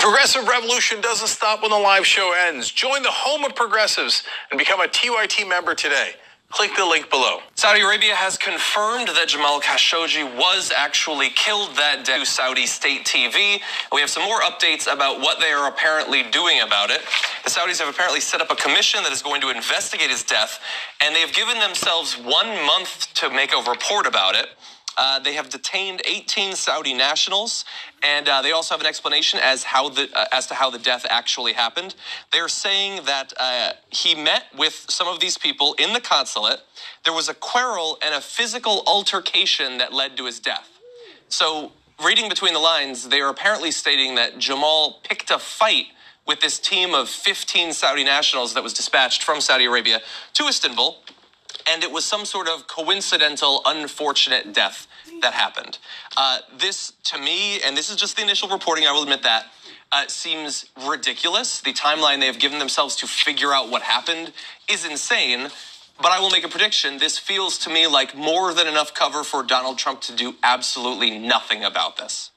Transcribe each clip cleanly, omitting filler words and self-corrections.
Progressive revolution doesn't stop when the live show ends. Join the home of progressives and become a TYT member today. Click the link below. Saudi Arabia has confirmed that Jamal Khashoggi was actually killed that day to Saudi state TV. We have some more updates about what they are apparently doing about it. The Saudis have apparently set up a commission that is going to investigate his death, and they have given themselves 1 month to make a report about it. They have detained 18 Saudi nationals, and they also have an explanation as to how the death actually happened. They're saying that he met with some of these people in the consulate. There was a quarrel and a physical altercation that led to his death. So, reading between the lines, they are apparently stating that Jamal picked a fight with this team of 15 Saudi nationals that was dispatched from Saudi Arabia to Istanbul, and it was some sort of coincidental, unfortunate death that happened. This, to me, and this is just the initial reporting, I will admit that, seems ridiculous. The timeline they have given themselves to figure out what happened is insane, but I will make a prediction. This feels to me like more than enough cover for Donald Trump to do absolutely nothing about this.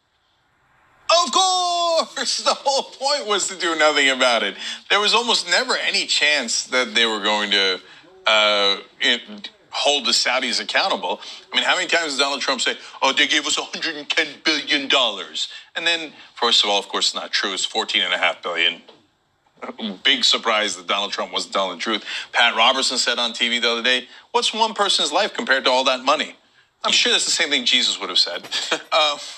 Of course! The whole point was to do nothing about it. There was almost never any chance that they were going to hold the Saudis accountable. I mean, how many times does Donald Trump say, oh, they gave us $110 billion? And then, first of all, of course, it's not true. It's $14.5 billion. Big surprise that Donald Trump wasn't telling the truth. Pat Robertson said on TV the other day, what's one person's life compared to all that money? I'm sure that's the same thing Jesus would have said.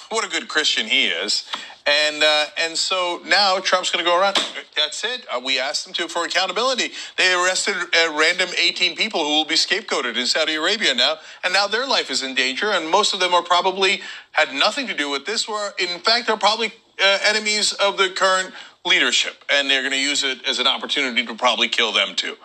What a good Christian he is. And so now Trump's going to go around. That's it. We asked them to for accountability. They arrested random 18 people who will be scapegoated in Saudi Arabia now. And now their life is in danger. And most of them are probably had nothing to do with this. In fact, they're probably enemies of the current leadership. And they're going to use it as an opportunity to probably kill them too.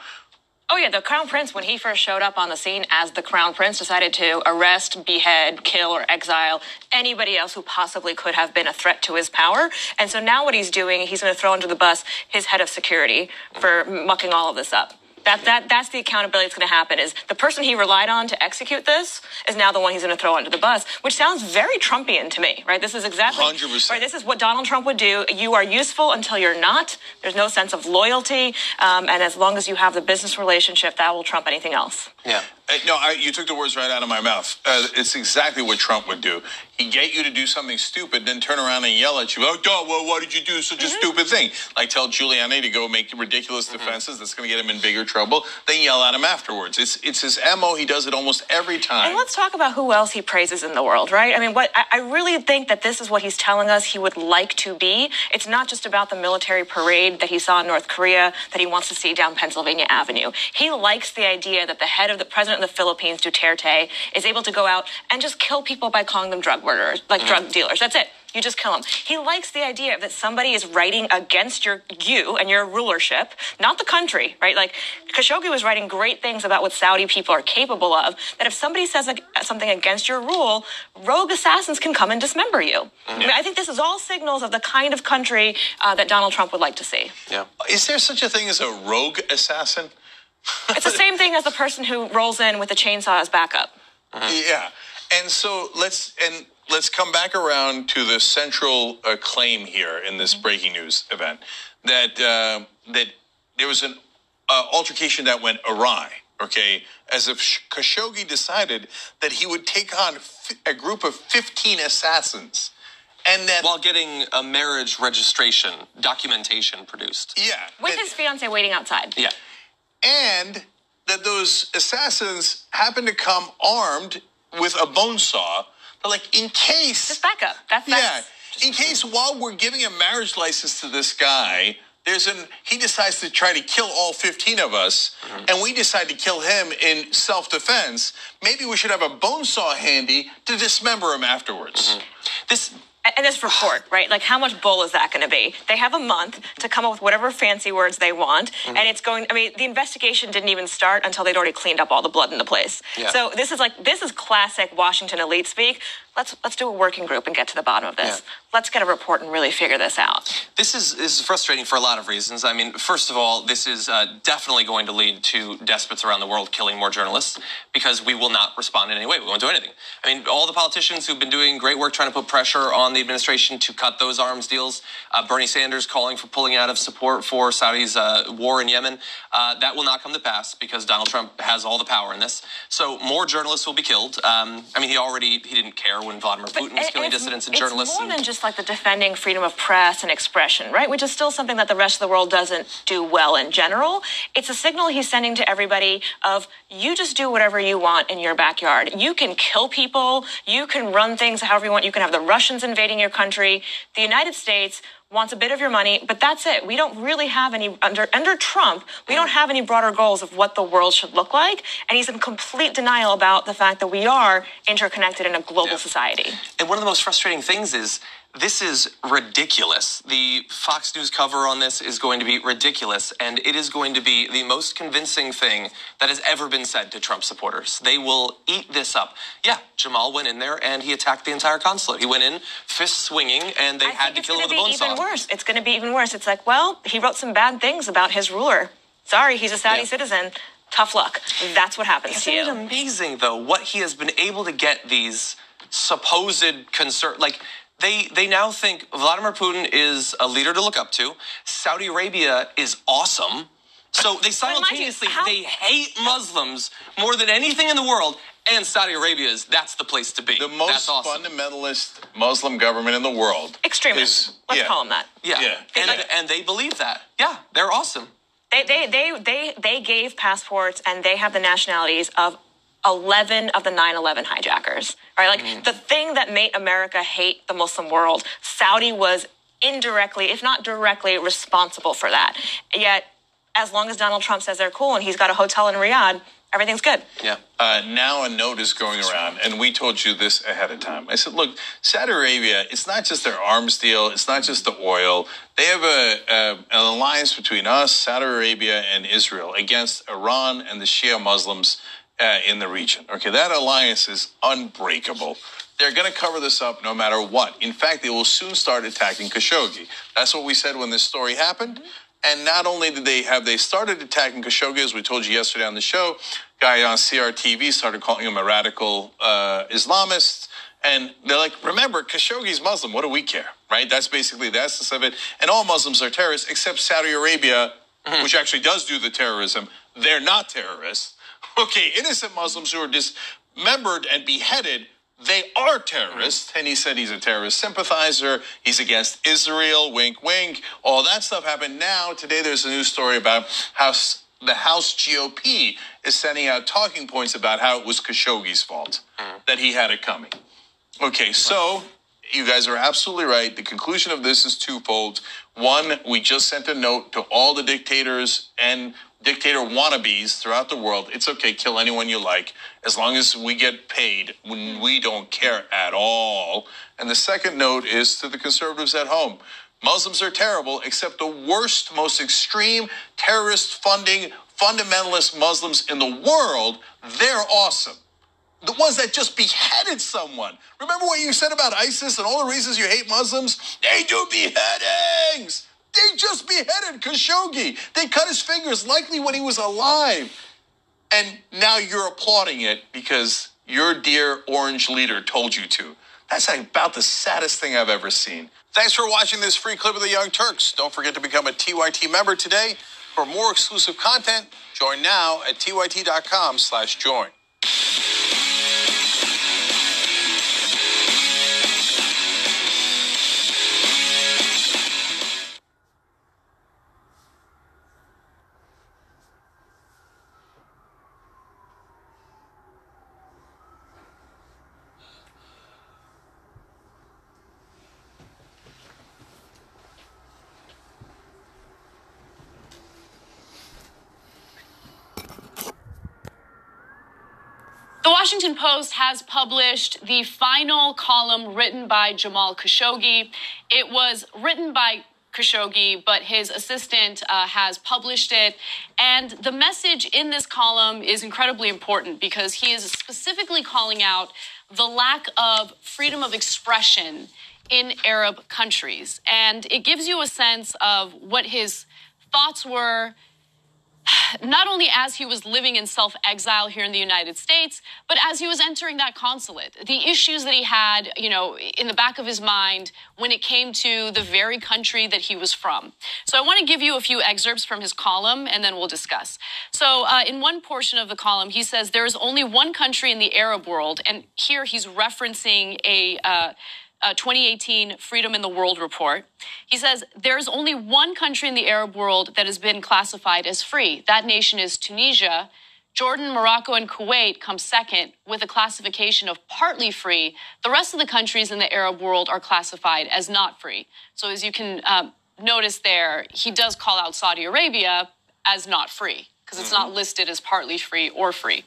Oh, yeah, the Crown Prince, when he first showed up on the scene as the Crown Prince, decided to arrest, behead, kill, or exile anybody else who possibly could have been a threat to his power. And so now what he's doing, he's going to throw under the bus his head of security for mucking all of this up. That's the accountability that's going to happen, is the person he relied on to execute this is now the one he's going to throw under the bus, which sounds very Trumpian to me, right? This is exactly 100%. Right. This is what Donald Trump would do. You are useful until you're not. There's no sense of loyalty. And as long as you have the business relationship, that will trump anything else. Yeah. No, you took the words right out of my mouth. It's exactly what Trump would do. He'd get you to do something stupid, then turn around and yell at you. Oh, duh, well, why did you do such a stupid thing? Like tell Giuliani to go make ridiculous defenses that's going to get him in bigger trouble. Then yell at him afterwards. It's his MO. He does it almost every time. And let's talk about who else he praises in the world, right? I mean, I really think that this is what he's telling us he would like to be. It's not just about the military parade that he saw in North Korea that he wants to see down Pennsylvania Avenue. He likes the idea that the head of the president of the Philippines, Duterte, is able to go out and just kill people by calling them drug murderers, like drug dealers. That's it. You just kill them. He likes the idea that somebody is writing against you and your rulership, not the country, right? Like, Khashoggi was writing great things about what Saudi people are capable of, that if somebody says something against your rule, rogue assassins can come and dismember you. I mean, I think this is all signals of the kind of country that Donald Trump would like to see. Yeah. Is there such a thing as a rogue assassin? It's the same thing as the person who rolls in with a chainsaw as backup. Yeah. And so let's come back around to the central claim here in this breaking news event, that there was an altercation that went awry, okay, as if Khashoggi decided that he would take on a group of 15 assassins. And that, while getting a marriage registration documentation produced. Yeah. With his fiancée waiting outside. Yeah. And that those assassins happened to come armed with a bone saw, but like in case... Just back up. In case while we're giving a marriage license to this guy, he decides to try to kill all 15 of us, and we decide to kill him in self-defense, maybe we should have a bone saw handy to dismember him afterwards. And this report, right? Like, how much bull is that going to be? They have a month to come up with whatever fancy words they want. And it's going, I mean, the investigation didn't even start until they'd already cleaned up all the blood in the place. Yeah. So this is classic Washington elite speak. Let's do a working group and get to the bottom of this. Yeah. Let's get a report and really figure this out. This is frustrating for a lot of reasons. I mean, first of all, this is definitely going to lead to despots around the world killing more journalists because we will not respond in any way. We won't do anything. I mean, all the politicians who've been doing great work trying to put pressure on the the administration to cut those arms deals. Bernie Sanders calling for pulling out of support for Saudi's war in Yemen. That will not come to pass because Donald Trump has all the power in this. So more journalists will be killed. I mean, he didn't care when Vladimir Putin was killing dissidents and journalists. It's more than just like the defending freedom of press and expression, right? Which is still something that the rest of the world doesn't do well in general. It's a signal he's sending to everybody of you just do whatever you want in your backyard. You can kill people. You can run things however you want. You can have the Russians invading your country. The United States wants a bit of your money, but that's it. We don't really have any, under Trump, we don't have any broader goals of what the world should look like. And he's in complete denial about the fact that we are interconnected in a global society. And one of the most frustrating things is this is ridiculous. The Fox News cover on this is going to be ridiculous, and it is going to be the most convincing thing that has ever been said to Trump supporters. They will eat this up. Yeah, Jamal went in there and he attacked the entire consulate. He went in, fist swinging, and they had to kill him with a bone saw. It's going to be even worse. It's like, well, he wrote some bad things about his ruler. Sorry, he's a Saudi citizen. Tough luck. That's what happens to you. Isn't it amazing, though, what he has been able to get these supposed like, They now think Vladimir Putin is a leader to look up to. Saudi Arabia is awesome. So they simultaneously, they hate Muslims more than anything in the world. And Saudi Arabia that's the place to be. The most fundamentalist Muslim government in the world. Extremists. Let's call them that. Yeah. And they believe that. Yeah, they're awesome. They gave passports and they have the nationalities of 11 of the 9/11 hijackers, right? Like the thing that made America hate the Muslim world, Saudi was indirectly, if not directly, responsible for that. Yet, as long as Donald Trump says they're cool and he's got a hotel in Riyadh, everything's good. Yeah. Now a note is going around, and we told you this ahead of time. I said, look, Saudi Arabia, it's not just their arms deal. It's not just the oil. They have an alliance between us, Saudi Arabia, and Israel against Iran and the Shia Muslims in the region. Okay, that alliance is unbreakable. They're going to cover this up no matter what. In fact, they will soon start attacking Khashoggi. That's what we said when this story happened. And not only did they started attacking Khashoggi, as we told you yesterday on the show, guy on CRTV started calling him a radical Islamist. And they're like, remember, Khashoggi's Muslim. What do we care? Right? That's the essence of it. And all Muslims are terrorists except Saudi Arabia, which actually does do the terrorism. They're not terrorists. Okay, innocent Muslims who are dismembered and beheaded, they are terrorists. And he said he's a terrorist sympathizer. He's against Israel, wink, wink. All that stuff happened. Now, today there's a news story about how the House GOP is sending out talking points about how it was Khashoggi's fault, that he had it coming. Okay, so you guys are absolutely right. The conclusion of this is twofold. One, we just sent a note to all the dictators and dictator wannabes throughout the world. It's okay, kill anyone you like, as long as we get paid. When we don't care at all. And the second note is to the conservatives at home. Muslims are terrible, except the worst, most extreme terrorist funding fundamentalist Muslims in the world, they're awesome. The ones that just beheaded someone. Remember what you said about ISIS and all the reasons you hate Muslims? They do beheadings. They just beheaded Khashoggi. They cut his fingers, likely when he was alive. And now you're applauding it because your dear orange leader told you to. That's about the saddest thing I've ever seen. Thanks for watching this free clip of the Young Turks. Don't forget to become a TYT member today. For more exclusive content, join now at tyt.com/join. The Washington Post has published the final column written by Jamal Khashoggi. It was written by Khashoggi, but his assistant has published it. And the message in this column is incredibly important because he is specifically calling out the lack of freedom of expression in Arab countries. And it gives you a sense of what his thoughts were not only as he was living in self-exile here in the United States, but as he was entering that consulate, the issues that he had, in the back of his mind when it came to the very country that he was from. So I want to give you a few excerpts from his column, and then we'll discuss. So in one portion of the column, he says, there is only one country in the Arab world, and here he's referencing a 2018 Freedom in the World report. He says, there's only one country in the Arab world that has been classified as free. That nation is Tunisia. Jordan, Morocco, and Kuwait come second with a classification of partly free. The rest of the countries in the Arab world are classified as not free. So as you can notice there, he does call out Saudi Arabia as not free because it's not listed as partly free or free.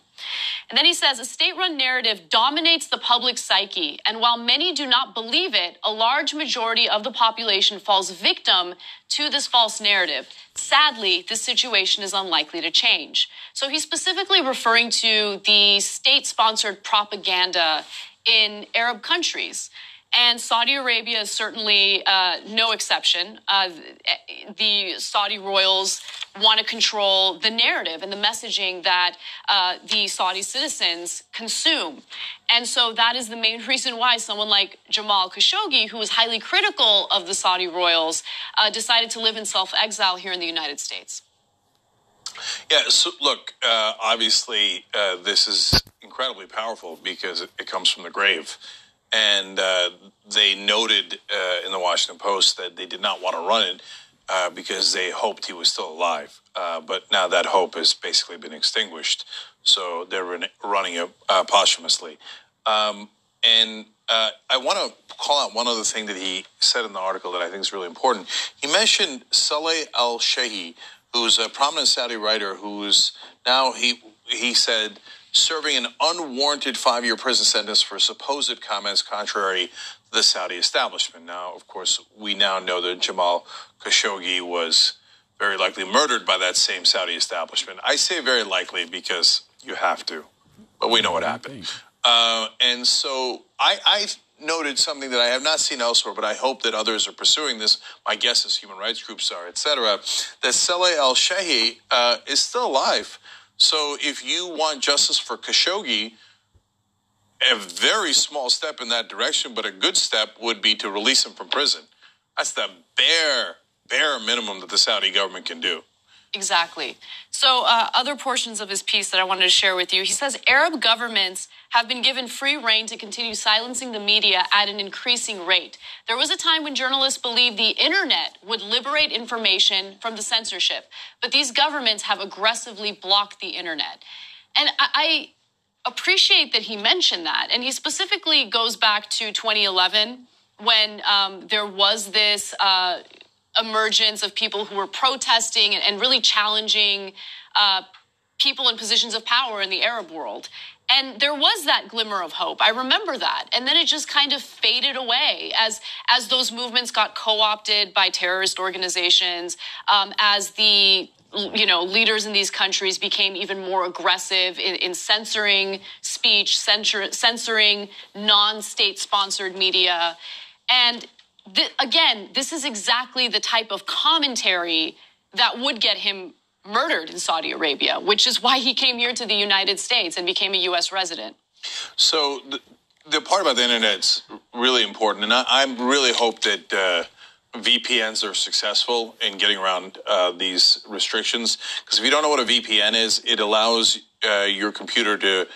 And then he says, a state-run narrative dominates the public psyche, and while many do not believe it, a large majority of the population falls victim to this false narrative. Sadly, this situation is unlikely to change. So he's specifically referring to the state-sponsored propaganda in Arab countries. And Saudi Arabia is certainly no exception. The Saudi royals want to control the narrative and the messaging that the Saudi citizens consume. And so that is the main reason why someone like Jamal Khashoggi, who was highly critical of the Saudi royals, decided to live in self-exile here in the United States. Yeah, so look, obviously this is incredibly powerful because it comes from the grave. And they noted in the Washington Post that they did not want to run it because they hoped he was still alive. But now that hope has basically been extinguished. So they're running it posthumously. And I want to call out one other thing that he said in the article that I think is really important. He mentioned Saleh al-Shehi, who's a prominent Saudi writer who's now, he said, serving an unwarranted 5-year prison sentence for supposed comments contrary to the Saudi establishment. Now, of course, we now know that Jamal Khashoggi was very likely murdered by that same Saudi establishment. I say very likely because you have to, but we know what happened. And so I noted something that I have not seen elsewhere, but I hope that others are pursuing this. My guess is human rights groups are, etc., that Saleh al-Shehi is still alive. So if you want justice for Khashoggi, a very small step in that direction, but a good step would be to release him from prison. That's the bare minimum that the Saudi government can do. Exactly. So other portions of his piece that I wanted to share with you, he says Arab governments have been given free rein to continue silencing the media at an increasing rate. There was a time when journalists believed the internet would liberate information from the censorship, but these governments have aggressively blocked the internet. And I appreciate that he mentioned that. And he specifically goes back to 2011 when there was this emergence of people who were protesting and really challenging people in positions of power in the Arab world. And there was that glimmer of hope. I remember that. And then it just kind of faded away as those movements got co-opted by terrorist organizations, as the leaders in these countries became even more aggressive in censoring speech, censoring non-state-sponsored media. And again, this is exactly the type of commentary that would get him murdered in Saudi Arabia, which is why he came here to the United States and became a U.S. resident. So the part about the internet's really important, and I really hope that VPNs are successful in getting around these restrictions. Because if you don't know what a VPN is, it allows your computer to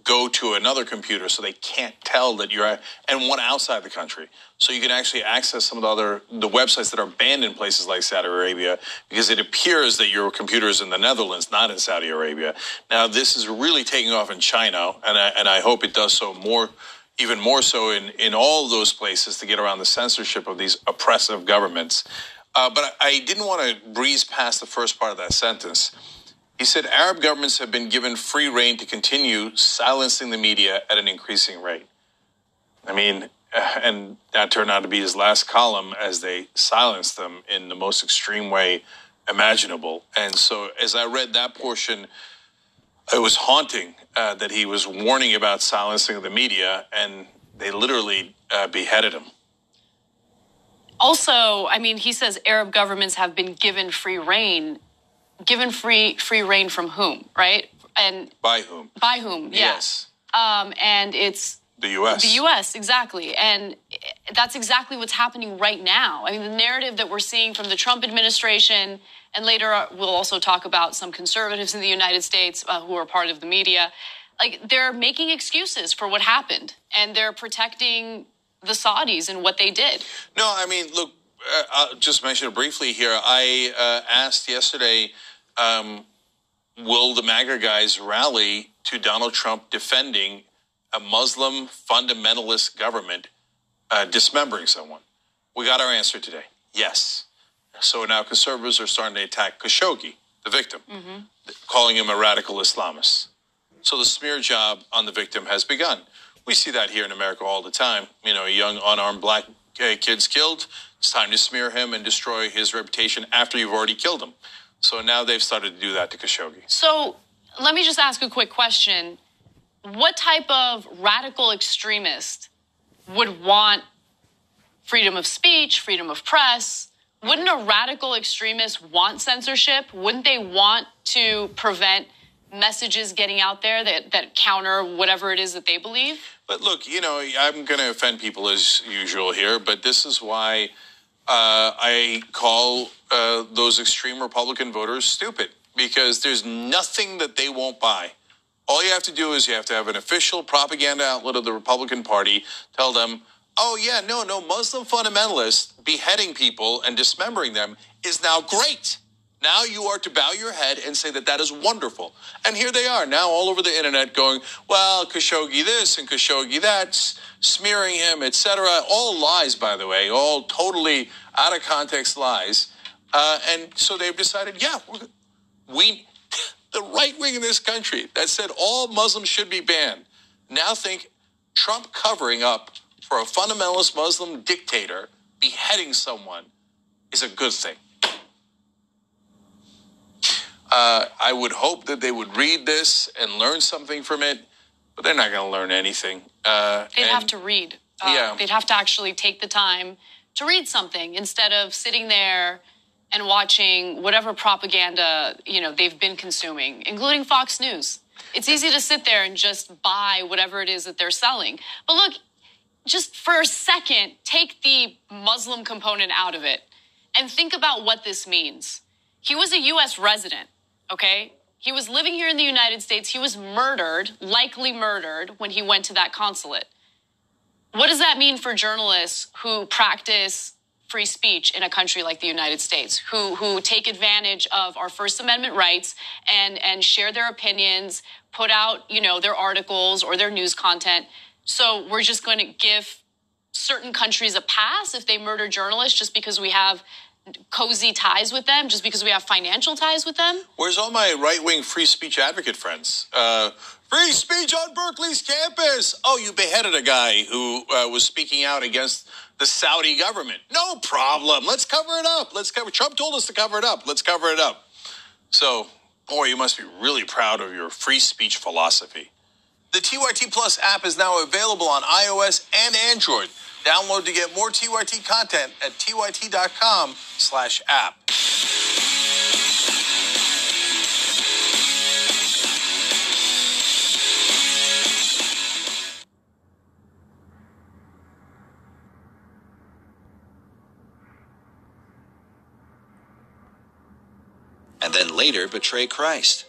go to another computer so they can't tell that you're and one outside the country. So you can actually access some of the websites that are banned in places like Saudi Arabia because it appears that your computer is in the Netherlands, not in Saudi Arabia. Now, this is really taking off in China, and I hope it does so even more so in all those places to get around the censorship of these oppressive governments. But I didn't want to breeze past the first part of that sentence. He said Arab governments have been given free rein to continue silencing the media at an increasing rate. I mean, and that turned out to be his last column as they silenced them in the most extreme way imaginable. And so as I read that portion, it was haunting that he was warning about silencing the media, and they literally beheaded him. Also, I mean, he says Arab governments have been given free rein. given free reign from whom, right? And by whom? By whom? Yeah. Yes. And it's the U.S. The U.S. exactly, and that's exactly what's happening right now. I mean, the narrative that we're seeing from the Trump administration, and later we'll also talk about some conservatives in the United States who are part of the media. Like, they're making excuses for what happened, and they're protecting the Saudis and what they did. No, I mean, look, I'll just mention it briefly here. I asked yesterday, will the MAGA guys rally to Donald Trump defending a Muslim fundamentalist government dismembering someone? We got our answer today. Yes. So now conservatives are starting to attack Khashoggi, the victim, calling him a radical Islamist. So the smear job on the victim has begun. We see that here in America all the time. You know, a young unarmed black kid's killed. It's time to smear him and destroy his reputation after you've already killed him. So now they've started to do that to Khashoggi. So let me just ask a quick question. What type of radical extremist would want freedom of speech, freedom of press? Wouldn't a radical extremist want censorship? Wouldn't they want to prevent messages getting out there that counter whatever it is that they believe? But look, you know, I'm going to offend people as usual here, but this is why I call those extreme Republican voters stupid, because there's nothing that they won't buy. All you have to do is you have to have an official propaganda outlet of the Republican Party tell them, oh, yeah, no, Muslim fundamentalists beheading people and dismembering them is now great. Now you are to bow your head and say that is wonderful. And here they are now all over the internet going, well, Khashoggi this and Khashoggi that, smearing him, etc. All lies, by the way, all totally out of context lies. And so they've decided, yeah, the right wing in this country that said all Muslims should be banned now think Trump covering up for a fundamentalist Muslim dictator beheading someone is a good thing. I would hope that they would read this and learn something from it, but they're not going to learn anything. They'd have to read. Yeah. They'd have to actually take the time to read something instead of sitting there and watching whatever propaganda, they've been consuming, including Fox News. It's easy to sit there and just buy whatever it is that they're selling. But look, just for a second, take the Muslim component out of it and think about what this means. He was a U.S. resident, okay? He was living here in the United States. He was murdered, likely murdered, when he went to that consulate. What does that mean for journalists who practice free speech in a country like the United States, who take advantage of our First Amendment rights and share their opinions, put out, their articles or their news content? So we're just going to give certain countries a pass if they murder journalists just because we have cozy ties with them, just because we have financial ties with them? Where's all my right-wing free speech advocate friends? Free speech on Berkeley's campus. Oh, you beheaded a guy who was speaking out against the Saudi government. No problem. Let's cover it up. Trump told us to cover it up. Let's cover it up. So, boy, you must be really proud of your free speech philosophy. The TYT Plus app is now available on iOS and Android. Download to get more TYT content at tyt.com/app. And then later betray Christ.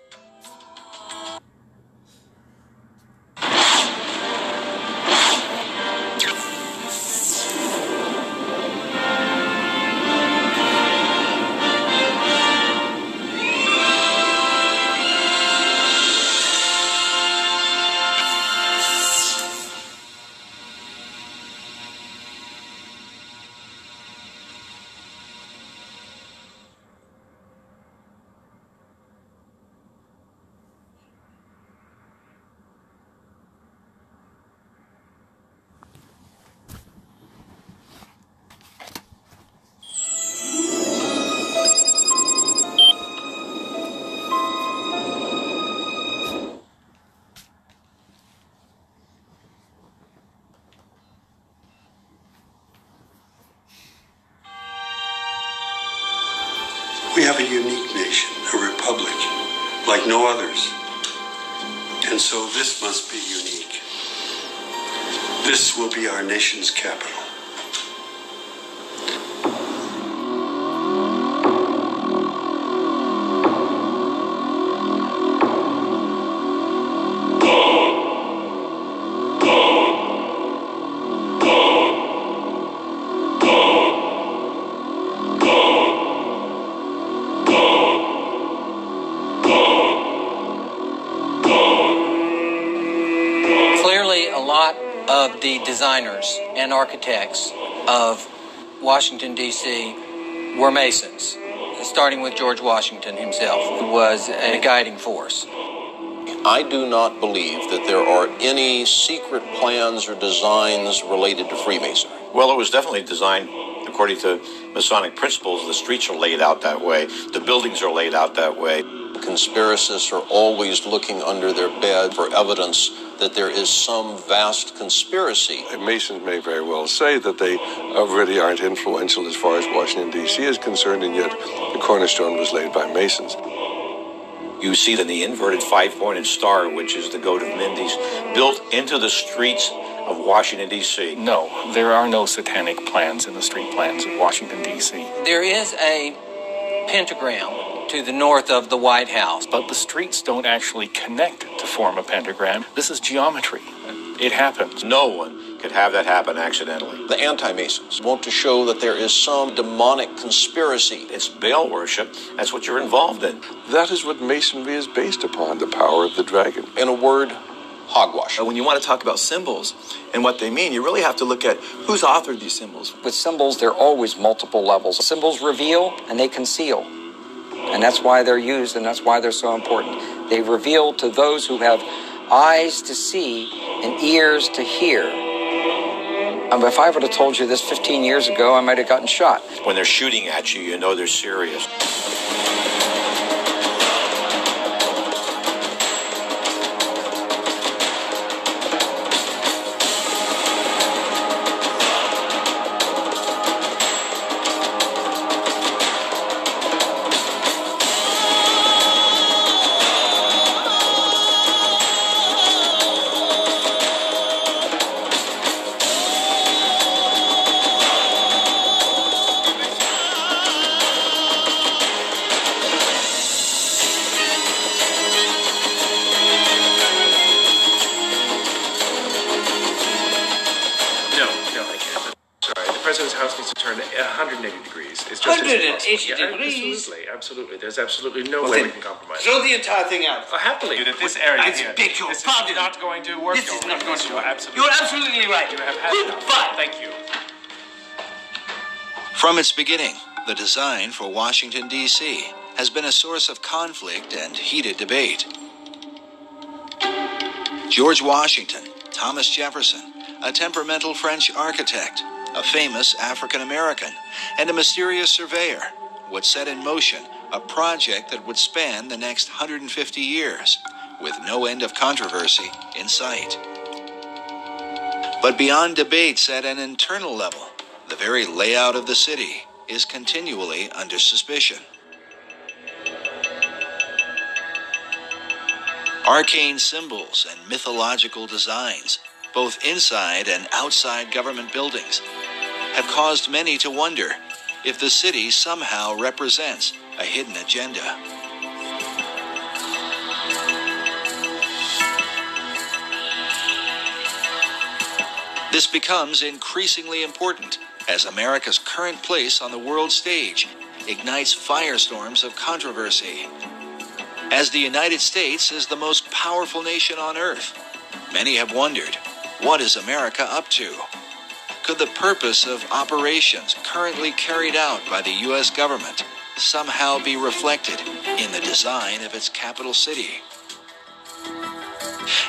like no others. And so this must be unique. This will be our nation's capital. Of the designers and architects of Washington, D.C. were Masons, starting with George Washington himself, who was a guiding force. I do not believe that there are any secret plans or designs related to Freemasonry. Well, it was definitely designed according to Masonic principles. The streets are laid out that way. The buildings are laid out that way. Conspiracists are always looking under their bed for evidence that there is some vast conspiracy. Masons may very well say that they really aren't influential as far as Washington, D.C. is concerned, and yet the cornerstone was laid by Masons. You see that the inverted five-pointed star, which is the goat of Mendes, built into the streets of Washington, D.C. No, there are no satanic plans in the street plans of Washington, D.C. There is a pentagram to the north of the White House. But the streets don't actually connect to form a pentagram. This is geometry. It happens. No one could have that happen accidentally. The anti-Masons want to show that there is some demonic conspiracy. It's Baal worship. That's what you're involved in. That is what Masonry is based upon, the power of the dragon. In a word, hogwash. When you want to talk about symbols and what they mean, you really have to look at who's authored these symbols. With symbols, there are always multiple levels. Symbols reveal and they conceal. And that's why they're used, and that's why they're so important. They reveal to those who have eyes to see and ears to hear. If I would have told you this 15 years ago, I might have gotten shot. When they're shooting at you, you know they're serious. President's house needs to turn 180 degrees. It's just 180 degrees? Absolutely. There's absolutely no way we can compromise. Throw the entire thing out. Happily. That this area here, this is not going to work. This is not going to work. Absolutely. You're absolutely right. You have had Goodbye. Thank you. From its beginning, the design for Washington, D.C. has been a source of conflict and heated debate. George Washington, Thomas Jefferson, a temperamental French architect, a famous African-American, and a mysterious surveyor would set in motion a project that would span the next 150 years, with no end of controversy in sight. But beyond debates at an internal level, the very layout of the city is continually under suspicion. Arcane symbols and mythological designs, both inside and outside government buildings, have caused many to wonder if the city somehow represents a hidden agenda. This becomes increasingly important as America's current place on the world stage ignites firestorms of controversy. As the United States is the most powerful nation on earth, many have wondered, what is America up to? Could the purpose of operations currently carried out by the U.S. government somehow be reflected in the design of its capital city?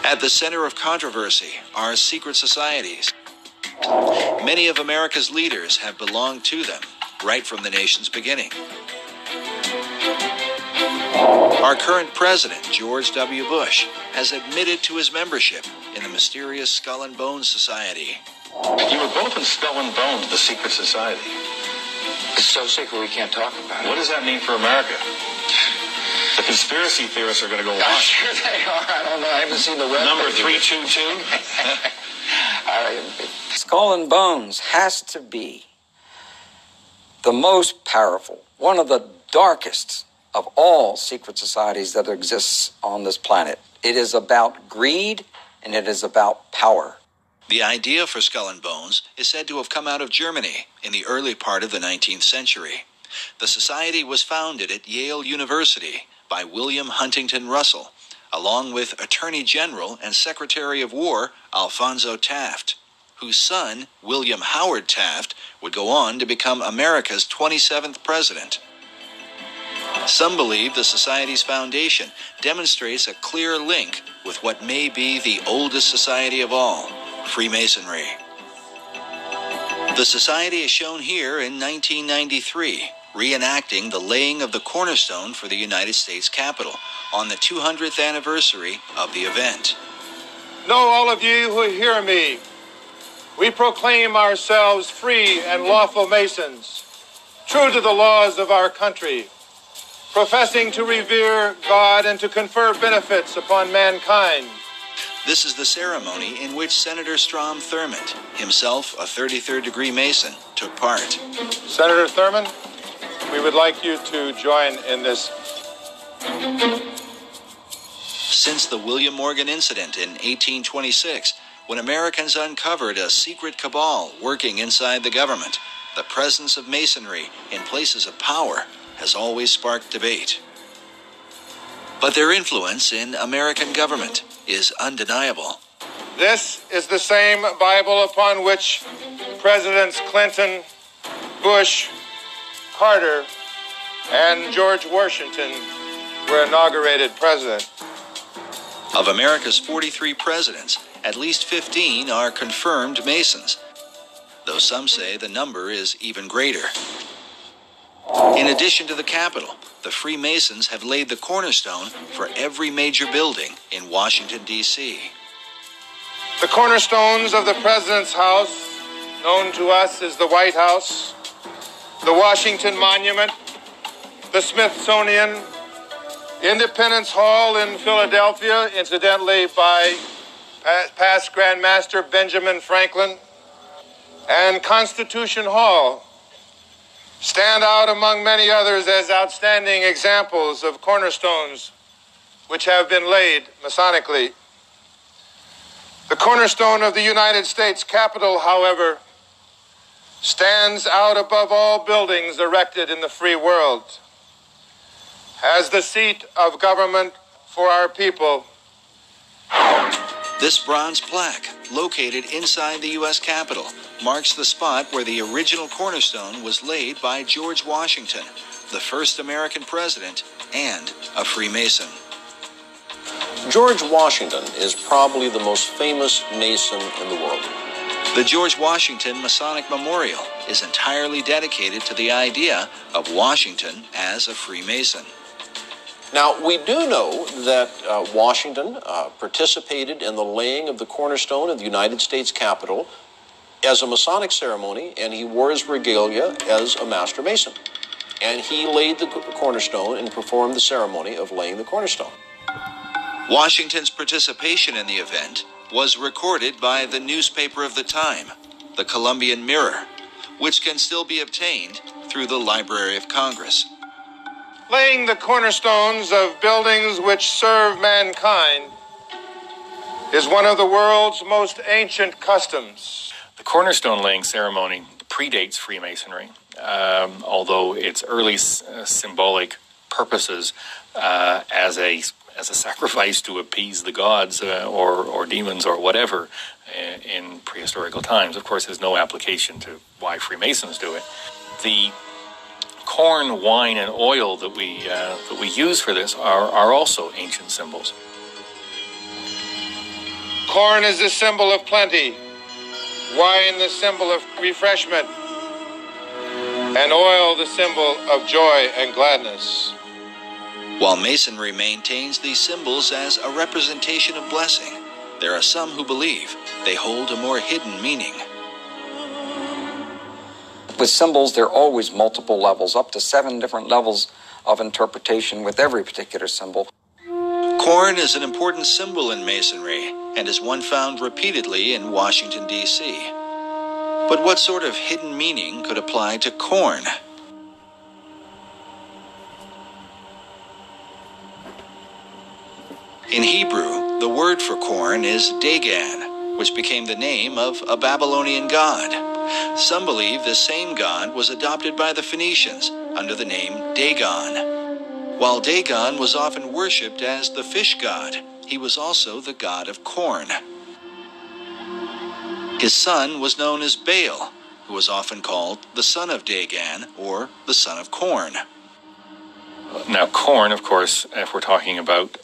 At the center of controversy are secret societies. Many of America's leaders have belonged to them right from the nation's beginning. Our current president, George W. Bush, has admitted to his membership in the mysterious Skull and Bones Society. You were both in Skull and Bones, the secret society. It's so secret we can't talk about it. What does that mean for America? The conspiracy theorists are going to go I'm wild. sure they are. I don't know. I haven't seen the web. Number 322. Skull and Bones has to be the most powerful, one of the darkest of all secret societies that exists on this planet. It is about greed and it is about power. The idea for Skull and Bones is said to have come out of Germany in the early part of the 19th century. The society was founded at Yale University by William Huntington Russell, along with Attorney General and Secretary of War Alphonso Taft, whose son, William Howard Taft, would go on to become America's 27th president. Some believe the Society's foundation demonstrates a clear link with what may be the oldest society of all, Freemasonry. The Society is shown here in 1993, reenacting the laying of the cornerstone for the United States Capitol on the 200th anniversary of the event. Know all of you who hear me, we proclaim ourselves free and lawful Masons, true to the laws of our country, professing to revere God and to confer benefits upon mankind. This is the ceremony in which Senator Strom Thurmond, himself a 33rd degree Mason, took part. Senator Thurmond, we would like you to join in this. Since the William Morgan incident in 1826, when Americans uncovered a secret cabal working inside the government, the presence of Masonry in places of power has always sparked debate. But their influence in American government is undeniable. This is the same Bible upon which Presidents Clinton, Bush, Carter, and George Washington were inaugurated president. Of America's 43 presidents, at least 15 are confirmed Masons, though some say the number is even greater. In addition to the Capitol, the Freemasons have laid the cornerstone for every major building in Washington, D.C. The cornerstones of the President's House, known to us as the White House, the Washington Monument, the Smithsonian, Independence Hall in Philadelphia, incidentally by past Grand Master Benjamin Franklin, and Constitution Hall stand out among many others as outstanding examples of cornerstones which have been laid Masonically. The cornerstone of the United States Capitol, however, stands out above all buildings erected in the free world as the seat of government for our people. This bronze plaque, located inside the U.S. Capitol, marks the spot where the original cornerstone was laid by George Washington, the first American president and a Freemason. George Washington is probably the most famous Mason in the world. The George Washington Masonic Memorial is entirely dedicated to the idea of Washington as a Freemason. Now, we do know that Washington participated in the laying of the cornerstone of the United States Capitol as a Masonic ceremony, and he wore his regalia as a Master Mason. And he laid the cornerstone and performed the ceremony of laying the cornerstone. Washington's participation in the event was recorded by the newspaper of the time, the Columbian Mirror, which can still be obtained through the Library of Congress. Laying the cornerstones of buildings which serve mankind is one of the world's most ancient customs. The cornerstone laying ceremony predates Freemasonry, although its early symbolic purposes as a sacrifice to appease the gods or demons or whatever in prehistorical times. Of course, there's no application to why Freemasons do it. The corn, wine, and oil that we use for this are also ancient symbols. Corn is the symbol of plenty, wine the symbol of refreshment, and oil the symbol of joy and gladness. While Masonry maintains these symbols as a representation of blessing, there are some who believe they hold a more hidden meaning. With symbols, there are always multiple levels, up to 7 different levels of interpretation with every particular symbol. Corn is an important symbol in Masonry and is one found repeatedly in Washington, D.C. But what sort of hidden meaning could apply to corn? In Hebrew, the word for corn is Dagon, which became the name of a Babylonian god. Some believe this same god was adopted by the Phoenicians under the name Dagon. While Dagon was often worshipped as the fish god, he was also the god of corn. His son was known as Baal, who was often called the son of Dagon or the son of corn. Now, corn, of course, if we're talking about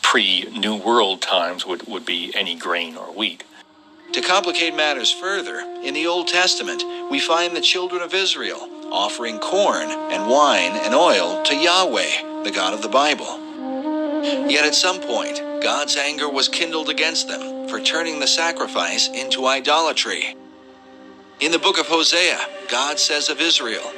pre-New World times, would be any grain or wheat. To complicate matters further, in the Old Testament, we find the children of Israel offering corn and wine and oil to Yahweh, the God of the Bible. Yet at some point, God's anger was kindled against them for turning the sacrifice into idolatry. In the book of Hosea, God says of Israel,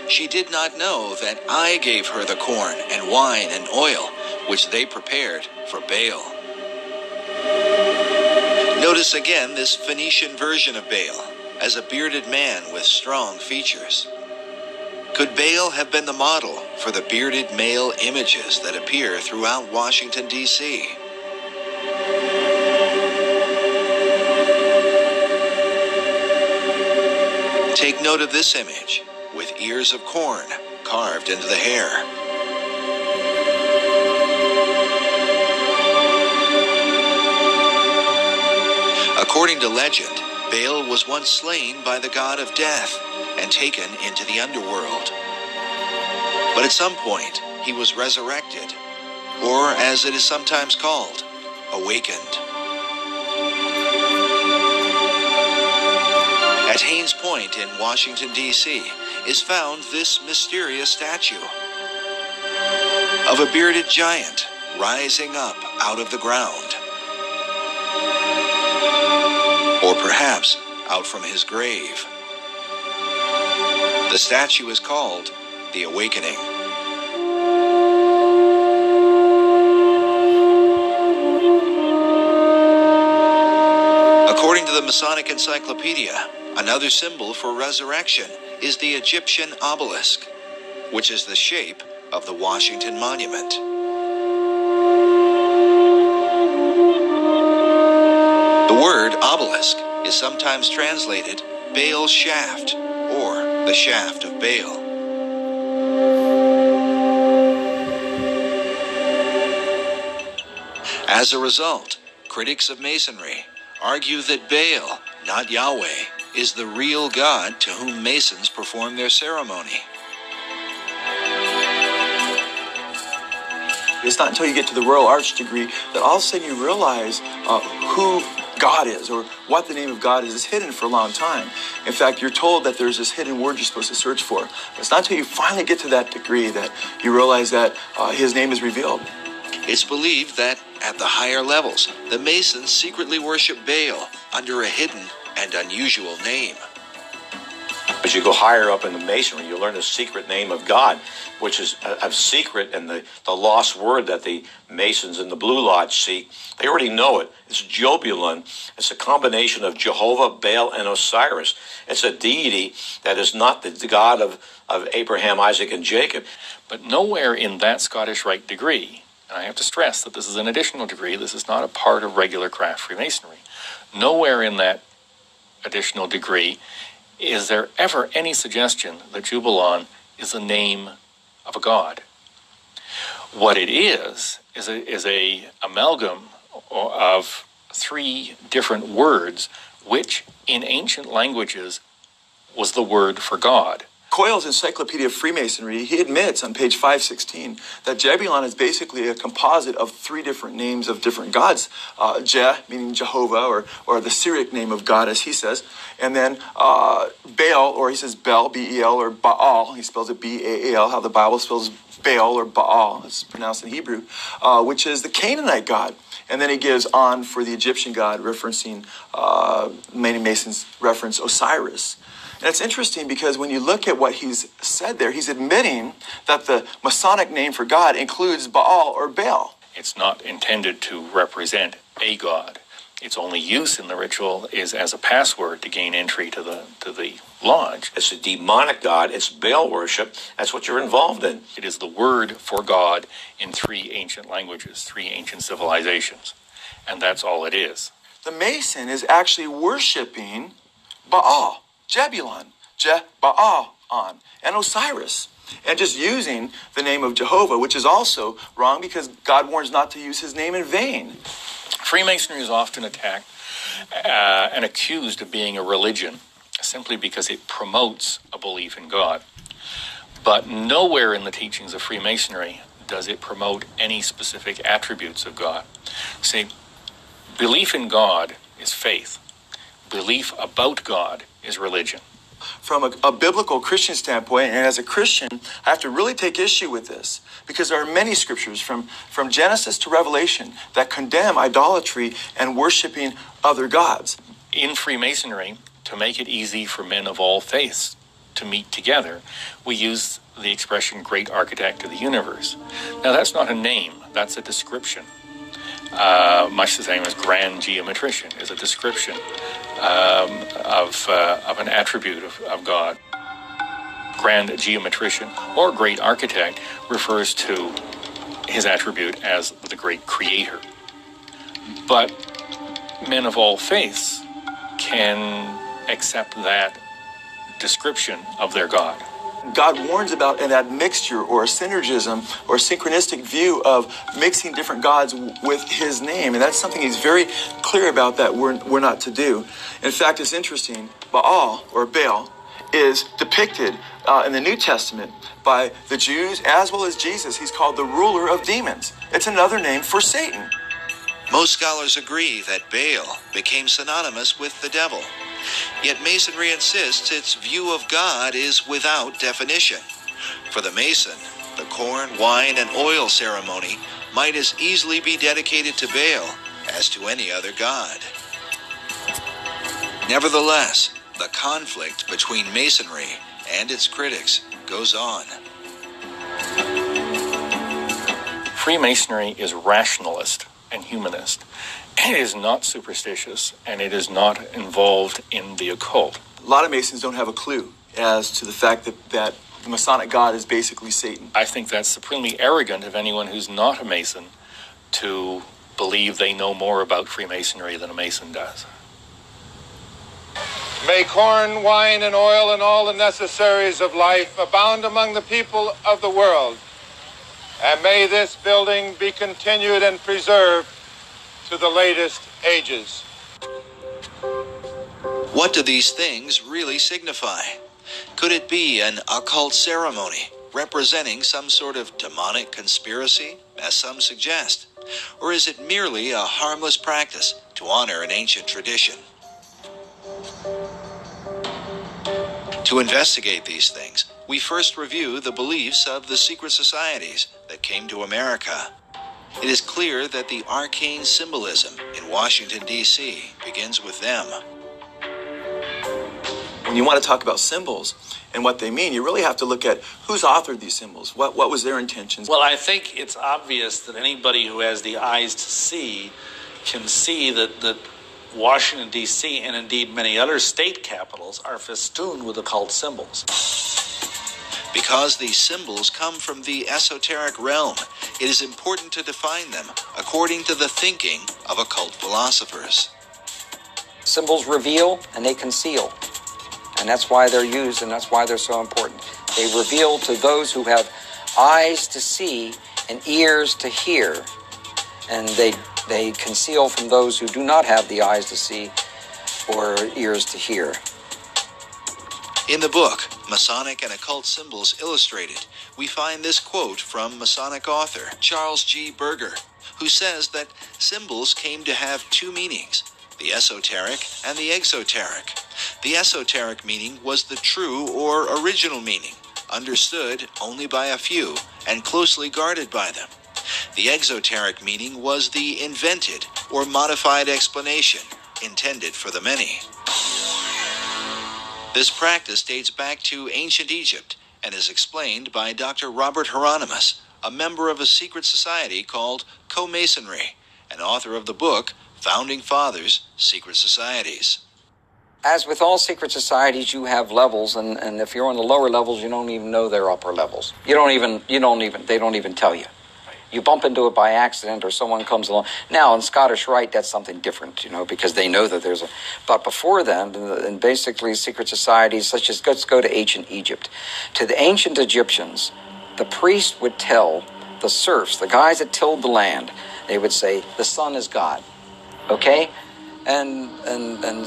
"She did not know that I gave her the corn and wine and oil, which they prepared for Baal." Notice again this Phoenician version of Baal as a bearded man with strong features. Could Baal have been the model for the bearded male images that appear throughout Washington, D.C.? Take note of this image with ears of corn carved into the hair. According to legend, Baal was once slain by the god of death and taken into the underworld. But at some point, he was resurrected, or as it is sometimes called, awakened. At Haynes Point in Washington, D.C., is found this mysterious statue of a bearded giant rising up out of the ground. Or perhaps out from his grave. The statue is called the Awakening. According to the Masonic Encyclopedia, another symbol for resurrection is the Egyptian obelisk, which is the shape of the Washington Monument. The word obelisk is sometimes translated Baal's shaft or the shaft of Baal. As a result, critics of Masonry argue that Baal, not Yahweh, is the real God to whom Masons perform their ceremony. It's not until you get to the Royal Arch degree that all of a sudden you realize who God is or what the name of God is. It's hidden for a long time. In fact, you're told that there's this hidden word you're supposed to search for. But it's not until you finally get to that degree that you realize that his name is revealed. It's believed that at the higher levels, the Masons secretly worship Baal under a hidden and unusual name. As you go higher up in the Masonry, you learn the secret name of God, which is a secret and the lost word that the Masons in the Blue Lodge seek. They already know it. It's Jobulun. It's a combination of Jehovah, Baal, and Osiris. It's a deity that is not the God of Abraham, Isaac, and Jacob. But nowhere in that Scottish Rite degree, and I have to stress that this is an additional degree, this is not a part of regular craft Freemasonry. Nowhere in that additional degree is there ever any suggestion that Jubelon is the name of a god. What it is a amalgam of three different words, which in ancient languages was the word for God. Coyle's Encyclopedia of Freemasonry, he admits on page 516 that Jebulon is basically a composite of three different names of different gods. Je, meaning Jehovah, or the Syriac name of God, as he says. And then Baal, or he says Bel, B-E-L, or Baal, he spells it B-A-A-L, how the Bible spells Baal or Baal, it's pronounced in Hebrew, which is the Canaanite god. And then he gives on for the Egyptian god, referencing, many Masons reference Osiris. And it's interesting because when you look at what he's said there, he's admitting that the Masonic name for God includes Baal or Baal. It's not intended to represent a god. Its only use in the ritual is as a password to gain entry to the lodge. It's a demonic god. It's Baal worship. That's what you're involved in. It is the word for God in 3 ancient languages, 3 ancient civilizations. And that's all it is. The Mason is actually worshiping Baal, Jebulon, Baal-on, and Osiris, and just using the name of Jehovah, which is also wrong because God warns not to use his name in vain. Freemasonry is often attacked and accused of being a religion simply because it promotes a belief in God. But nowhere in the teachings of Freemasonry does it promote any specific attributes of God. See, belief in God is faith. Belief about God is religion. From a biblical Christian standpoint, and as a Christian, I have to really take issue with this because there are many scriptures from Genesis to Revelation that condemn idolatry and worshiping other gods. In Freemasonry, to make it easy for men of all faiths to meet together, we use the expression great architect of the universe. Now, that's not a name, that's a description. Much the same as grand geometrician is a description of an attribute of God. Grand geometrician or great architect refers to his attribute as the great creator. But men of all faiths can accept that description of their God. God warns about an admixture or a synergism or synchronistic view of mixing different gods with his name. And that's something he's very clear about that we're not to do. In fact, it's interesting, Baal or Baal is depicted in the New Testament by the Jews as well as Jesus. He's called the ruler of demons. It's another name for Satan. Most scholars agree that Baal became synonymous with the devil. Yet Masonry insists its view of God is without definition. For the Mason, the corn, wine, and oil ceremony might as easily be dedicated to Baal as to any other god. Nevertheless, the conflict between Masonry and its critics goes on. Freemasonry is rationalist and humanist. It is not superstitious, and it is not involved in the occult. A lot of Masons don't have a clue as to the fact that the Masonic God is basically Satan. I think that's supremely arrogant of anyone who's not a Mason to believe they know more about Freemasonry than a Mason does. May corn, wine, and oil and all the necessaries of life abound among the people of the world. And may this building be continued and preserved to the latest ages. What do these things really signify? Could it be an occult ceremony representing some sort of demonic conspiracy, as some suggest? Or is it merely a harmless practice to honor an ancient tradition? To investigate these things, we first review the beliefs of the secret societies that came to America. It is clear that the arcane symbolism in Washington, D.C. begins with them. When you want to talk about symbols and what they mean, you really have to look at who's authored these symbols. What was their intentions? Well, I think it's obvious that anybody who has the eyes to see can see that Washington, D.C., and indeed many other state capitals are festooned with occult symbols. Because these symbols come from the esoteric realm, it is important to define them according to the thinking of occult philosophers. Symbols reveal and they conceal. And that's why they're used and that's why they're so important. They reveal to those who have eyes to see and ears to hear. And they conceal from those who do not have the eyes to see or ears to hear. In the book, Masonic and Occult Symbols Illustrated, we find this quote from Masonic author Charles G. Berger, who says that symbols came to have two meanings, the esoteric and the exoteric. The esoteric meaning was the true or original meaning, understood only by a few and closely guarded by them. The exoteric meaning was the invented or modified explanation intended for the many. This practice dates back to ancient Egypt and is explained by Dr. Robert Hieronymus, a member of a secret society called Co-Masonry, and author of the book Founding Fathers, Secret Societies. As with all secret societies, you have levels, and if you're on the lower levels, you don't even know they're upper levels. They don't even tell you. You bump into it by accident, or someone comes along. Now, in Scottish Rite, that's something different, because they know that there's a... But before then, and basically secret societies, let's go to ancient Egypt. To the ancient Egyptians, the priest would tell the serfs, the guys that tilled the land, they would say, the sun is God, okay? And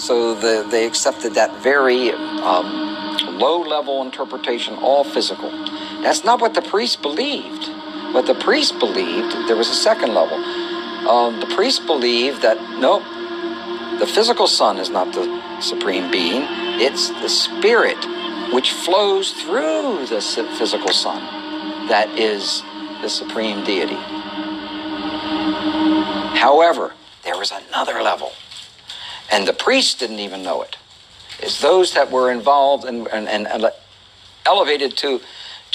so they accepted that very low-level interpretation, all physical. That's not what the priest believed. What the priest believed, there was a second level. The priest believed that, nope, the physical sun is not the supreme being. It's the spirit which flows through the physical sun that is the supreme deity. However, there was another level. And the priests didn't even know it. It's those that were involved and elevated to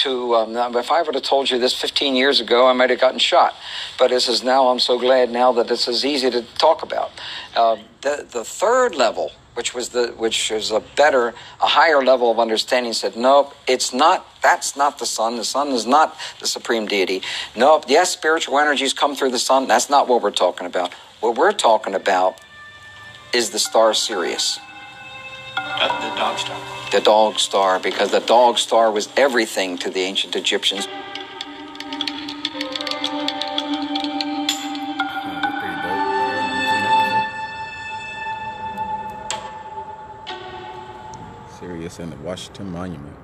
if I would have told you this 15 years ago, I might have gotten shot. But this is now, I'm so glad now that this is easy to talk about. The third level, which is a higher level of understanding, said, nope, it's not, that's not the sun. The sun is not the supreme deity. Nope, yes, spiritual energies come through the sun. That's not what we're talking about. What we're talking about is the star Sirius. The dog star. The dog star, because the dog star was everything to the ancient Egyptians. Sirius and the Washington Monument.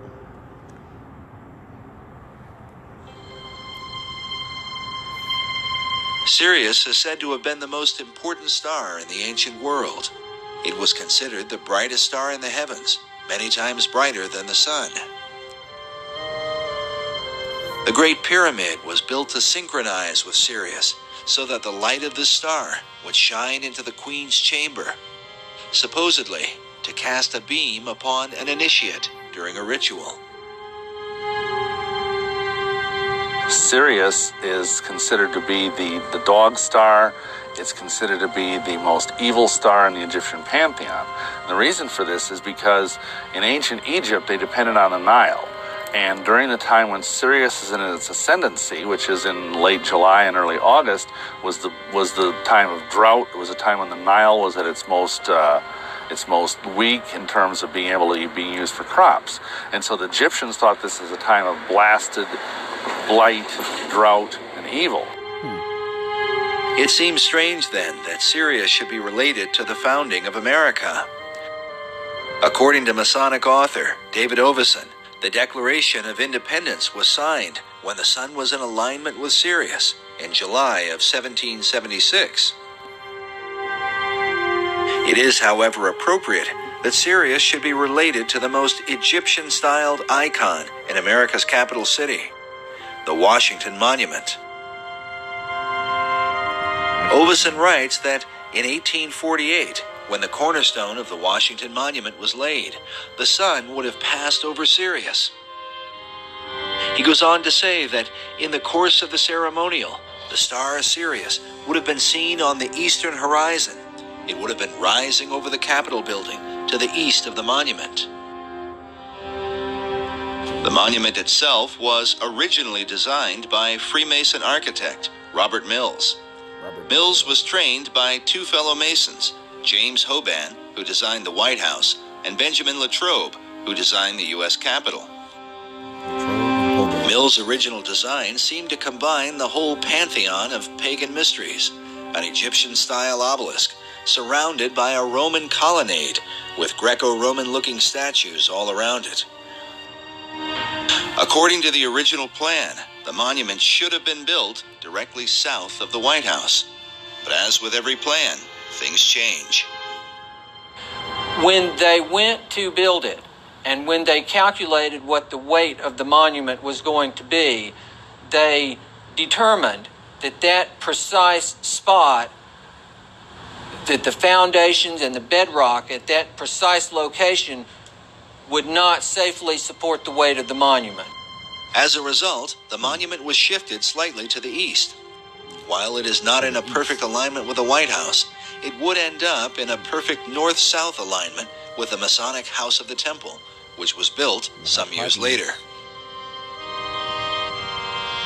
Sirius is said to have been the most important star in the ancient world. It was considered the brightest star in the heavens, many times brighter than the sun. The Great Pyramid was built to synchronize with Sirius, so that the light of this star would shine into the Queen's chamber, supposedly to cast a beam upon an initiate during a ritual. Sirius is considered to be the dog star. It's considered to be the most evil star in the Egyptian pantheon. And the reason for this is because in ancient Egypt, they depended on the Nile. And during the time when Sirius is in its ascendancy, which is in late July and early August, was the time of drought. It was a time when the Nile was at its most weak in terms of being able to be used for crops. And so the Egyptians thought this was a time of blasted blight, drought, and evil. It seems strange, then, that Sirius should be related to the founding of America. According to Masonic author David Oveson, the Declaration of Independence was signed when the sun was in alignment with Sirius in July of 1776. It is, however, appropriate that Sirius should be related to the most Egyptian-styled icon in America's capital city, the Washington Monument. Oveson writes that in 1848, when the cornerstone of the Washington Monument was laid, the sun would have passed over Sirius. He goes on to say that in the course of the ceremonial, the star Sirius would have been seen on the eastern horizon. It would have been rising over the Capitol building to the east of the monument. The monument itself was originally designed by Freemason architect Robert Mills. Mills was trained by two fellow Masons, James Hoban, who designed the White House, and Benjamin Latrobe, who designed the U.S. Capitol. Mills' original design seemed to combine the whole pantheon of pagan mysteries, an Egyptian-style obelisk surrounded by a Roman colonnade with Greco-Roman looking statues all around it. According to the original plan, the monument should have been built directly south of the White House. But as with every plan, things change. When they went to build it, and when they calculated what the weight of the monument was going to be, they determined that that precise spot, that the foundations and the bedrock at that precise location would not safely support the weight of the monument. As a result, the monument was shifted slightly to the east. While it is not in a perfect alignment with the White House, it would end up in a perfect north-south alignment with the Masonic House of the Temple, which was built some years later.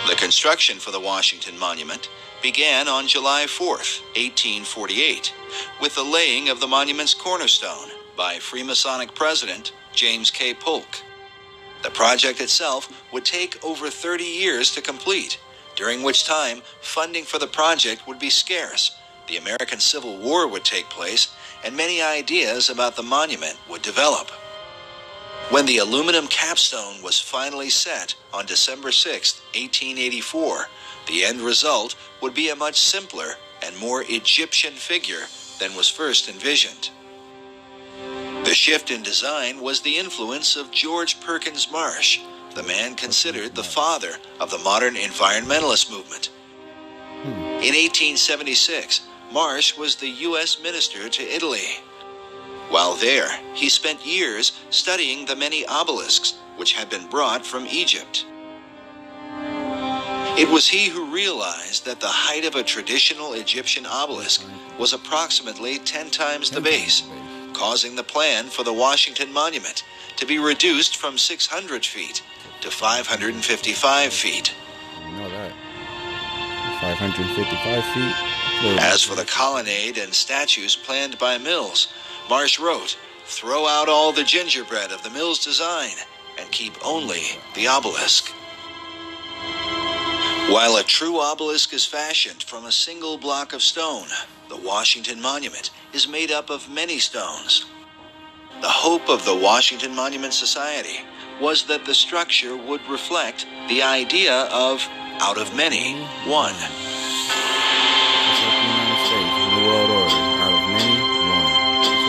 The construction for the Washington Monument began on July 4th, 1848, with the laying of the monument's cornerstone by Freemasonic President James K. Polk. The project itself would take over 30 years to complete, during which time funding for the project would be scarce, the American Civil War would take place, and many ideas about the monument would develop. When the aluminum capstone was finally set on December 6, 1884, the end result would be a much simpler and more Egyptian figure than was first envisioned. The shift in design was the influence of George Perkins Marsh, the man considered the father of the modern environmentalist movement. In 1876, Marsh was the U.S. minister to Italy. While there, he spent years studying the many obelisks which had been brought from Egypt. It was he who realized that the height of a traditional Egyptian obelisk was approximately 10 times the base, causing the plan for the Washington Monument to be reduced from 600 feet to 555 feet. You know that. 555 feet. As for the colonnade and statues planned by Mills, Marsh wrote, "Throw out all the gingerbread of the Mills design and keep only the obelisk." While a true obelisk is fashioned from a single block of stone, the Washington Monument is made up of many stones. The hope of the Washington Monument Society was that the structure would reflect the idea of out of many, one.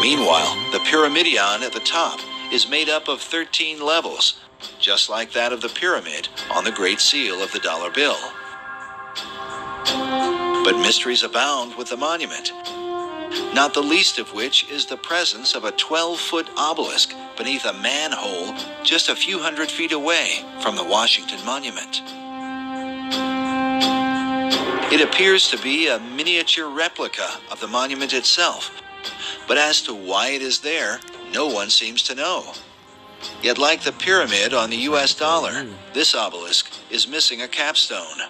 Meanwhile, the pyramidion at the top is made up of 13 levels, just like that of the pyramid on the Great Seal of the dollar bill. But mysteries abound with the monument, not the least of which is the presence of a 12-foot obelisk beneath a manhole just a few hundred feet away from the Washington Monument. It appears to be a miniature replica of the monument itself, but as to why it is there, no one seems to know. Yet like the pyramid on the U.S. dollar, this obelisk is missing a capstone.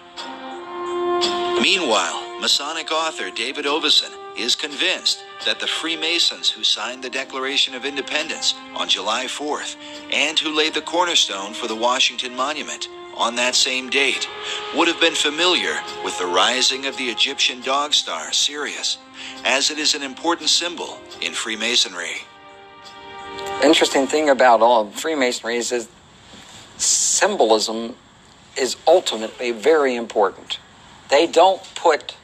Meanwhile, Masonic author David Oveson is convinced that the Freemasons who signed the Declaration of Independence on July 4th and who laid the cornerstone for the Washington Monument on that same date would have been familiar with the rising of the Egyptian dog star Sirius, as it is an important symbol in Freemasonry. Interesting thing about all of Freemasonry is that symbolism is ultimately very important. They don't put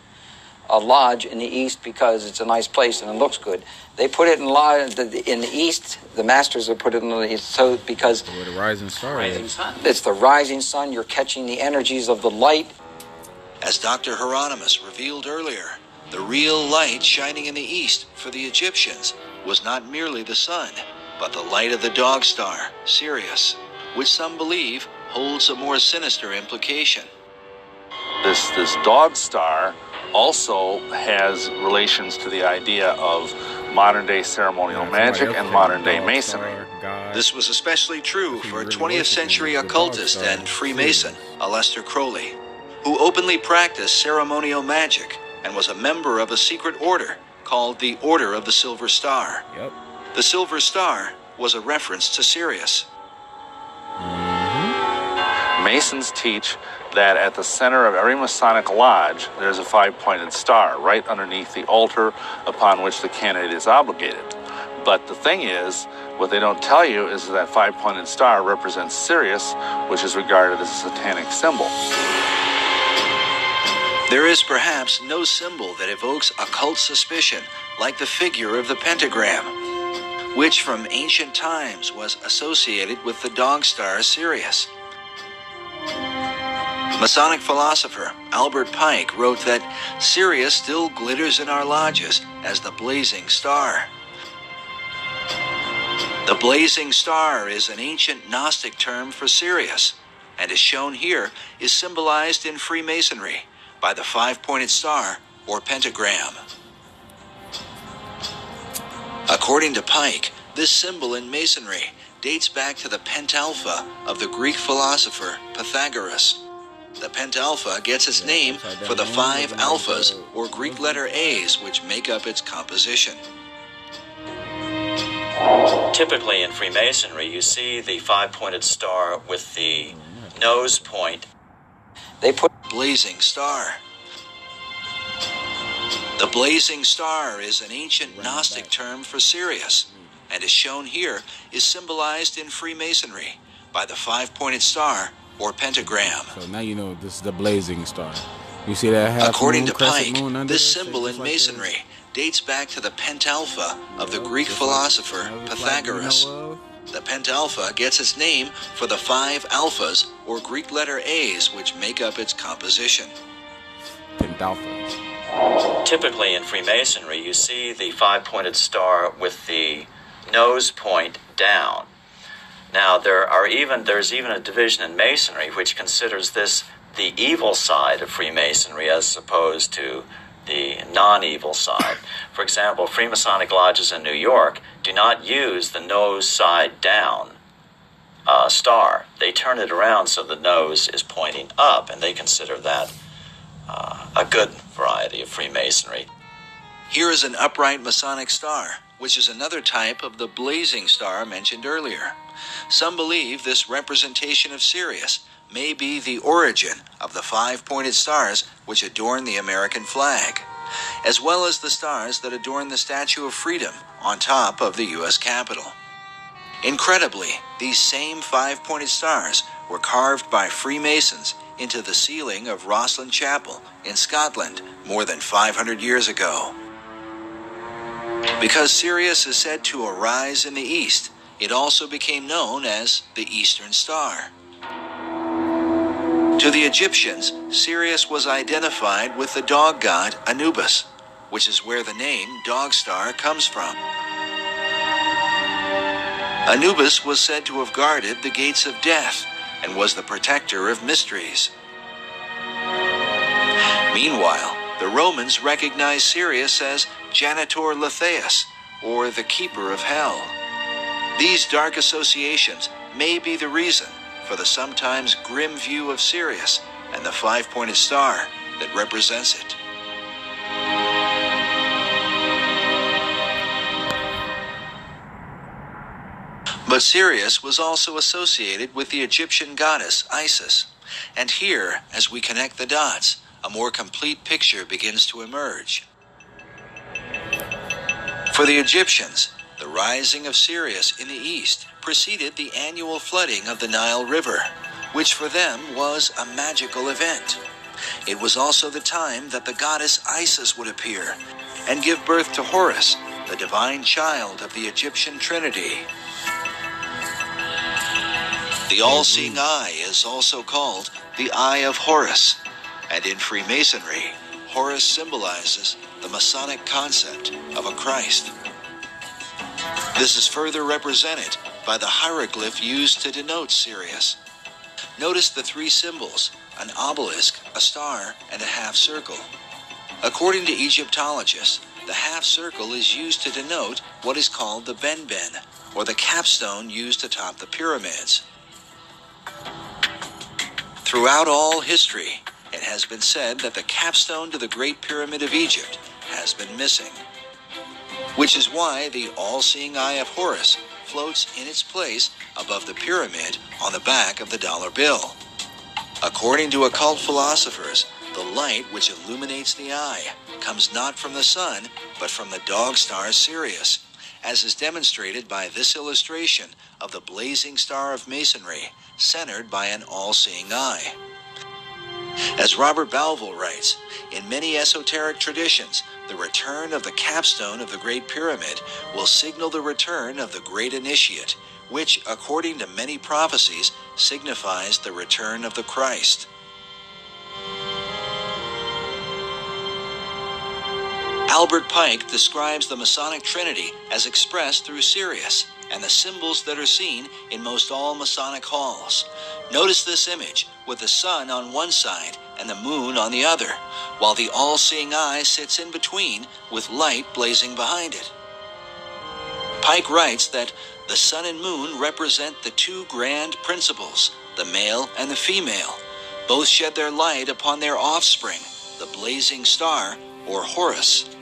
a lodge in the east because it's a nice place and it looks good. They put it in the east. The masters have put it in the east because where the rising star is. It's the rising sun. You're catching the energies of the light. As Dr. Hieronymus revealed earlier, the real light shining in the east for the Egyptians was not merely the sun, but the light of the dog star, Sirius, which some believe holds a more sinister implication. This dog star also has relations to the idea of modern-day ceremonial magic and modern-day masonry. This was especially true for 20th century occultist and Freemason Aleister Crowley, who openly practiced ceremonial magic and was a member of a secret order called the Order of the Silver Star. Yep. The Silver Star was a reference to Sirius. Masons teach that at the center of every Masonic lodge, there's a 5-pointed star right underneath the altar upon which the candidate is obligated. But the thing is, what they don't tell you is that 5-pointed star represents Sirius, which is regarded as a satanic symbol. There is perhaps no symbol that evokes occult suspicion like the figure of the pentagram, which from ancient times was associated with the dog star Sirius. Masonic philosopher Albert Pike wrote that Sirius still glitters in our lodges as the blazing star. The blazing star is an ancient Gnostic term for Sirius, and as shown here, is symbolized in Freemasonry by the five-pointed star or pentagram. According to Pike, this symbol in Masonry dates back to the pentalpha of the Greek philosopher Pythagoras. The pentalpha gets its name for the 5 alphas or Greek letter A's which make up its composition. Typically in Freemasonry, you see the 5-pointed star with the nose point. They put blazing star. The blazing star is an ancient Gnostic term for Sirius, and as shown here, is symbolized in Freemasonry by the 5-pointed star or pentagram. So now you know this is the blazing star. You see that half According moon, to Pike, moon under this it? symbol in Like Masonry dates back to the pentalpha of the Greek philosopher Pythagoras. The pentalpha gets its name for the 5 alphas or Greek letter A's which make up its composition. Pentalpha. Typically in Freemasonry, you see the 5-pointed star with the nose point down. Now, there's even a division in Masonry which considers this the evil side of Freemasonry as opposed to the non-evil side. For example, Freemasonic lodges in New York do not use the nose side down star. They turn it around so the nose is pointing up, and they consider that a good variety of Freemasonry. Here is an upright Masonic star, which is another type of the blazing star mentioned earlier. Some believe this representation of Sirius may be the origin of the 5-pointed stars which adorn the American flag, as well as the stars that adorn the Statue of Freedom on top of the U.S. Capitol. Incredibly, these same 5-pointed stars were carved by Freemasons into the ceiling of Rosslyn Chapel in Scotland more than 500 years ago. Because Sirius is said to arise in the east, it also became known as the Eastern Star. To the Egyptians, Sirius was identified with the dog god Anubis, which is where the name Dog Star comes from. Anubis was said to have guarded the gates of death and was the protector of mysteries. Meanwhile, the Romans recognized Sirius as Janitor Letheus, or the Keeper of Hell. These dark associations may be the reason for the sometimes grim view of Sirius and the 5-pointed star that represents it. But Sirius was also associated with the Egyptian goddess Isis, and here, as we connect the dots, a more complete picture begins to emerge. For the Egyptians, the rising of Sirius in the east preceded the annual flooding of the Nile River, which for them was a magical event. It was also the time that the goddess Isis would appear and give birth to Horus, the divine child of the Egyptian Trinity. The all-seeing eye is also called the Eye of Horus, and in Freemasonry, Horus symbolizes the Masonic concept of a Christ. This is further represented by the hieroglyph used to denote Sirius. Notice the 3 symbols, an obelisk, a star, and a half circle. According to Egyptologists, the half circle is used to denote what is called the benben, or the capstone used to top the pyramids. Throughout all history, it has been said that the capstone to the Great Pyramid of Egypt has been missing, which is why the all-seeing eye of Horus floats in its place above the pyramid on the back of the dollar bill. According to occult philosophers, the light which illuminates the eye comes not from the sun, but from the dog star Sirius, as is demonstrated by this illustration of the blazing star of Masonry, centered by an all-seeing eye. As Robert Balville writes, in many esoteric traditions, the return of the capstone of the Great Pyramid will signal the return of the Great Initiate, which, according to many prophecies, signifies the return of the Christ. Albert Pike describes the Masonic Trinity as expressed through Sirius and the symbols that are seen in most all Masonic halls. Notice this image with the sun on one side and the moon on the other, while the all-seeing eye sits in between with light blazing behind it. Pike writes that the sun and moon represent the two grand principles, the male and the female. Both shed their light upon their offspring, the blazing star, or Horus.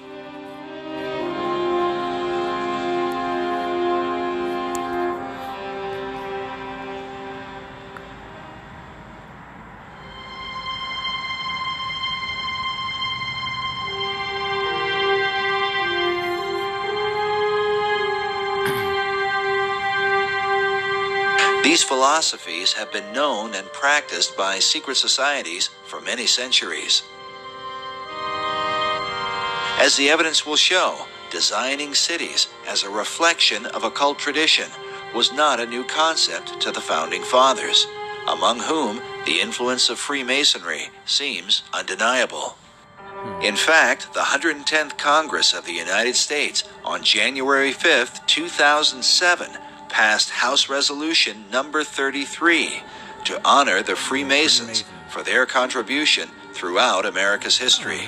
These philosophies have been known and practiced by secret societies for many centuries. As the evidence will show, designing cities as a reflection of occult tradition was not a new concept to the Founding Fathers, among whom the influence of Freemasonry seems undeniable. In fact, the 110th Congress of the United States on January 5, 2007, passed House Resolution number 33 to honor the Freemasons for their contribution throughout America's history.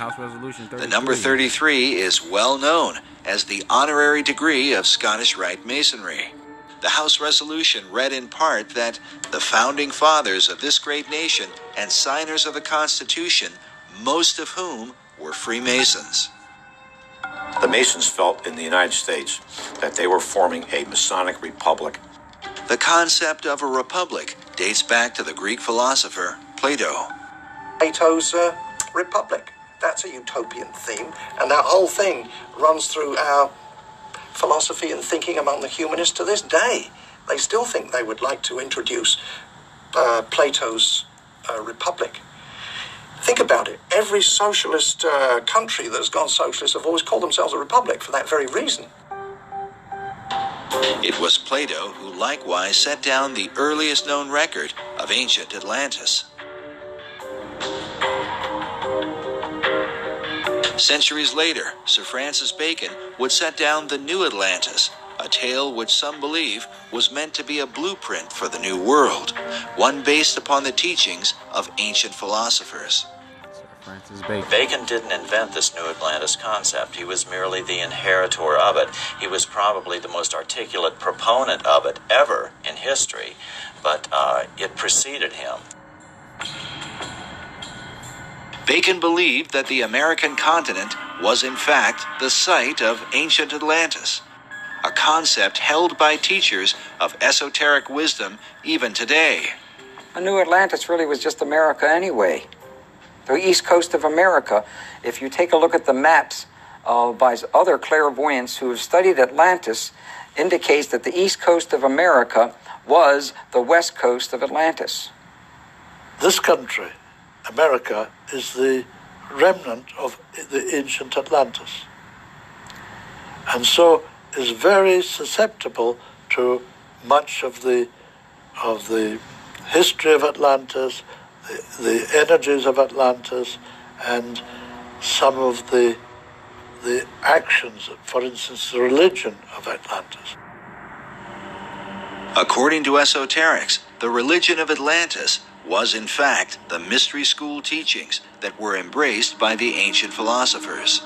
The number 33 is well known as the honorary degree of Scottish Rite Masonry. The House Resolution read in part that the Founding Fathers of this great nation and signers of the Constitution, most of whom were Freemasons. The Masons felt in the United States that they were forming a Masonic republic. The concept of a republic dates back to the Greek philosopher Plato. Plato's Republic. That's a utopian theme, and that whole thing runs through our philosophy and thinking among the humanists to this day. They still think they would like to introduce Plato's Republic. Think about it. Every socialist country that's gone socialist have always called themselves a republic for that very reason. It was Plato who likewise set down the earliest known record of ancient Atlantis. Centuries later, Sir Francis Bacon would set down the New Atlantis, a tale which some believe was meant to be a blueprint for the New World, one based upon the teachings of ancient philosophers. Bacon didn't invent this New Atlantis concept. He was merely the inheritor of it. He was probably the most articulate proponent of it ever in history, but it preceded him. Bacon believed that the American continent was in fact the site of ancient Atlantis, a concept held by teachers of esoteric wisdom even today. A New Atlantis really was just America anyway. The east coast of America, if you take a look at the maps by other clairvoyants who have studied Atlantis, indicates that the east coast of America was the west coast of Atlantis. This country, America, is the remnant of the ancient Atlantis, and so is very susceptible to much of the history of Atlantis, the energies of Atlantis, and some of the actions, for instance, the religion of Atlantis. According to esoterics, the religion of Atlantis was in fact the mystery school teachings that were embraced by the ancient philosophers.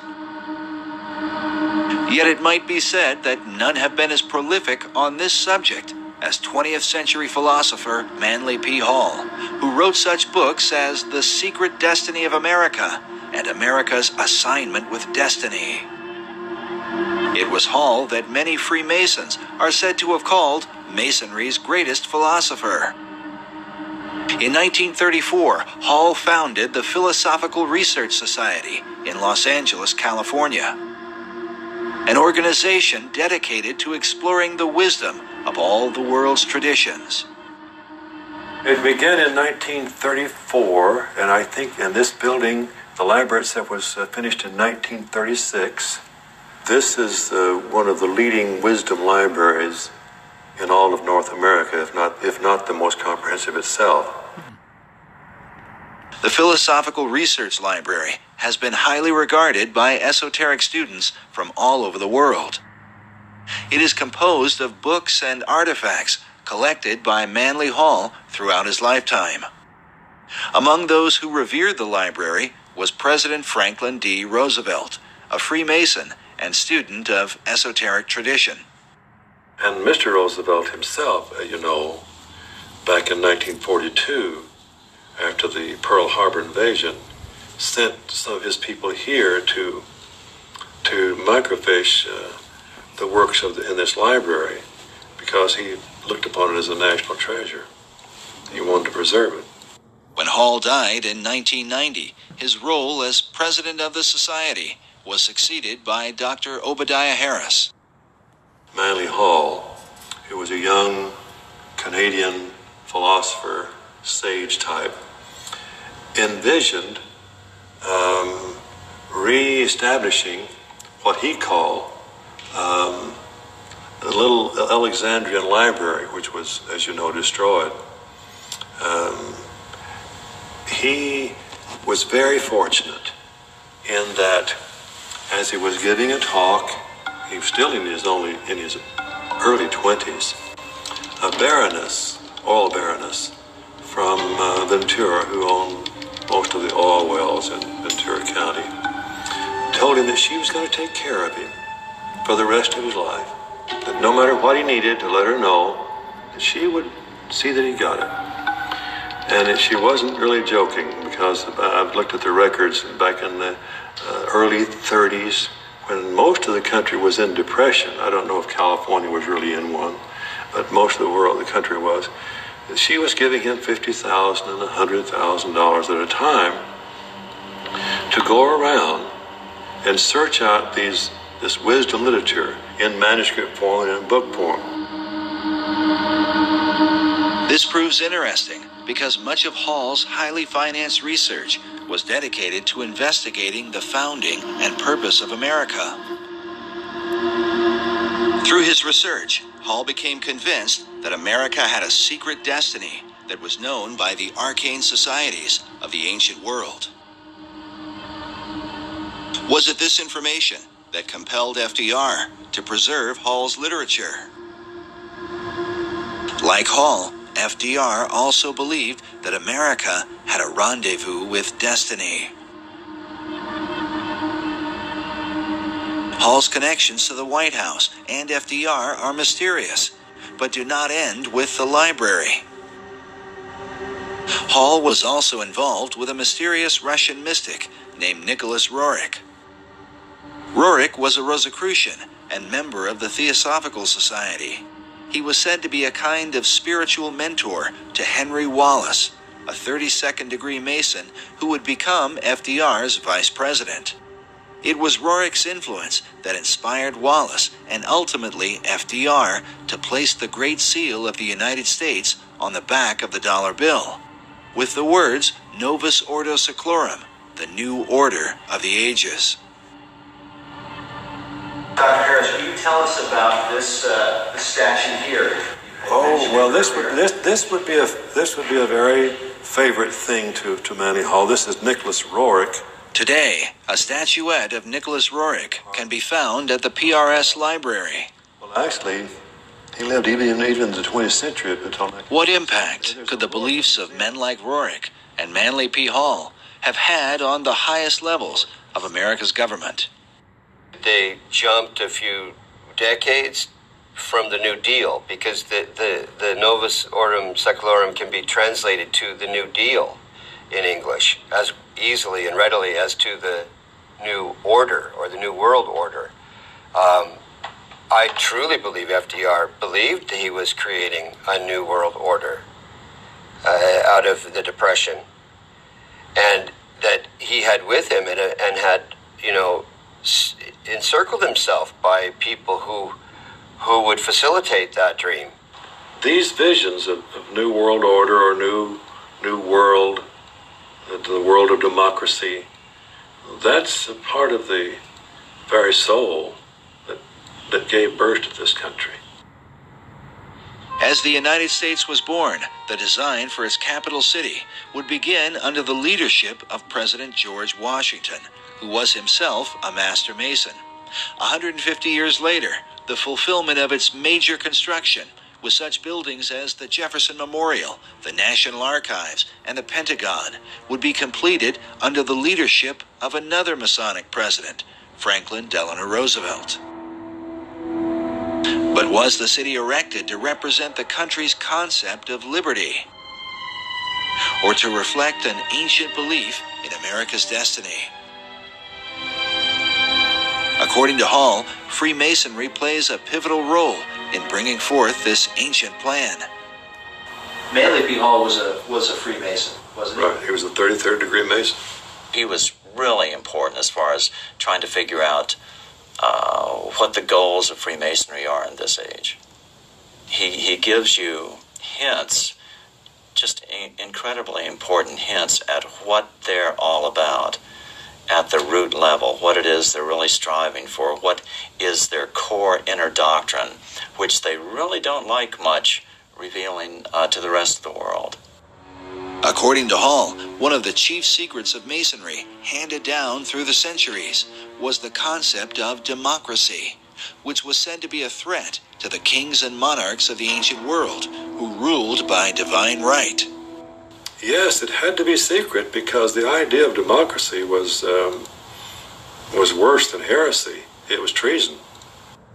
Yet it might be said that none have been as prolific on this subject as 20th century philosopher Manly P. Hall, who wrote such books as The Secret Destiny of America and America's Assignment with Destiny. It was Hall that many Freemasons are said to have called Masonry's greatest philosopher. In 1934, Hall founded the Philosophical Research Society in Los Angeles, California, an organization dedicated to exploring the wisdom of all the world's traditions. It began in 1934, and I think in this building, the library itself was finished in 1936. This is one of the leading wisdom libraries in all of North America, if not the most comprehensive itself. The Philosophical Research Library has been highly regarded by esoteric students from all over the world. It is composed of books and artifacts collected by Manly Hall throughout his lifetime. Among those who revered the library was President Franklin D. Roosevelt, a Freemason and student of esoteric tradition. And Mr. Roosevelt himself, back in 1942, after the Pearl Harbor invasion, sent some of his people here to microfiche the works in this library because he looked upon it as a national treasure. He wanted to preserve it. When Hall died in 1990, his role as president of the society was succeeded by Dr. Obadiah Harris. Manly Hall, who was a young Canadian philosopher, sage type, envisioned re-establishing what he called the little Alexandrian library, which was, as you know, destroyed. He was very fortunate in that as he was giving a talk, he was still in his early 20s, a baroness, oil baroness from Ventura, who owned most of the oil wells in Ventura County, told him that she was going to take care of him for the rest of his life. That no matter what he needed, to let her know that she would see that he got it. And that she wasn't really joking, because I've looked at the records back in the early 30s when most of the country was in depression. I don't know if California was really in one, but most of the country was. She was giving him $50,000 and $100,000 at a time to go around and search out this wisdom literature in manuscript form and in book form. This proves interesting because much of Hall's highly financed research was dedicated to investigating the founding and purpose of America. Through his research, Hall became convinced that America had a secret destiny that was known by the arcane societies of the ancient world. Was it this information that compelled FDR to preserve Hall's literature? Like Hall, FDR also believed that America had a rendezvous with destiny. Hall's connections to the White House and FDR are mysterious, but do not end with the library. Hall was also involved with a mysterious Russian mystic named Nicholas Roerich. Roerich was a Rosicrucian and member of the Theosophical Society. He was said to be a kind of spiritual mentor to Henry Wallace, a 32nd degree Mason who would become FDR's vice president. It was Roerich's influence that inspired Wallace and ultimately FDR to place the Great Seal of the United States on the back of the dollar bill, with the words Novus Ordo Seclorum, the new order of the ages. Dr. Harris, will you tell us about this statue here? Oh well, this would be a very favorite thing to Manly Hall. This is Nicholas Roerich. Today, a statuette of Nicholas Roerich can be found at the PRS Library. Well, actually, he lived even in the 20th century. What impact could the beliefs of men like Roerich and Manly P. Hall have had on the highest levels of America's government? They jumped a few decades from the New Deal, because the Novus Ordo Seclorum can be translated to the New Deal in English as easily and readily as to the New Order or the New World Order. I truly believe FDR believed he was creating a New World Order out of the Depression, and that he had with him and had, encircled himself by people who would facilitate that dream. These visions of New World Order or New World, the world of democracy, that's a part of the very soul that gave birth to this country. As the United States was born, the design for its capital city would begin under the leadership of President George Washington, who was himself a master mason. 150 years later, the fulfillment of its major construction, with such buildings as the Jefferson Memorial, the National Archives, and the Pentagon, would be completed under the leadership of another Masonic president, Franklin Delano Roosevelt. But was the city erected to represent the country's concept of liberty, or to reflect an ancient belief in America's destiny? According to Hall, Freemasonry plays a pivotal role in bringing forth this ancient plan. Manly P. Hall was a Freemason, wasn't he? Right, he was a 33rd degree Mason. He was really important as far as trying to figure out what the goals of Freemasonry are in this age. He gives you hints, just incredibly important hints at what they're all about at the root level, what it is they're really striving for, what is their core inner doctrine, which they really don't like much revealing to the rest of the world. According to Hall, one of the chief secrets of Masonry, handed down through the centuries, was the concept of democracy, which was said to be a threat to the kings and monarchs of the ancient world, who ruled by divine right. Yes, it had to be secret because the idea of democracy was worse than heresy. It was treason.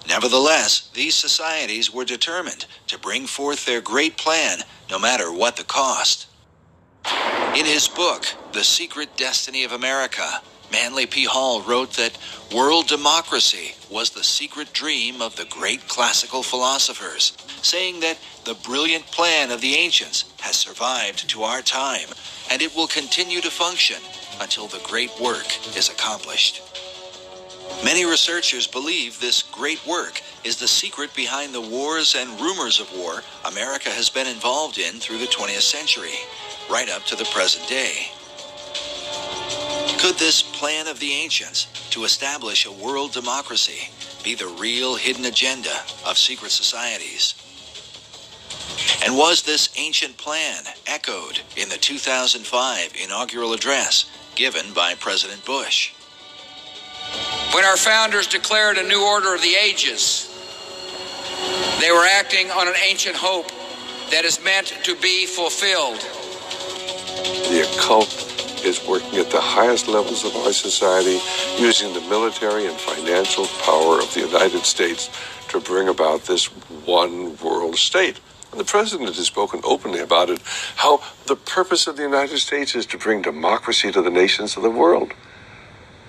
Nevertheless, these societies were determined to bring forth their great plan, no matter what the cost. In his book, The Secret Destiny of America, Manly P. Hall wrote that world democracy was the secret dream of the great classical philosophers, saying that the brilliant plan of the ancients has survived to our time, and it will continue to function until the great work is accomplished. Many researchers believe this great work is the secret behind the wars and rumors of war America has been involved in through the 20th century, right up to the present day. Could this plan of the ancients to establish a world democracy be the real hidden agenda of secret societies? And was this ancient plan echoed in the 2005 inaugural address given by President Bush? When our founders declared a new order of the ages, they were acting on an ancient hope that is meant to be fulfilled. The occult is working at the highest levels of our society, using the military and financial power of the United States to bring about this one world state. And the president has spoken openly about it, how the purpose of the United States is to bring democracy to the nations of the world.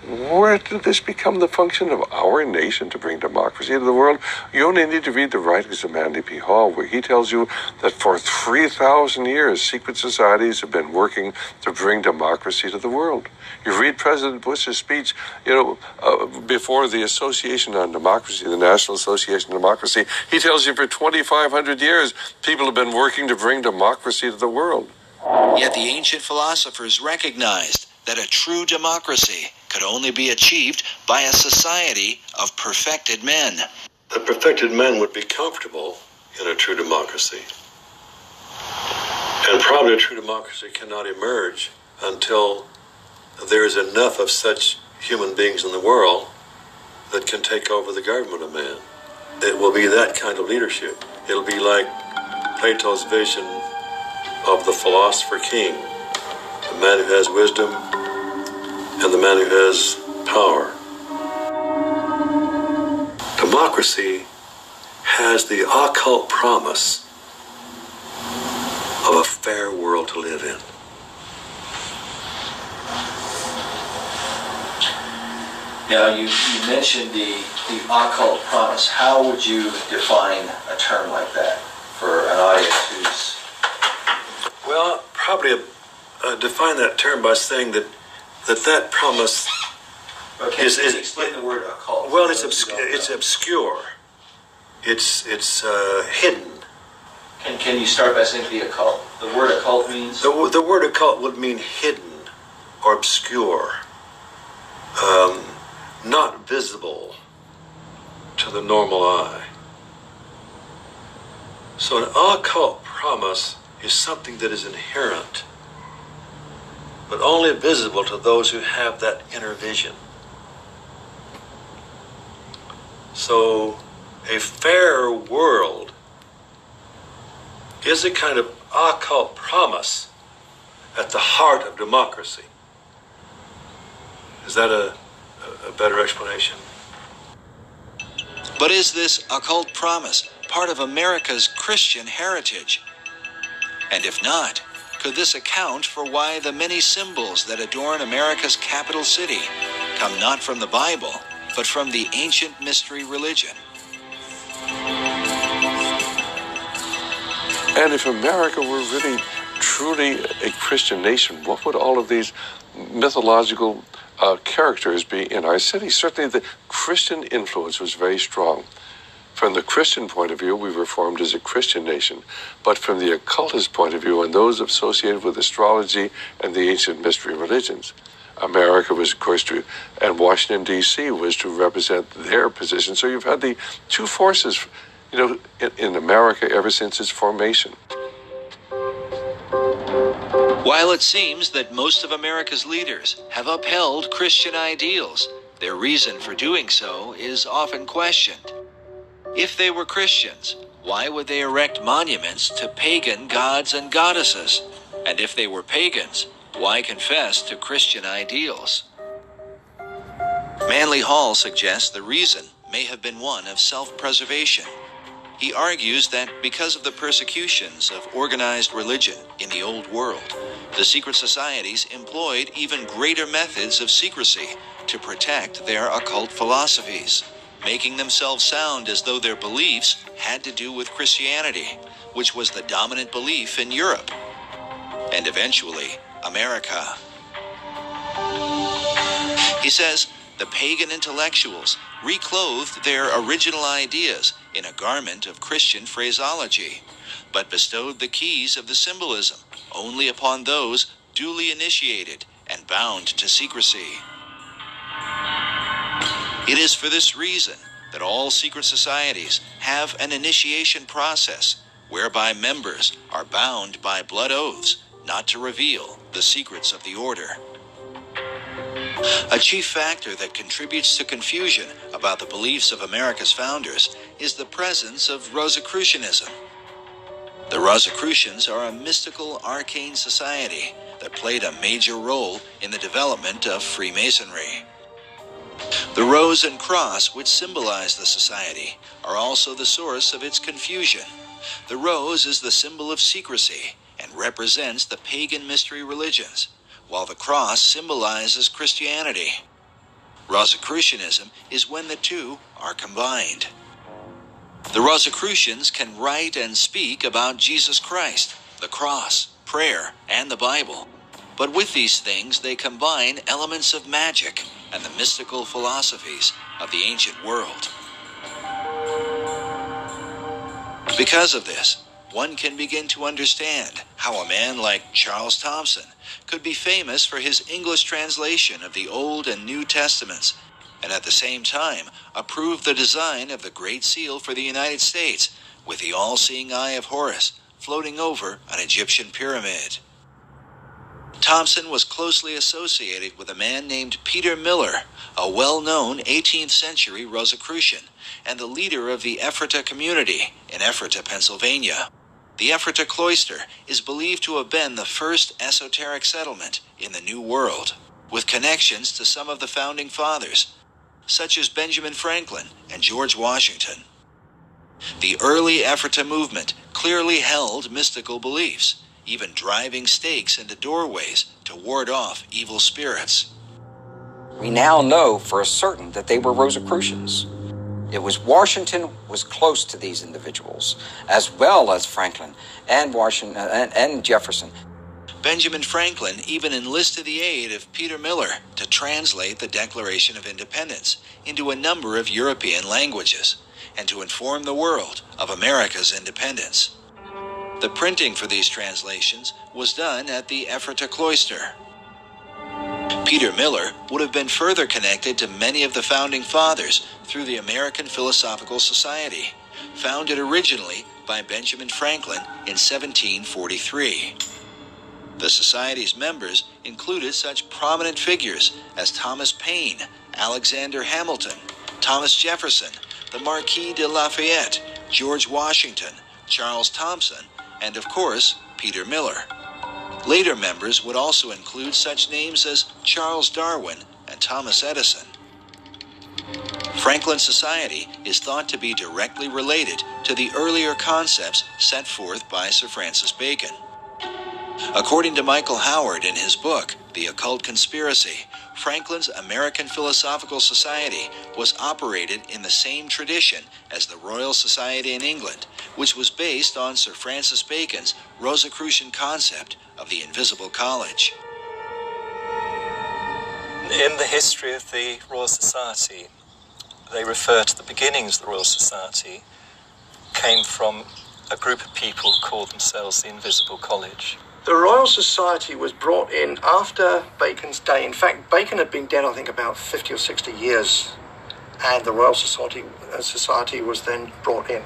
Where did this become the function of our nation, to bring democracy to the world? You only need to read the writings of Manly P. Hall, where he tells you that for 3,000 years, secret societies have been working to bring democracy to the world. You read President Bush's speech, before the Association on Democracy, the National Association on Democracy. He tells you for 2,500 years, people have been working to bring democracy to the world. Yet the ancient philosophers recognized that a true democracy could only be achieved by a society of perfected men. The perfected men would be comfortable in a true democracy. And probably a true democracy cannot emerge until there is enough of such human beings in the world that can take over the government of man. It will be that kind of leadership. It'll be like Plato's vision of the philosopher king, the man who has wisdom and the man who has power. Democracy has the occult promise of a fair world to live in. Now, you mentioned the occult promise. How would you define a term like that for an audience who's... Well, probably define that term by saying that promise is explain the word occult. Well, it's obscure. It's hidden. Can you start by saying the occult? The word occult means? The word occult would mean hidden or obscure, not visible to the normal eye. So an occult promise is something that is inherent, but only visible to those who have that inner vision. So a fair world is a kind of occult promise at the heart of democracy. Is that a better explanation? But is this occult promise part of America's Christian heritage? And if not, could this account for why the many symbols that adorn America's capital city come not from the Bible, but from the ancient mystery religion? And if America were really, truly a Christian nation, what would all of these mythological characters be in our city? Certainly the Christian influence was very strong. From the Christian point of view, we were formed as a Christian nation. But from the occultist point of view, and those associated with astrology and the ancient mystery religions, America was, of course, and Washington, D.C. was to represent their position. So you've had the two forces, in America ever since its formation. While it seems that most of America's leaders have upheld Christian ideals, their reason for doing so is often questioned. If they were Christians, why would they erect monuments to pagan gods and goddesses? And if they were pagans, why confess to Christian ideals? Manly Hall suggests the reason may have been one of self-preservation. He argues that because of the persecutions of organized religion in the Old World, the secret societies employed even greater methods of secrecy to protect their occult philosophies, making themselves sound as though their beliefs had to do with Christianity, which was the dominant belief in Europe, and eventually America. He says the pagan intellectuals reclothed their original ideas in a garment of Christian phraseology, but bestowed the keys of the symbolism only upon those duly initiated and bound to secrecy. It is for this reason that all secret societies have an initiation process whereby members are bound by blood oaths not to reveal the secrets of the order. A chief factor that contributes to confusion about the beliefs of America's founders is the presence of Rosicrucianism. The Rosicrucians are a mystical, arcane society that played a major role in the development of Freemasonry. The rose and cross, which symbolize the society, are also the source of its confusion. The rose is the symbol of secrecy and represents the pagan mystery religions, while the cross symbolizes Christianity. Rosicrucianism is when the two are combined. The Rosicrucians can write and speak about Jesus Christ, the cross, prayer, and the Bible. But with these things, they combine elements of magic and the mystical philosophies of the ancient world. Because of this, one can begin to understand how a man like Charles Thompson could be famous for his English translation of the Old and New Testaments, and at the same time approve the design of the Great Seal for the United States, with the all-seeing eye of Horus floating over an Egyptian pyramid. Thompson was closely associated with a man named Peter Miller, a well-known 18th century Rosicrucian, and the leader of the Ephrata community in Ephrata, Pennsylvania. The Ephrata cloister is believed to have been the first esoteric settlement in the New World, with connections to some of the founding fathers, such as Benjamin Franklin and George Washington. The early Ephrata movement clearly held mystical beliefs, even driving stakes into doorways to ward off evil spirits. We now know for certain that they were Rosicrucians. It was Washington was close to these individuals, as well as Franklin and Washington and Jefferson. Benjamin Franklin even enlisted the aid of Peter Miller to translate the Declaration of Independence into a number of European languages and to inform the world of America's independence. The printing for these translations was done at the Ephrata cloister. Peter Miller would have been further connected to many of the founding fathers through the American Philosophical Society, founded originally by Benjamin Franklin in 1743. The Society's members included such prominent figures as Thomas Paine, Alexander Hamilton, Thomas Jefferson, the Marquis de Lafayette, George Washington, Charles Thomson, and of course, Peter Miller. Later members would also include such names as Charles Darwin and Thomas Edison. Franklin Society is thought to be directly related to the earlier concepts set forth by Sir Francis Bacon. According to Michael Howard in his book, The Occult Conspiracy, Franklin's American Philosophical Society was operated in the same tradition as the Royal Society in England, which was based on Sir Francis Bacon's Rosicrucian concept of the Invisible College. In the history of the Royal Society, they refer to the beginnings of the Royal Society came from a group of people who called themselves the Invisible College. The Royal Society was brought in after Bacon's day. In fact, Bacon had been dead, I think, about 50 or 60 years, and the Royal Society was then brought in.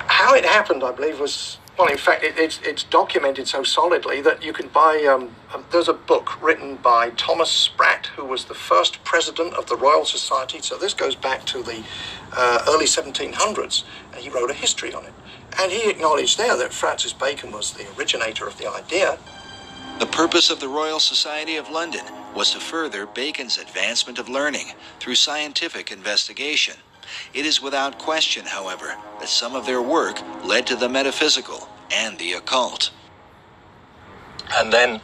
How it happened, I believe, was, well, in fact, it's documented so solidly that you can buy, there's a book written by Thomas Sprat, who was the first president of the Royal Society, so this goes back to the early 1700s, and he wrote a history on it. And he acknowledged there that Francis Bacon was the originator of the idea. The purpose of the Royal Society of London was to further Bacon's advancement of learning through scientific investigation. It is without question, however, that some of their work led to the metaphysical and the occult. And then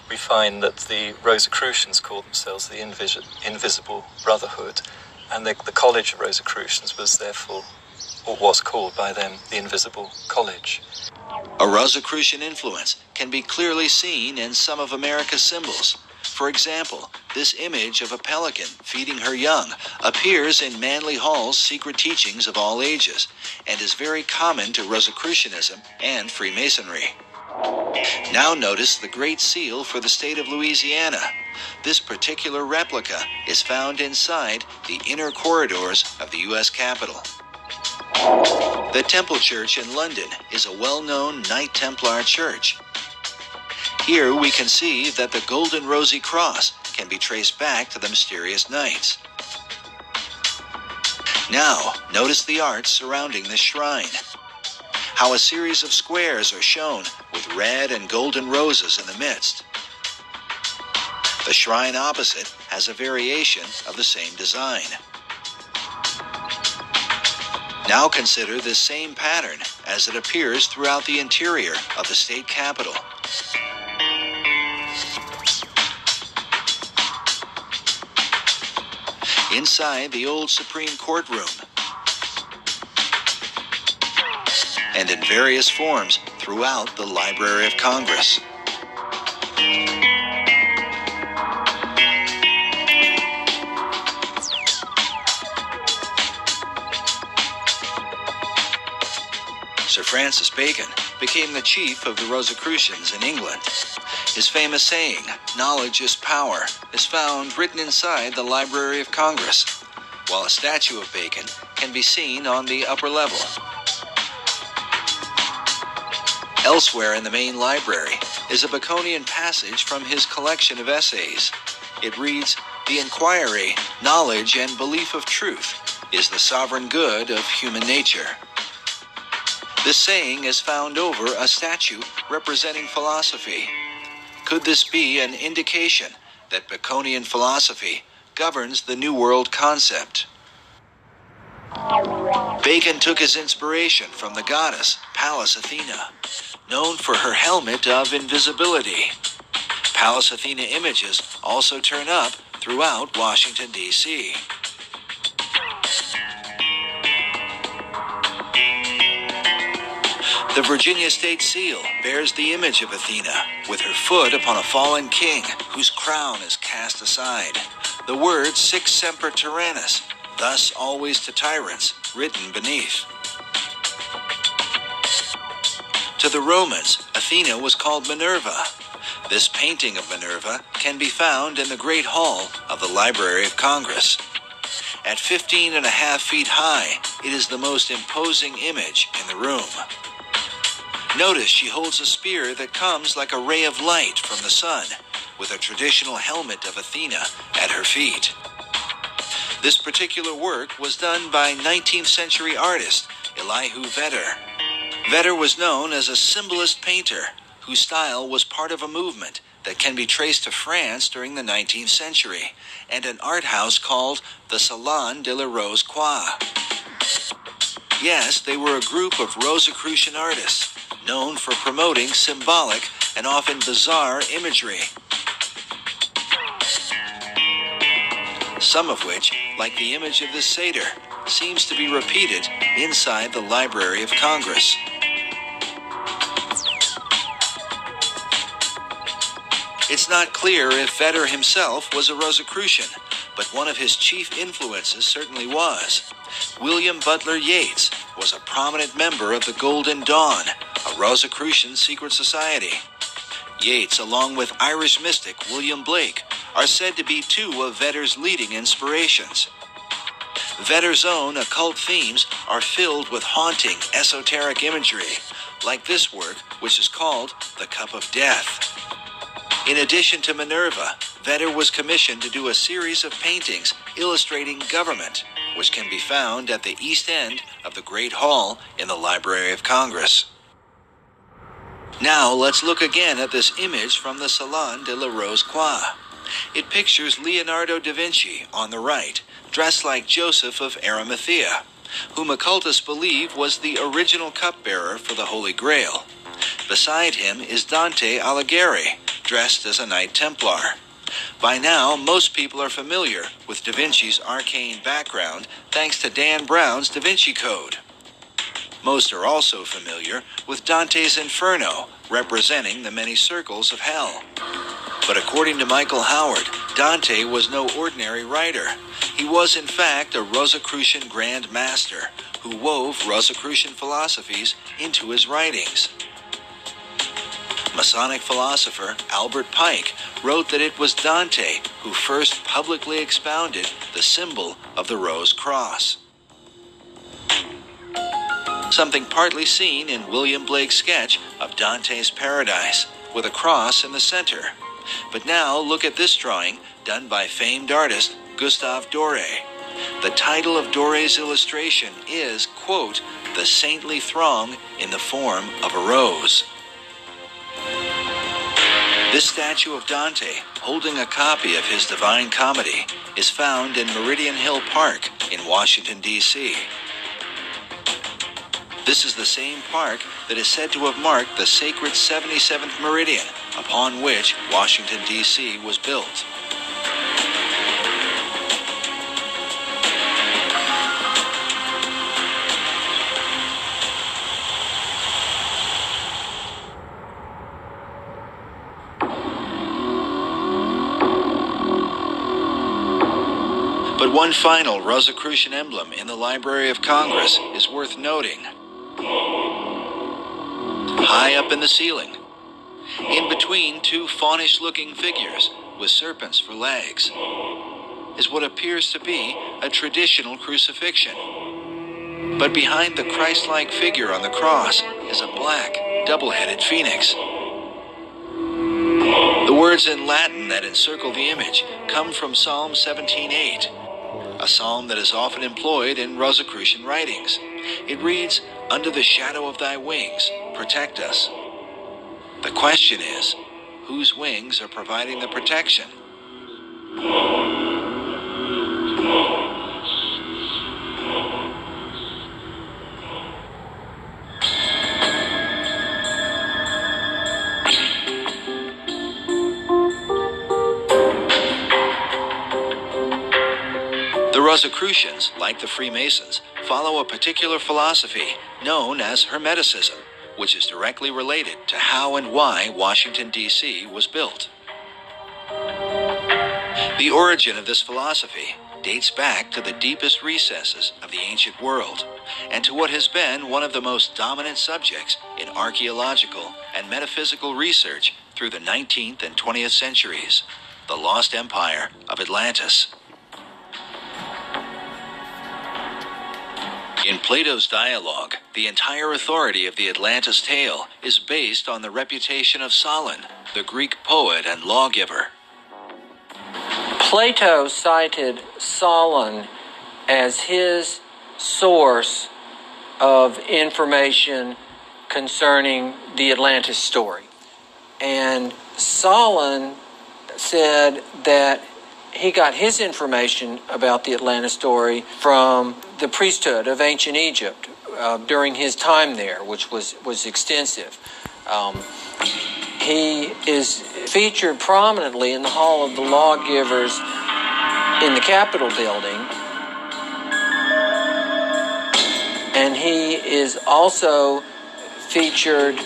we find that the Rosicrucians called themselves the Invisible Brotherhood, and the College of Rosicrucians was therefore, or was called by them, the Invisible College. A Rosicrucian influence can be clearly seen in some of America's symbols. For example, this image of a pelican feeding her young appears in Manly Hall's Secret Teachings of All Ages and is very common to Rosicrucianism and Freemasonry. Now notice the Great Seal for the state of Louisiana. This particular replica is found inside the inner corridors of the U.S. Capitol. The Temple Church in London is a well-known Knight Templar church. Here we can see that the Golden Rosy Cross can be traced back to the mysterious knights. Now, notice the art surrounding this shrine. How a series of squares are shown with red and golden roses in the midst. The shrine opposite has a variation of the same design. Now consider this same pattern as it appears throughout the interior of the state capitol. Inside the old Supreme Court room, and in various forms throughout the Library of Congress. Sir Francis Bacon became the chief of the Rosicrucians in England. His famous saying, "Knowledge is power," is found written inside the Library of Congress, while a statue of Bacon can be seen on the upper level. Elsewhere in the main library is a Baconian passage from his collection of essays. It reads, "The inquiry, knowledge, and belief of truth is the sovereign good of human nature." This saying is found over a statue representing philosophy. Could this be an indication that Baconian philosophy governs the New World concept? Bacon took his inspiration from the goddess Pallas Athena, known for her helmet of invisibility. Pallas Athena images also turn up throughout Washington, D.C. The Virginia State Seal bears the image of Athena, with her foot upon a fallen king whose crown is cast aside. The word Sic Semper Tyrannis, thus always to tyrants, written beneath. To the Romans, Athena was called Minerva. This painting of Minerva can be found in the Great Hall of the Library of Congress. At 15.5 feet high, it is the most imposing image in the room. Notice she holds a spear that comes like a ray of light from the sun, with a traditional helmet of Athena at her feet. This particular work was done by 19th century artist Elihu Vedder. Vedder was known as a symbolist painter whose style was part of a movement that can be traced to France during the 19th century and an art house called the Salon de la Rose Croix. Yes, they were a group of Rosicrucian artists known for promoting symbolic and often bizarre imagery. Some of which, like the image of this satyr, seems to be repeated inside the Library of Congress. It's not clear if Vedder himself was a Rosicrucian, but one of his chief influences certainly was. William Butler Yeats was a prominent member of the Golden Dawn, a Rosicrucian secret society. Yeats, along with Irish mystic William Blake, are said to be two of Vedder's leading inspirations. Vedder's own occult themes are filled with haunting, esoteric imagery, like this work, which is called The Cup of Death. In addition to Minerva, Vedder was commissioned to do a series of paintings illustrating government, which can be found at the east end of the Great Hall in the Library of Congress. Now let's look again at this image from the Salon de la Rose Croix. It pictures Leonardo da Vinci on the right, dressed like Joseph of Arimathea, whom occultists believe was the original cupbearer for the Holy Grail. Beside him is Dante Alighieri, dressed as a Knight Templar. By now, most people are familiar with Da Vinci's arcane background thanks to Dan Brown's Da Vinci Code. Most are also familiar with Dante's Inferno, representing the many circles of hell. But according to Michael Howard, Dante was no ordinary writer. He was in fact a Rosicrucian Grand Master who wove Rosicrucian philosophies into his writings. Masonic philosopher Albert Pike wrote that it was Dante who first publicly expounded the symbol of the Rose Cross. Something partly seen in William Blake's sketch of Dante's Paradise, with a cross in the center. But now look at this drawing done by famed artist Gustave Doré. The title of Doré's illustration is, quote, "The Saintly Throng in the Form of a Rose." This statue of Dante, holding a copy of his Divine Comedy, is found in Meridian Hill Park in Washington, D.C. This is the same park that is said to have marked the sacred 77th meridian upon which Washington, D.C. was built. But one final Rosicrucian emblem in the Library of Congress is worth noting. High up in the ceiling, in between two faunish-looking figures with serpents for legs, is what appears to be a traditional crucifixion. But behind the Christ-like figure on the cross is a black, double-headed phoenix. The words in Latin that encircle the image come from Psalm 17:8, a psalm that is often employed in Rosicrucian writings. It reads, "Under the shadow of thy wings, protect us." The question is, whose wings are providing the protection? The Rosicrucians, like the Freemasons, follow a particular philosophy known as Hermeticism, which is directly related to how and why Washington, D.C. was built. The origin of this philosophy dates back to the deepest recesses of the ancient world, and to what has been one of the most dominant subjects in archaeological and metaphysical research through the 19th and 20th centuries, the lost empire of Atlantis. In Plato's dialogue, the entire authority of the Atlantis tale is based on the reputation of Solon, the Greek poet and lawgiver. Plato cited Solon as his source of information concerning the Atlantis story. And Solon said that he got his information about the Atlantis story from the priesthood of ancient Egypt during his time there, which was extensive. He is featured prominently in the Hall of the Lawgivers in the Capitol building. And he is also featured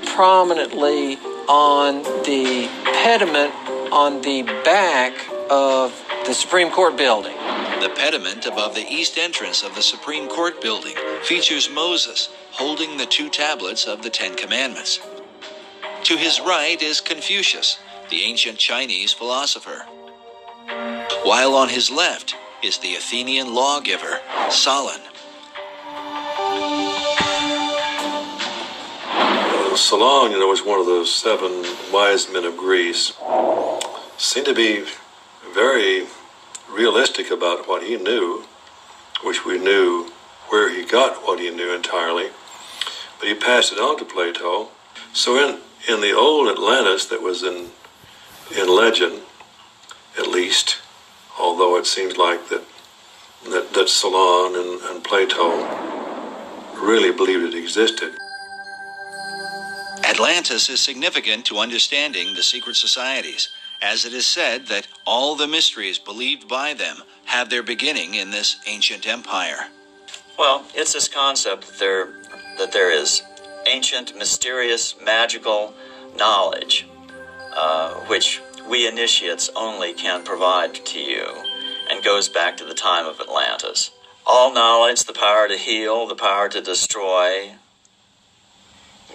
prominently on the pediment on the back of the Supreme Court building. The pediment above the east entrance of the Supreme Court building features Moses holding the 2 tablets of the 10 Commandments. To his right is Confucius, the ancient Chinese philosopher, while on his left is the Athenian lawgiver, Solon. Solon, was one of the 7 wise men of Greece. Seemed to be very realistic about what he knew, which we knew where he got what he knew entirely, but he passed it on to Plato. So in the old Atlantis that was in legend, at least, although it seems like that Solon and Plato really believed it existed. Atlantis is significant to understanding the secret societies, as it is said that all the mysteries believed by them have their beginning in this ancient empire. Well, it's this concept that there is ancient, mysterious, magical knowledge, which we initiates only can provide to you, and goes back to the time of Atlantis. All knowledge, the power to heal, the power to destroy,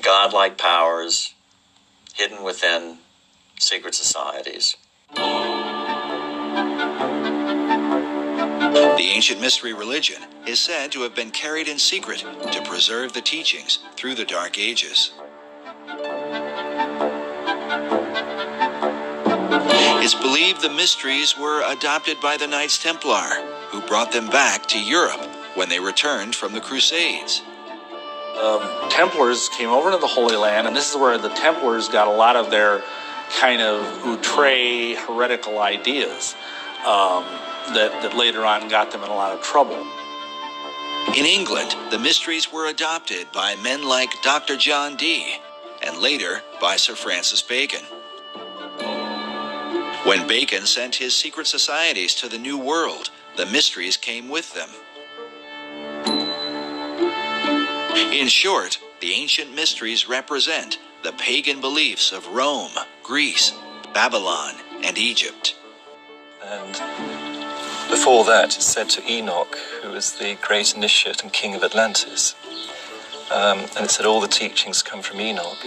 godlike powers hidden within secret societies. The ancient mystery religion is said to have been carried in secret to preserve the teachings through the Dark Ages. It's believed the mysteries were adopted by the Knights Templar, who brought them back to Europe when they returned from the Crusades. Templars came over to the Holy Land, and this is where the Templars got a lot of their kind of outre heretical ideas that later on got them in a lot of trouble. In England, the mysteries were adopted by men like Dr. John Dee, and later by Sir Francis Bacon. When Bacon sent his secret societies to the New World, the mysteries came with them. In short, the ancient mysteries represent the pagan beliefs of Rome, Greece, Babylon, and Egypt. And before that, it's said to Enoch, who was the great initiate and king of Atlantis. And it said all the teachings come from Enoch.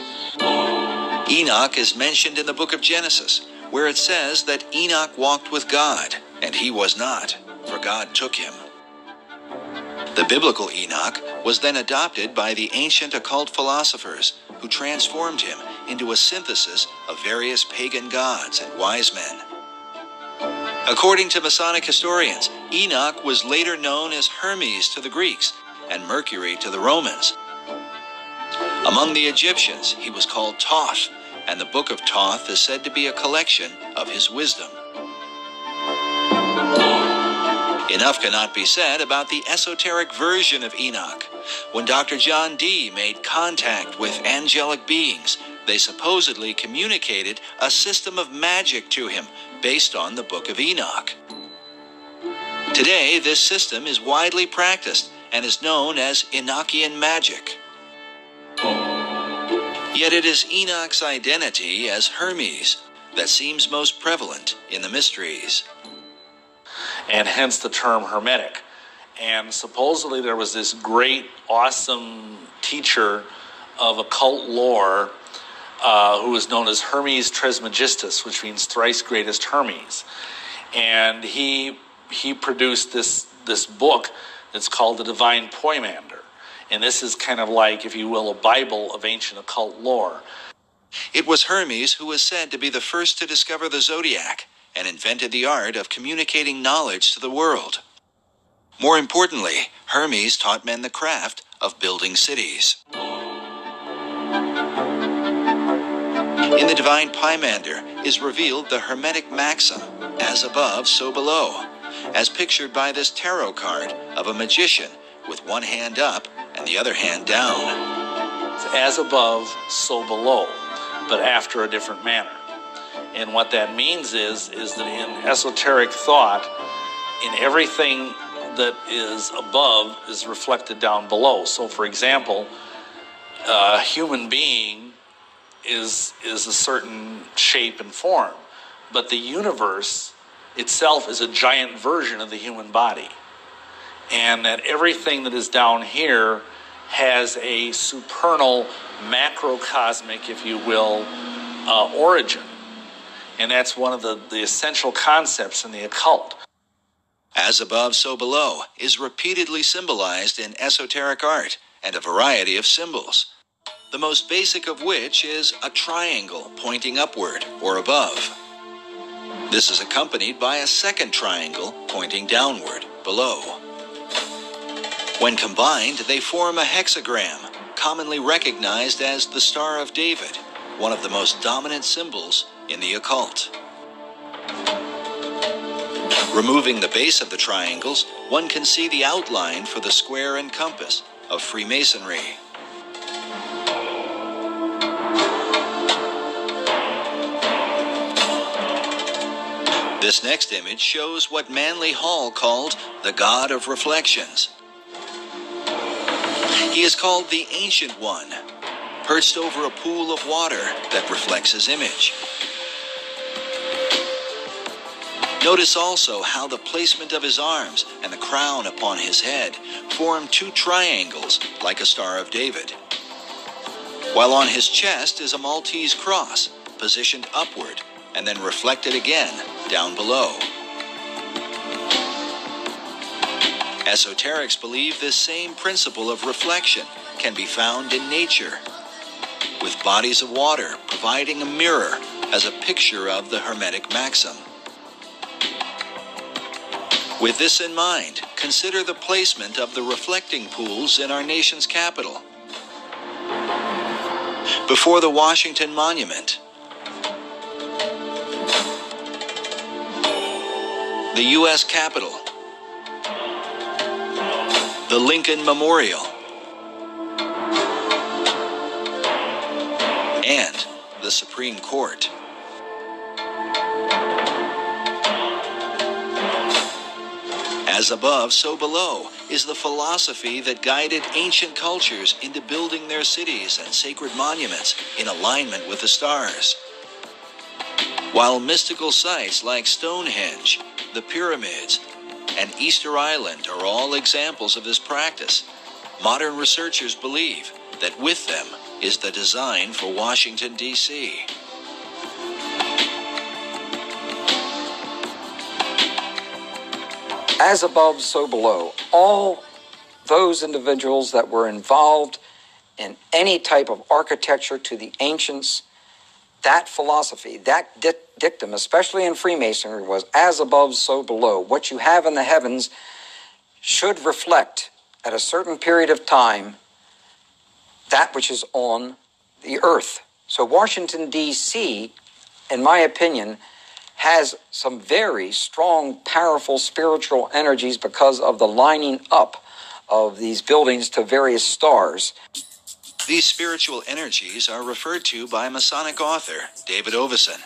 Enoch is mentioned in the book of Genesis, where it says that Enoch walked with God, and he was not, for God took him. The biblical Enoch was then adopted by the ancient occult philosophers, who transformed him into a synthesis of various pagan gods and wise men. According to Masonic historians, Enoch was later known as Hermes to the Greeks and Mercury to the Romans. Among the Egyptians, he was called Thoth, and the Book of Thoth is said to be a collection of his wisdom. Enough cannot be said about the esoteric version of Enoch. When Dr. John Dee made contact with angelic beings, they supposedly communicated a system of magic to him based on the Book of Enoch. Today, this system is widely practiced and is known as Enochian magic. Yet it is Enoch's identity as Hermes that seems most prevalent in the mysteries. And hence the term Hermetic. And supposedly there was this great, awesome teacher of occult lore who was known as Hermes Trismegistus, which means thrice greatest Hermes. And he produced this book It's called the Divine Poimander. And this is kind of like, if you will, a Bible of ancient occult lore. It was Hermes who was said to be the first to discover the zodiac and invented the art of communicating knowledge to the world. More importantly, Hermes taught men the craft of building cities. In the Divine Poimander is revealed the Hermetic maxim, as above, so below, as pictured by this tarot card of a magician with one hand up and the other hand down. It's as above, so below, but after a different manner. And what that means is that in esoteric thought, in everything that is above is reflected down below. So, for example, a human being is a certain shape and form, but the universe itself is a giant version of the human body. And that everything that is down here has a supernal, macrocosmic, if you will, origin. And that's one of the essential concepts in the occult. As above, so below is repeatedly symbolized in esoteric art and a variety of symbols, the most basic of which is a triangle pointing upward or above. This is accompanied by a second triangle pointing downward below. When combined, they form a hexagram, commonly recognized as the Star of David, one of the most dominant symbols in the occult. Removing the base of the triangles, one can see the outline for the square and compass of Freemasonry. This next image shows what Manly Hall called the God of Reflections. He is called the Ancient One, perched over a pool of water that reflects his image. Notice also how the placement of his arms and the crown upon his head form two triangles like a Star of David, while on his chest is a Maltese cross positioned upward and then reflected again down below. Esoterics believe this same principle of reflection can be found in nature, with bodies of water providing a mirror as a picture of the Hermetic maxim. With this in mind, consider the placement of the reflecting pools in our nation's capital. Before the Washington Monument, the U.S. Capitol, the Lincoln Memorial, and the Supreme Court. As above, so below is the philosophy that guided ancient cultures into building their cities and sacred monuments in alignment with the stars. While mystical sites like Stonehenge, the pyramids, and Easter Island are all examples of this practice, modern researchers believe that with them is the design for Washington, D.C. As above, so below. All those individuals that were involved in any type of architecture to the ancients, that philosophy, that dictum, especially in Freemasonry, was as above, so below. What you have in the heavens should reflect at a certain period of time that which is on the earth. So Washington, D.C., in my opinion, has some very strong, powerful spiritual energies because of the lining up of these buildings to various stars. These spiritual energies are referred to by Masonic author David Oveson.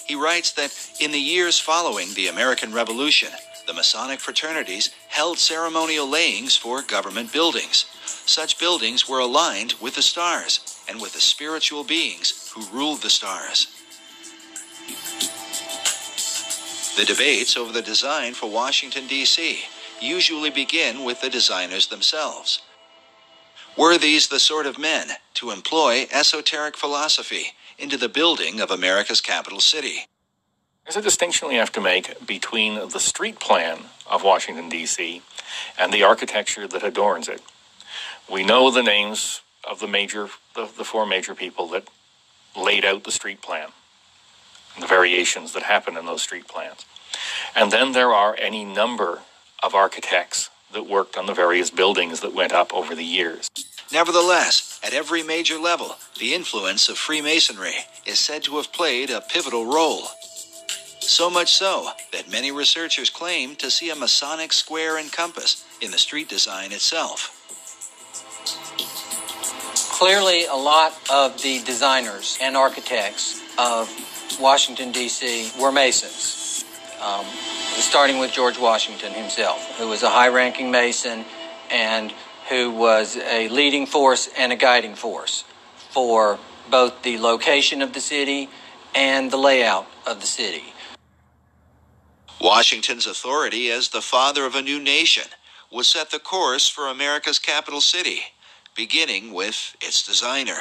He writes that in the years following the American Revolution, the Masonic fraternities held ceremonial layings for government buildings. Such buildings were aligned with the stars and with the spiritual beings who ruled the stars. The debates over the design for Washington, D.C. usually begin with the designers themselves. Were these the sort of men to employ esoteric philosophy into the building of America's capital city? There's a distinction we have to make between the street plan of Washington, D.C. and the architecture that adorns it. We know the names of the four major people that laid out the street plan, and the variations that happen in those street plans. And then there are any number of architects that worked on the various buildings that went up over the years. Nevertheless, at every major level, the influence of Freemasonry is said to have played a pivotal role. So much so that many researchers claim to see a Masonic square and compass in the street design itself. Clearly, a lot of the designers and architects of Washington, D.C. were Masons, starting with George Washington himself, who was a high-ranking Mason and who was a leading force and a guiding force for both the location of the city and the layout of the city. Washington's authority as the father of a new nation would set the course for America's capital city, beginning with its designer.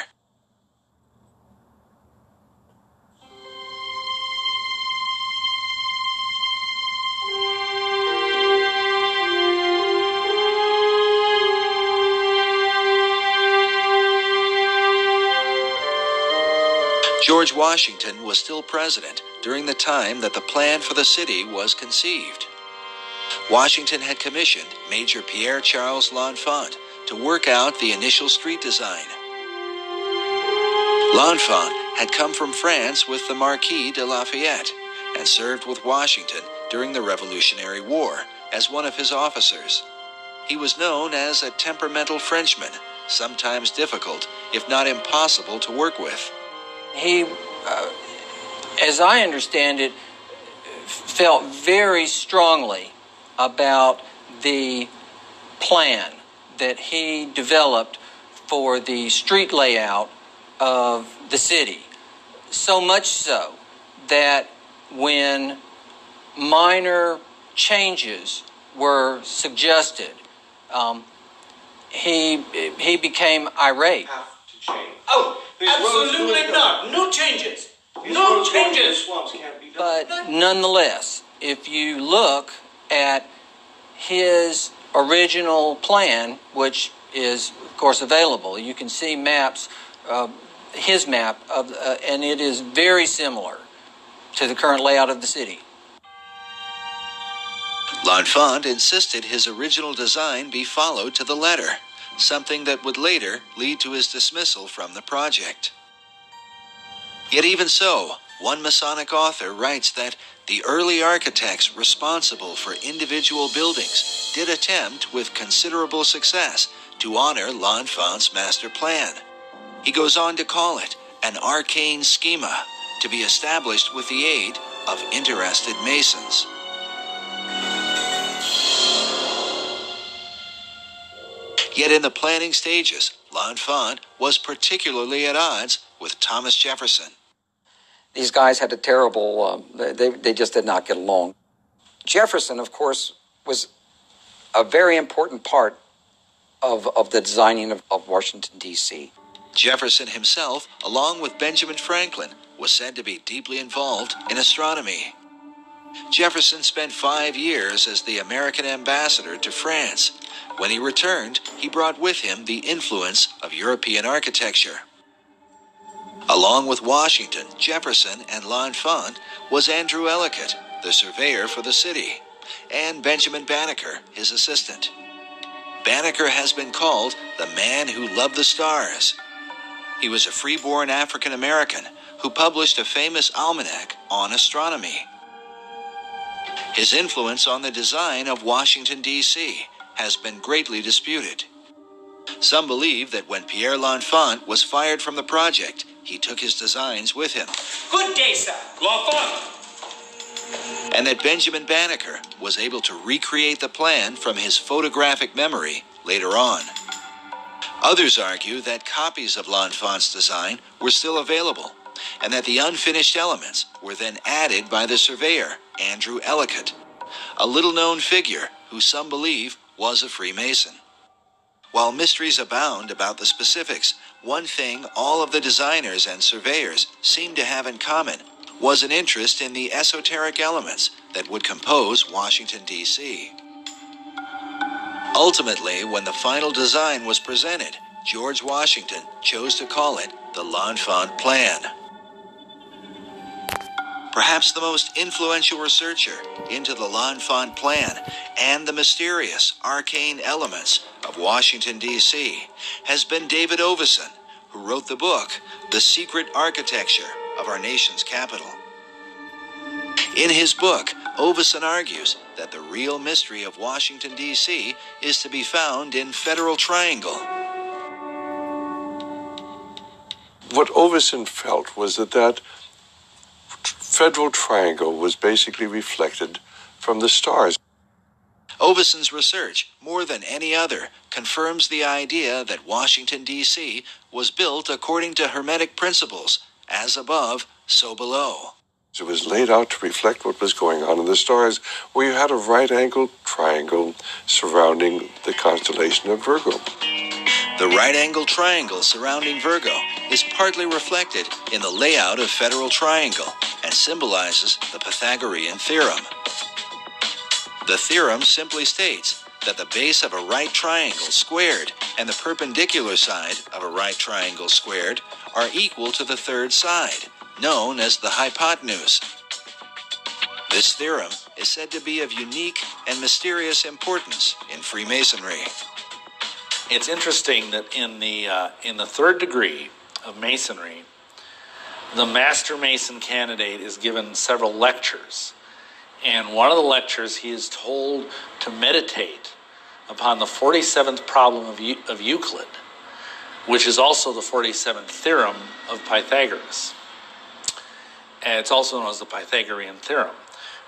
George Washington was still president during the time that the plan for the city was conceived. Washington had commissioned Major Pierre Charles L'Enfant to work out the initial street design. L'Enfant had come from France with the Marquis de Lafayette and served with Washington during the Revolutionary War as one of his officers. He was known as a temperamental Frenchman, sometimes difficult, if not impossible, to work with. He, as I understand it, felt very strongly about the plan that he developed for the street layout of the city. So much so that when minor changes were suggested, he became irate. Oh, absolutely not. No changes. No changes. But nonetheless, if you look at his original plan, which is, of course, available, you can see maps, his map, and it is very similar to the current layout of the city. L'Enfant insisted his original design be followed to the letter, something that would later lead to his dismissal from the project. Yet even so, one Masonic author writes that the early architects responsible for individual buildings did attempt with considerable success to honor L'Enfant's master plan. He goes on to call it an arcane schema to be established with the aid of interested Masons. Yet in the planning stages, L'Enfant was particularly at odds with Thomas Jefferson. These guys had a terrible, they just did not get along. Jefferson, of course, was a very important part of the designing of Washington, D.C. Jefferson himself, along with Benjamin Franklin, was said to be deeply involved in astronomy. Jefferson spent 5 years as the American ambassador to France. When he returned, he brought with him the influence of European architecture. Along with Washington, Jefferson, and L'Enfant was Andrew Ellicott, the surveyor for the city, and Benjamin Banneker, his assistant. Banneker has been called the man who loved the stars. He was a freeborn African-American who published a famous almanac on astronomy. His influence on the design of Washington, D.C. has been greatly disputed. Some believe that when Pierre L'Enfant was fired from the project, he took his designs with him. Good day, sir. L'Enfant! And that Benjamin Banneker was able to recreate the plan from his photographic memory later on. Others argue that copies of L'Enfant's design were still available, and that the unfinished elements were then added by the surveyor, Andrew Ellicott, a little-known figure who some believe was a Freemason. While mysteries abound about the specifics, one thing all of the designers and surveyors seemed to have in common was an interest in the esoteric elements that would compose Washington, D.C. Ultimately, when the final design was presented, George Washington chose to call it the L'Enfant Plan. Perhaps the most influential researcher into the L'Enfant Plan and the mysterious, arcane elements of Washington, D.C. has been David Oveson, who wrote the book, The Secret Architecture of Our Nation's Capital. In his book, Oveson argues that the real mystery of Washington, D.C. is to be found in Federal Triangle. What Oveson felt was that Federal Triangle was basically reflected from the stars. Oveson's research, more than any other, confirms the idea that Washington, D.C. was built according to Hermetic principles, as above, so below. It was laid out to reflect what was going on in the stars, where you had a right-angled triangle surrounding the constellation of Virgo. The right-angled triangle surrounding Virgo is partly reflected in the layout of Federal Triangle and symbolizes the Pythagorean theorem. The theorem simply states that the base of a right triangle squared and the perpendicular side of a right triangle squared are equal to the third side, known as the hypotenuse. This theorem is said to be of unique and mysterious importance in Freemasonry. It's interesting that in the third degree of Masonry, the Master Mason candidate is given several lectures. And one of the lectures, he is told to meditate upon the 47th problem of Euclid, which is also the 47th theorem of Pythagoras. And it's also known as the Pythagorean theorem,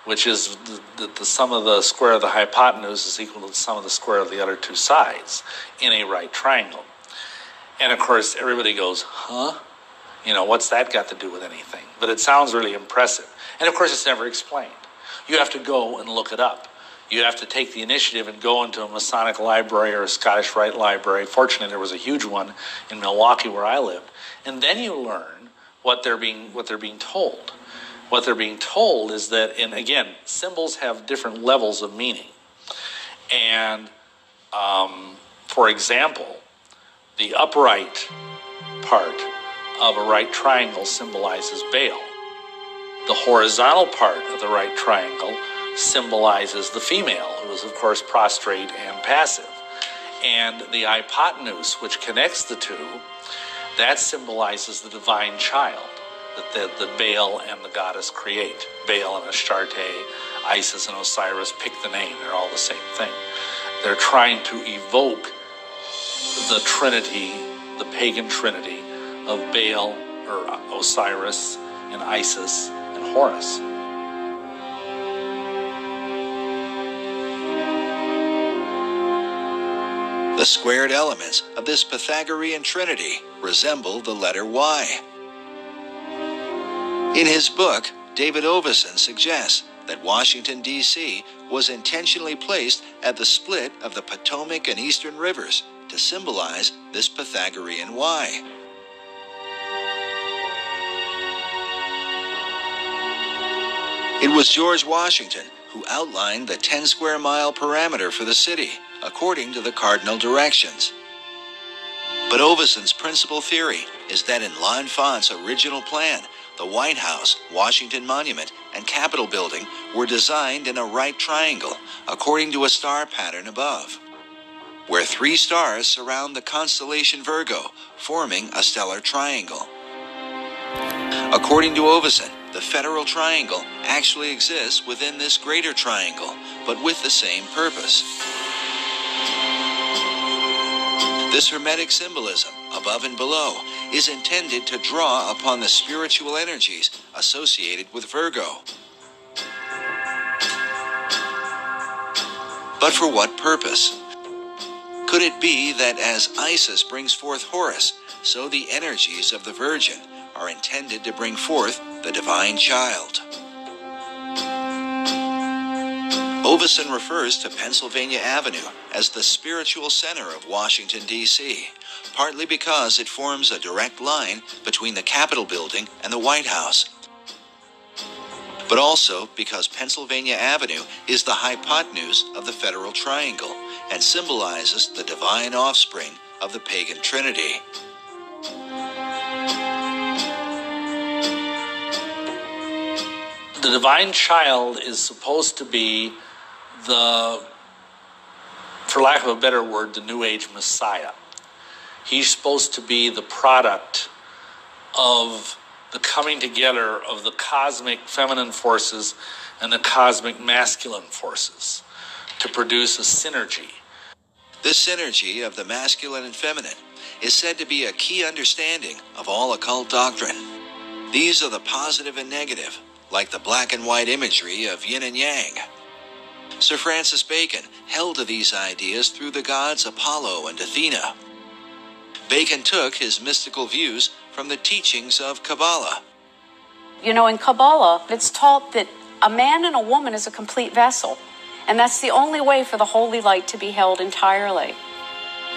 which is the sum of the square of the hypotenuse is equal to the sum of the square of the other two sides in a right triangle. And of course, everybody goes, huh? You know, what's that got to do with anything? But it sounds really impressive. And of course, it's never explained. You have to go and look it up. You have to take the initiative and go into a Masonic library or a Scottish Rite library. Fortunately, there was a huge one in Milwaukee where I lived. And then you learn what they're being told. What they're being told is that, and again, symbols have different levels of meaning. And, for example, the upright part of a right triangle symbolizes Baal. The horizontal part of the right triangle symbolizes the female, who is, of course, prostrate and passive. And the hypotenuse, which connects the two, that symbolizes the divine child that Baal and the goddess create. Baal and Astarte, Isis and Osiris, pick the name, they're all the same thing. They're trying to evoke the trinity, the pagan trinity of Baal or Osiris and Isis and Horus. The squared elements of this Pythagorean trinity resemble the letter Y. In his book, David Oveson suggests that Washington, D.C. was intentionally placed at the split of the Potomac and Eastern rivers to symbolize this Pythagorean Y. It was George Washington who outlined the 10 square mile parameter for the city, according to the cardinal directions. But Oveson's principal theory is that in L'Enfant's original plan, the White House, Washington Monument, and Capitol Building were designed in a right triangle, according to a star pattern above, where 3 stars surround the constellation Virgo, forming a stellar triangle. According to Oveson, the Federal Triangle actually exists within this greater triangle, but with the same purpose. This Hermetic symbolism, above and below, is intended to draw upon the spiritual energies associated with Virgo. But for what purpose? Could it be that as Isis brings forth Horus, so the energies of the Virgin are intended to bring forth the divine child? Oveson refers to Pennsylvania Avenue as the spiritual center of Washington, D.C., partly because it forms a direct line between the Capitol Building and the White House, but also because Pennsylvania Avenue is the hypotenuse of the Federal Triangle and symbolizes the divine offspring of the pagan Trinity. The divine child is supposed to be the, for lack of a better word, the New Age Messiah. He's supposed to be the product of the coming together of the cosmic feminine forces and the cosmic masculine forces to produce a synergy. This synergy of the masculine and feminine is said to be a key understanding of all occult doctrine. These are the positive and negative, like the black and white imagery of yin and yang. Sir Francis Bacon held to these ideas through the gods Apollo and Athena. Bacon took his mystical views from the teachings of Kabbalah. You know, in Kabbalah, it's taught that a man and a woman is a complete vessel, and that's the only way for the holy light to be held entirely.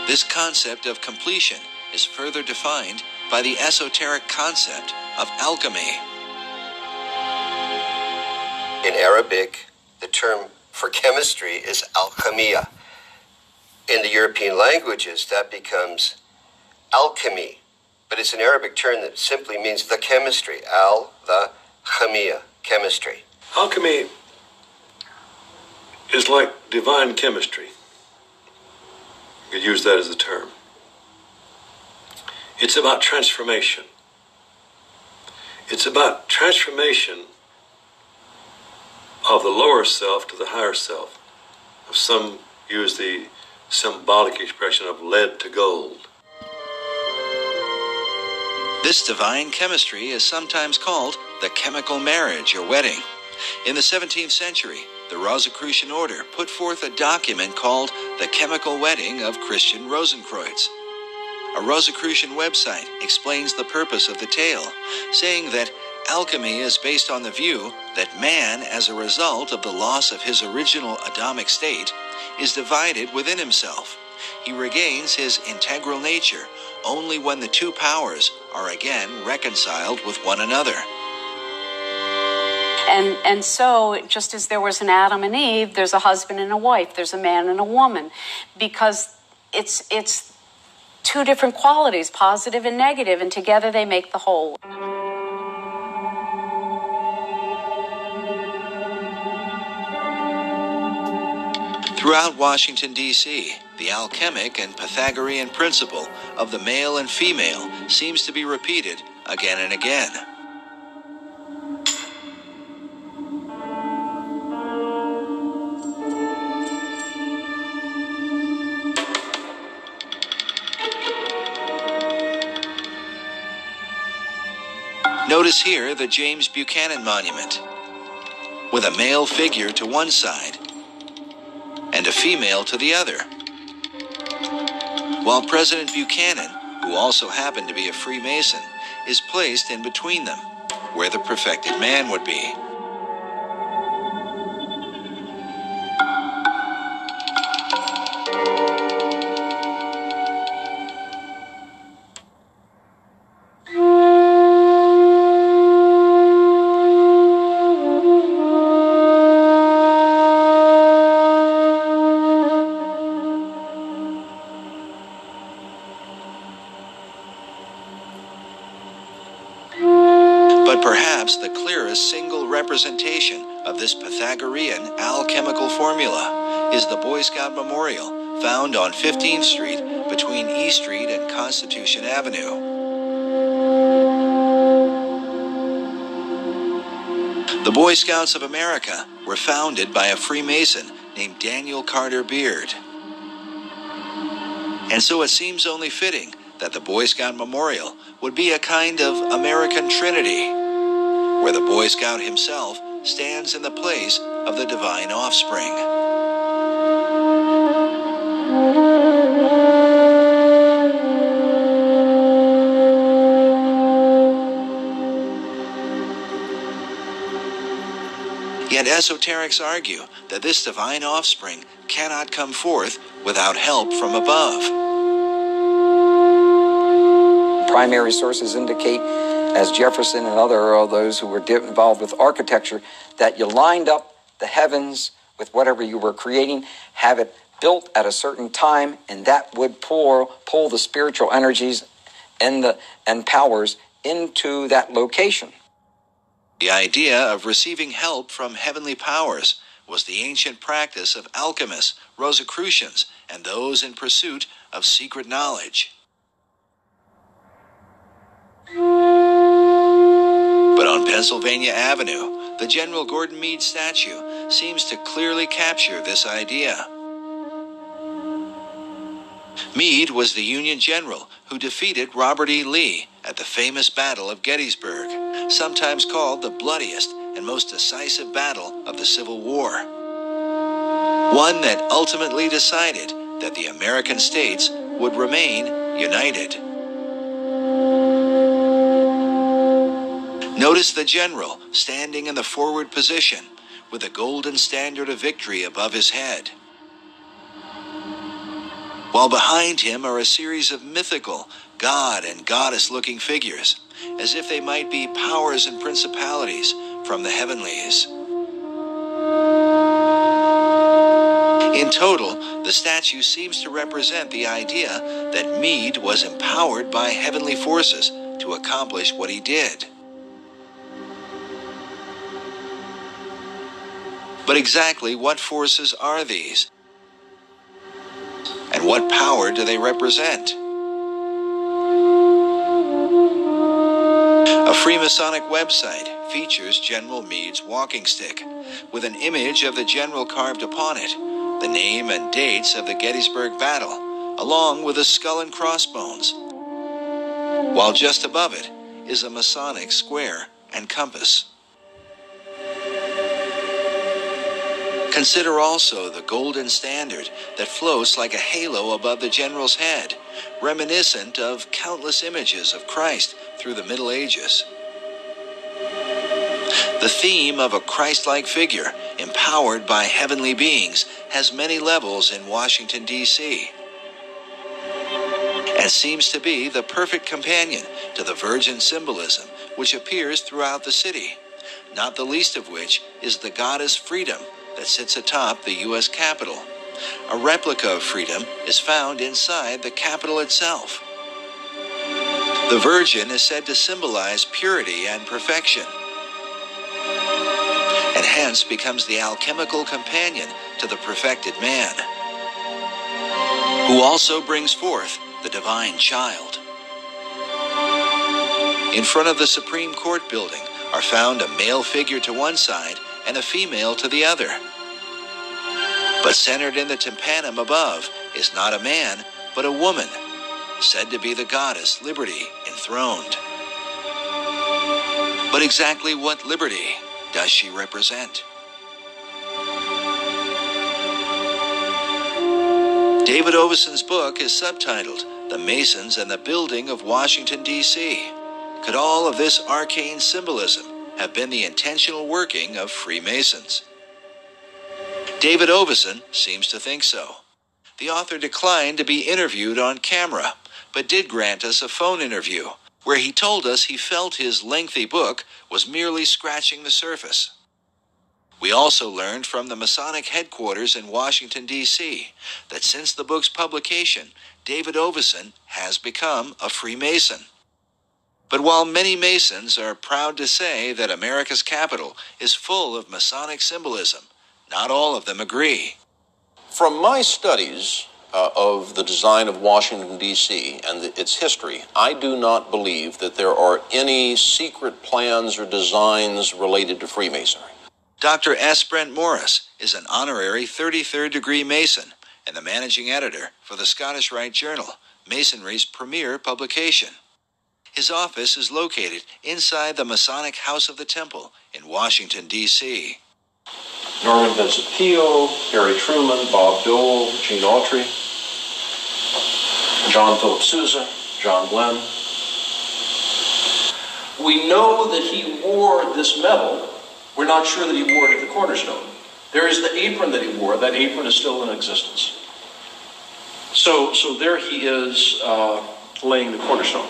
This concept of completion is further defined by the esoteric concept of alchemy. In Arabic, the term for chemistry is alchemia. In the European languages, that becomes alchemy. But it's an Arabic term that simply means the chemistry. The chemia, chemistry. Alchemy is like divine chemistry. You could use that as a term. It's about transformation. It's about transformation of the lower self to the higher self. Some use the symbolic expression of lead to gold. This divine chemistry is sometimes called the chemical marriage or wedding. In the 17th century, the Rosicrucian order put forth a document called the Chemical Wedding of Christian Rosenkreuz. A Rosicrucian website explains the purpose of the tale, saying that alchemy is based on the view that man, as a result of the loss of his original Adamic state, is divided within himself. He regains his integral nature only when the two powers are again reconciled with one another. And so, just as there was an Adam and Eve, there's a husband and a wife, there's a man and a woman, because it's two different qualities, positive and negative, and together they make the whole. Throughout Washington, D.C., the alchemic and Pythagorean principle of the male and female seems to be repeated again and again. Notice here the James Buchanan Monument, with a male figure to one side and a female to the other, while President Buchanan, who also happened to be a Freemason, is placed in between them, where the perfected man would be. Perhaps the clearest single representation of this Pythagorean alchemical formula is the Boy Scout Memorial found on 15th Street between E Street and Constitution Avenue. The Boy Scouts of America were founded by a Freemason named Daniel Carter Beard. And so it seems only fitting that the Boy Scout Memorial would be a kind of American Trinity, where the Boy Scout himself stands in the place of the divine offspring. Yet esoterics argue that this divine offspring cannot come forth without help from above. Primary sources indicate, as Jefferson and other those who were involved with architecture, that you lined up the heavens with whatever you were creating, have it built at a certain time, and that would pull the spiritual energies and powers into that location. The idea of receiving help from heavenly powers was the ancient practice of alchemists, Rosicrucians, and those in pursuit of secret knowledge. But on Pennsylvania Avenue, the General Gordon Meade statue seems to clearly capture this idea. Meade was the Union general who defeated Robert E. Lee at the famous Battle of Gettysburg, sometimes called the bloodiest and most decisive battle of the Civil War. One that ultimately decided that the American states would remain united. Notice the general standing in the forward position with the golden standard of victory above his head, while behind him are a series of mythical god and goddess-looking figures, as if they might be powers and principalities from the heavenlies. In total, the statue seems to represent the idea that Meade was empowered by heavenly forces to accomplish what he did. But exactly what forces are these? And what power do they represent? A Freemasonic website features General Meade's walking stick, with an image of the general carved upon it, the name and dates of the Gettysburg battle, along with a skull and crossbones, while just above it is a Masonic square and compass. Consider also the golden standard that floats like a halo above the general's head, reminiscent of countless images of Christ through the Middle Ages. The theme of a Christ-like figure empowered by heavenly beings has many levels in Washington, D.C., and seems to be the perfect companion to the Virgin symbolism which appears throughout the city, not the least of which is the goddess Freedom that sits atop the U.S. Capitol. A replica of Freedom is found inside the Capitol itself. The Virgin is said to symbolize purity and perfection, and hence becomes the alchemical companion to the perfected man, who also brings forth the divine child. In front of the Supreme Court building are found a male figure to one side and a female to the other. But centered in the tympanum above is not a man, but a woman, said to be the goddess Liberty enthroned. But exactly what liberty does she represent? David Oveson's book is subtitled The Masons and the Building of Washington, D.C. Could all of this arcane symbolism have been the intentional working of Freemasons? David Oveson seems to think so. The author declined to be interviewed on camera, but did grant us a phone interview, where he told us he felt his lengthy book was merely scratching the surface. We also learned from the Masonic headquarters in Washington, D.C., that since the book's publication, David Oveson has become a Freemason. But while many Masons are proud to say that America's capital is full of Masonic symbolism, not all of them agree. From my studies of the design of Washington, D.C. and its history, I do not believe that there are any secret plans or designs related to Freemasonry. Dr. S. Brent Morris is an honorary 33rd degree Mason and the managing editor for the Scottish Rite Journal, Masonry's premier publication. His office is located inside the Masonic House of the Temple in Washington, D.C. Norman Vincent Peale, Harry Truman, Bob Dole, Gene Autry, John Philip Sousa, John Glenn. We know that he wore this medal. We're not sure that he wore it at the cornerstone. There is the apron that he wore. That apron is still in existence. So there he is laying the cornerstone.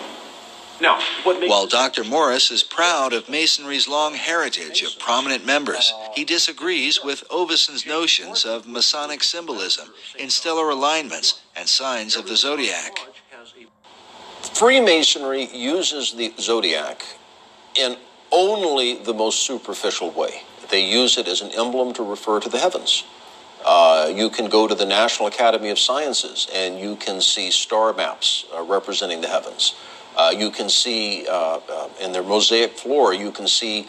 Now, while Dr. Morris is proud of Masonry's long heritage of prominent members, he disagrees with Oveson's notions of Masonic symbolism in stellar alignments and signs of the zodiac. Freemasonry uses the zodiac in only the most superficial way. They use it as an emblem to refer to the heavens. You can go to the National Academy of Sciences and you can see star maps representing the heavens. You can see in their mosaic floor, you can see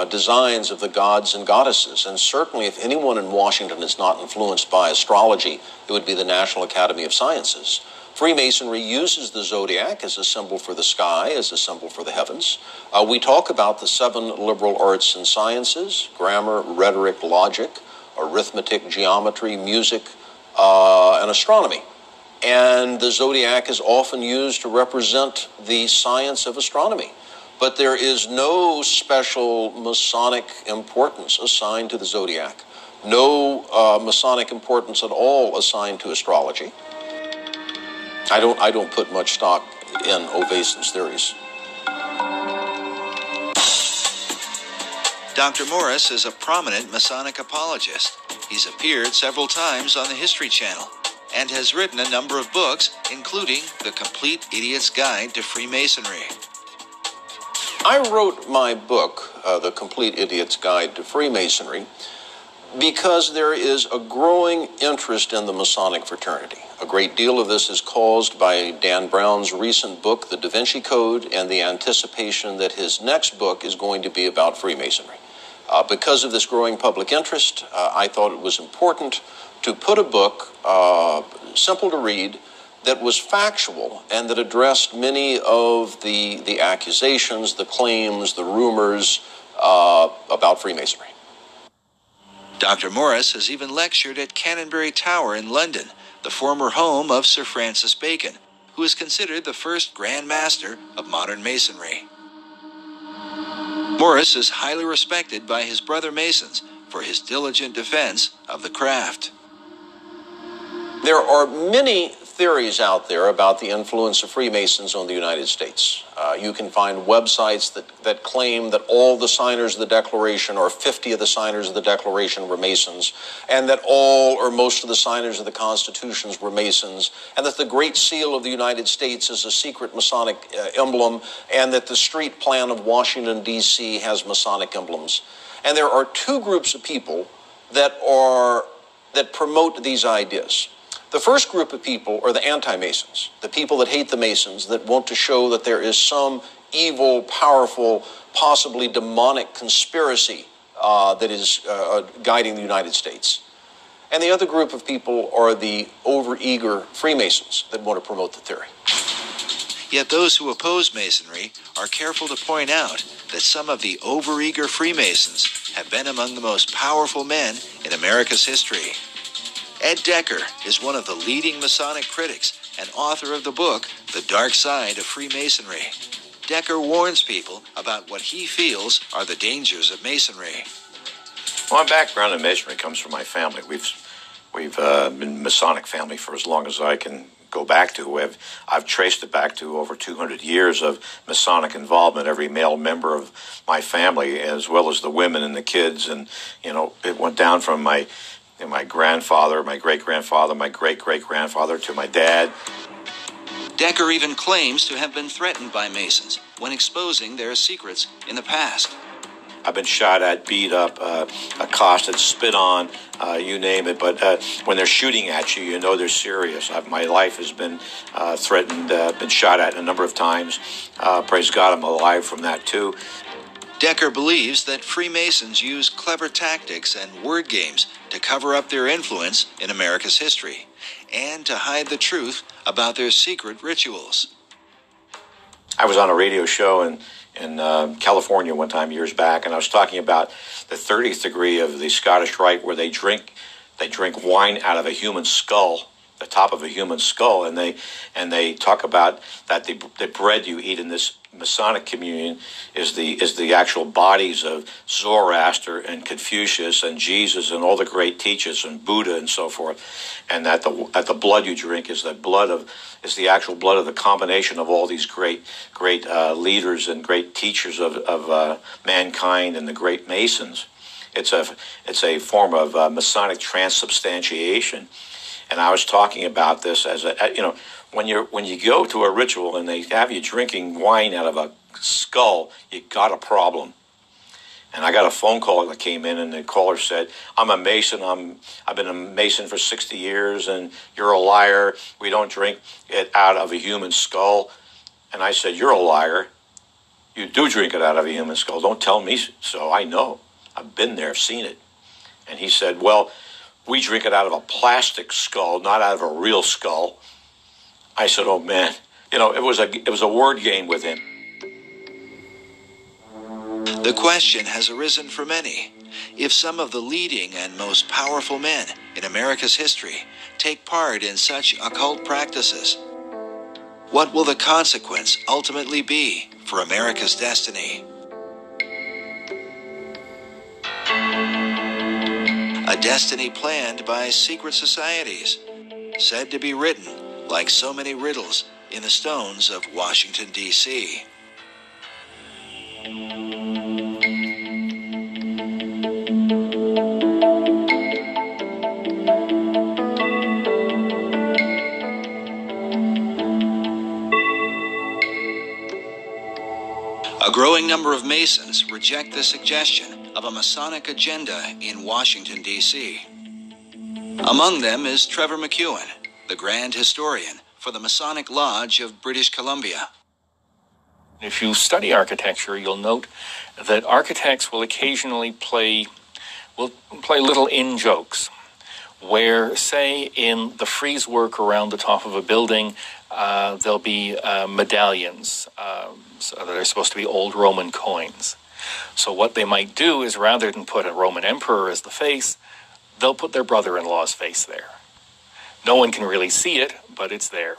designs of the gods and goddesses. And certainly if anyone in Washington is not influenced by astrology, it would be the National Academy of Sciences. Freemasonry uses the zodiac as a symbol for the sky, as a symbol for the heavens. We talk about the 7 liberal arts and sciences: grammar, rhetoric, logic, arithmetic, geometry, music, and astronomy. And the zodiac is often used to represent the science of astronomy. But there is no special Masonic importance assigned to the zodiac. No Masonic importance at all assigned to astrology. I don't put much stock in Oveson's theories. Dr. Morris is a prominent Masonic apologist. He's appeared several times on the History Channel and has written a number of books, including The Complete Idiot's Guide to Freemasonry. I wrote my book, The Complete Idiot's Guide to Freemasonry, because there is a growing interest in the Masonic fraternity. A great deal of this is caused by Dan Brown's recent book, The Da Vinci Code, and the anticipation that his next book is going to be about Freemasonry. Because of this growing public interest, I thought it was important to put a book, simple to read, that was factual and that addressed many of the accusations, the claims, the rumors about Freemasonry. Dr. Morris has even lectured at Canonbury Tower in London, the former home of Sir Francis Bacon, who is considered the first Grand Master of modern Masonry. Morris is highly respected by his brother Masons for his diligent defense of the craft. There are many theories out there about the influence of Freemasons on the United States. You can find websites that claim that all the signers of the Declaration, or 50 of the signers of the Declaration, were Masons, and that all or most of the signers of the Constitutions were Masons, and that the Great Seal of the United States is a secret Masonic emblem, and that the street plan of Washington, D.C. has Masonic emblems. And there are 2 groups of people that promote these ideas. The first group of people are the anti-Masons, the people that hate the Masons, that want to show that there is some evil, powerful, possibly demonic conspiracy that is guiding the United States. And the other group of people are the overeager Freemasons that want to promote the theory. Yet those who oppose Masonry are careful to point out that some of the overeager Freemasons have been among the most powerful men in America's history. Ed Decker is one of the leading Masonic critics and author of the book, The Dark Side of Freemasonry. Decker warns people about what he feels are the dangers of Masonry. Well, my background in Masonry comes from my family. We've been Masonic family for as long as I can go back to. I've traced it back to over 200 years of Masonic involvement, every male member of my family, as well as the women and the kids. And, it went down from my grandfather, my great-grandfather, my great-great-grandfather, to my dad. Decker even claims to have been threatened by Masons when exposing their secrets in the past. I've been shot at, beat up, accosted, spit on, you name it. But when they're shooting at you, you know they're serious. My life has been threatened, been shot at a number of times. Praise God, I'm alive from that too. Decker believes that Freemasons use clever tactics and word games to cover up their influence in America's history and to hide the truth about their secret rituals. I was on a radio show in California one time years back, and I was talking about the 30th degree of the Scottish Rite, where they drink wine out of a human skull, the top of a human skull, and they talk about that the bread you eat in this Masonic communion is the actual bodies of Zoroaster and Confucius and Jesus and all the great teachers and Buddha and so forth, and that the blood you drink is the actual blood of the combination of all these great leaders and great teachers of mankind and the great Masons. It's a form of Masonic transubstantiation. And I was talking about this as when you go to a ritual and they have you drinking wine out of a skull, you got a problem. And I got a phone call that came in, and the caller said, "I'm a Mason. I've been a Mason for 60 years, and you're a liar. We don't drink it out of a human skull." And I said, "You're a liar. You do drink it out of a human skull. Don't tell me so. I know. I've been there, seen it." And he said, "Well, we drink it out of a plastic skull, not out of a real skull." I said, "Oh man, it was a word game with him." The question has arisen for many. If some of the leading and most powerful men in America's history take part in such occult practices, what will the consequence ultimately be for America's destiny? A destiny planned by secret societies, said to be written, like so many riddles, in the stones of Washington, D.C. A growing number of Masons reject the suggestion of a Masonic agenda in Washington, D.C. Among them is Trevor McEwen, the Grand Historian for the Masonic Lodge of British Columbia. If you study architecture, you'll note that architects will occasionally play little in-jokes, where, say, in the frieze work around the top of a building, there'll be medallions that are supposed to be old Roman coins. So what they might do is, rather than put a Roman emperor as the face, they'll put their brother-in-law's face there. No one can really see it, but it's there.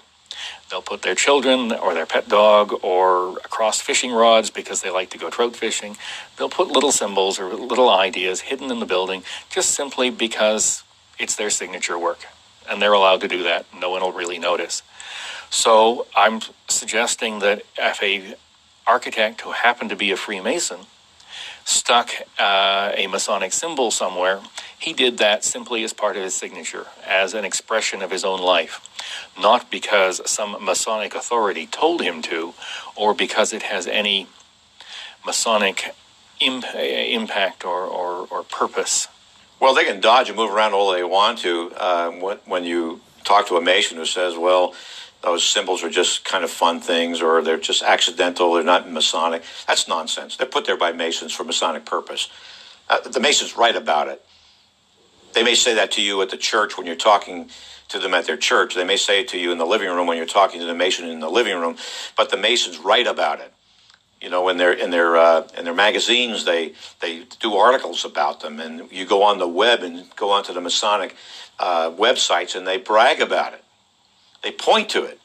They'll put their children or their pet dog or across fishing rods because they like to go trout fishing. They'll put little symbols or little ideas hidden in the building just simply because it's their signature work. And they're allowed to do that. No one will really notice. So I'm suggesting that if a architect who happened to be a Freemason stuck a Masonic symbol somewhere, he did that simply as part of his signature, as an expression of his own life, not because some Masonic authority told him to, or because it has any Masonic impact or purpose. Well, they can dodge and move around all they want to when you talk to a Mason who says, well, those symbols are just kind of fun things, or they're just accidental, they're not Masonic. That's nonsense. They're put there by Masons for Masonic purpose. The Masons write about it. They may say that to you at the church when you're talking to them at their church. They may say it to you in the living room when you're talking to the Mason in the living room, but the Masons write about it. You know, in their magazines, they do articles about them, and you go on the web and go onto the Masonic websites, and they brag about it. They point to it.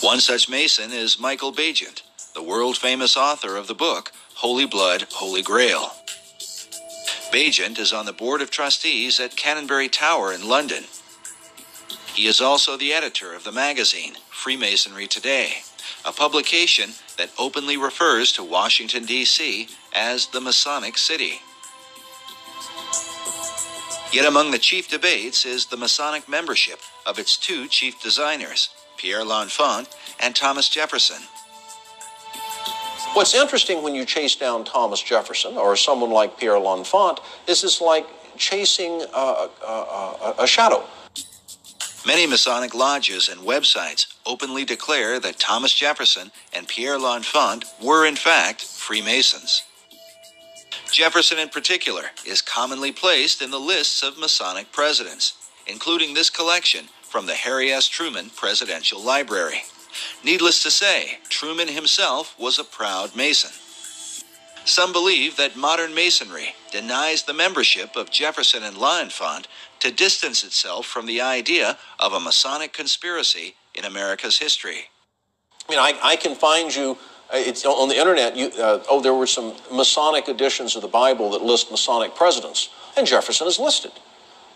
One such Mason is Michael Bagent, the world-famous author of the book Holy Blood, Holy Grail. Bagent is on the board of trustees at Canonbury Tower in London. He is also the editor of the magazine Freemasonry Today, a publication that openly refers to Washington, D.C. as the Masonic City. Yet among the chief debates is the Masonic membership of its two chief designers, Pierre L'Enfant and Thomas Jefferson. What's interesting when you chase down Thomas Jefferson or someone like Pierre L'Enfant is it's like chasing a shadow. Many Masonic lodges and websites openly declare that Thomas Jefferson and Pierre L'Enfant were in fact Freemasons. Jefferson in particular is commonly placed in the lists of Masonic presidents, including this collection from the Harry S. Truman Presidential Library. Needless to say, Truman himself was a proud Mason. Some believe that modern Masonry denies the membership of Jefferson and L'Enfant to distance itself from the idea of a Masonic conspiracy in America's history. I mean, I can find you, it's on the internet, there were some Masonic editions of the Bible that list Masonic presidents, and Jefferson is listed.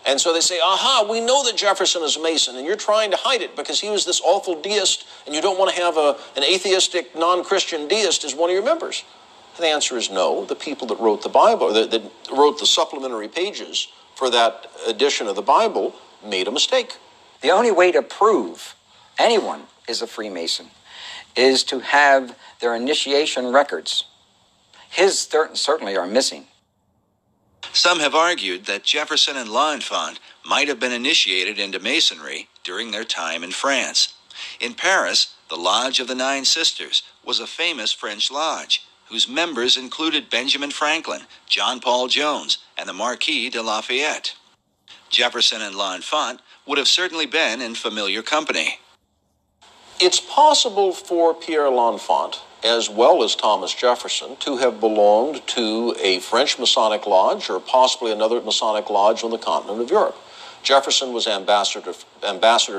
And so they say, aha, we know that Jefferson is a Mason, and you're trying to hide it because he was this awful deist, and you don't want to have an atheistic, non-Christian deist as one of your members. The answer is no. The people that wrote the Bible, that wrote the supplementary pages for that edition of the Bible, made a mistake. The only way to prove anyone is a Freemason is to have their initiation records. His certainly are missing. Some have argued that Jefferson and L'Enfant might have been initiated into Masonry during their time in France. In Paris, the Lodge of the Nine Sisters was a famous French lodge, whose members included Benjamin Franklin, John Paul Jones, and the Marquis de Lafayette. Jefferson and L'Enfant would have certainly been in familiar company. It's possible for Pierre L'Enfant, as well as Thomas Jefferson, to have belonged to a French Masonic lodge or possibly another Masonic lodge on the continent of Europe. Jefferson was ambassador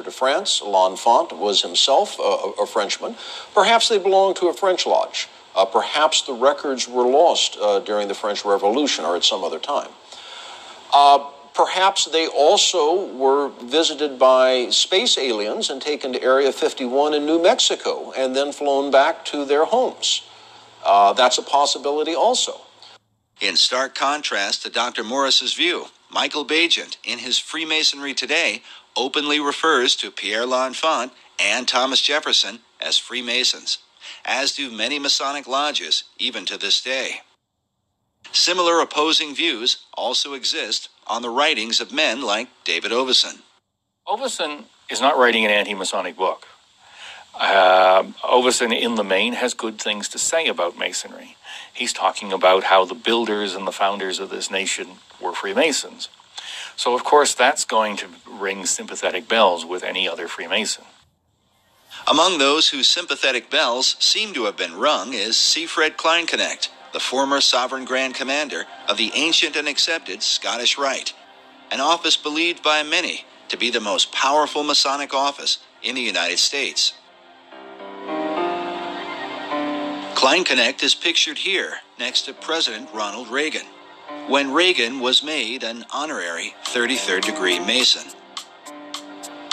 to France. L'Enfant was himself a Frenchman. Perhaps they belonged to a French lodge. Perhaps the records were lost during the French Revolution or at some other time. Perhaps they also were visited by space aliens and taken to Area 51 in New Mexico and then flown back to their homes. That's a possibility also. In stark contrast to Dr. Morris's view, Michael Bagent, in his Freemasonry Today, openly refers to Pierre L'Enfant and Thomas Jefferson as Freemasons, as do many Masonic lodges, even to this day. Similar opposing views also exist on the writings of men like David Oveson. Oveson is not writing an anti-Masonic book. Oveson, in the main, has good things to say about Masonry. He's talking about how the builders and the founders of this nation were Freemasons. So, of course, that's going to ring sympathetic bells with any other Freemason. Among those whose sympathetic bells seem to have been rung is Siegfried Kleinknecht, the former Sovereign Grand Commander of the ancient and accepted Scottish Rite, an office believed by many to be the most powerful Masonic office in the United States. Kleinknecht is pictured here next to President Ronald Reagan, when Reagan was made an honorary 33rd degree Mason.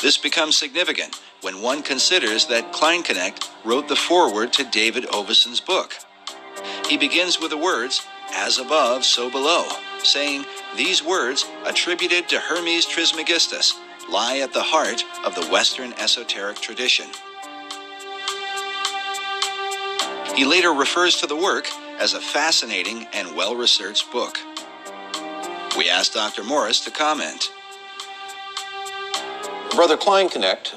This becomes significant when one considers that Kleinknecht wrote the foreword to David Oveson's book. He begins with the words, "As above, so below," saying these words, attributed to Hermes Trismegistus, lie at the heart of the Western esoteric tradition. He later refers to the work as a fascinating and well-researched book. We asked Dr. Morris to comment. Brother Kleinknecht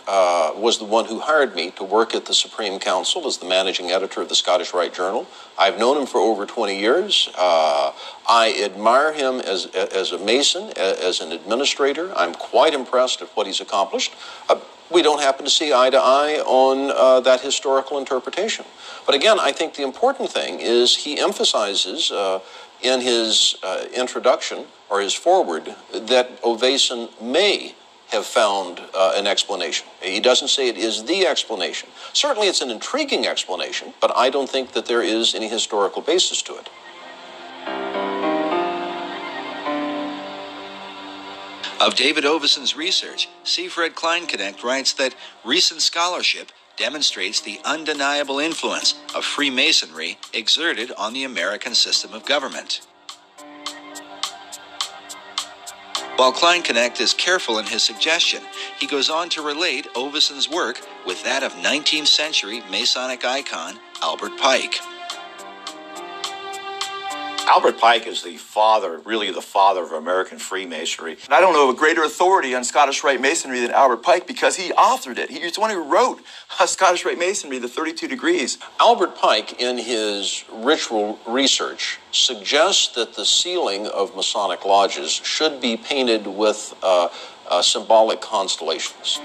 was the one who hired me to work at the Supreme Council as the managing editor of the Scottish Rite Journal. I've known him for over 20 years. I admire him as a Mason, as an administrator. I'm quite impressed at what he's accomplished. We don't happen to see eye to eye on that historical interpretation. But again, I think the important thing is he emphasizes in his introduction or his foreword that Oveson may have found an explanation. He doesn't say it is the explanation. Certainly it's an intriguing explanation, but I don't think that there is any historical basis to it. Of David Oveson's research, Siegfried Kleinknecht writes that recent scholarship demonstrates the undeniable influence of Freemasonry exerted on the American system of government. While Kleinknecht is careful in his suggestion, he goes on to relate Oveson's work with that of 19th century Masonic icon Albert Pike. Albert Pike is the father, really the father of American Freemasonry. And I don't know of a greater authority on Scottish Rite Masonry than Albert Pike because he authored it. He's the one who wrote Scottish Rite Masonry, the 32 Degrees. Albert Pike, in his ritual research, suggests that the ceiling of Masonic lodges should be painted with symbolic constellations.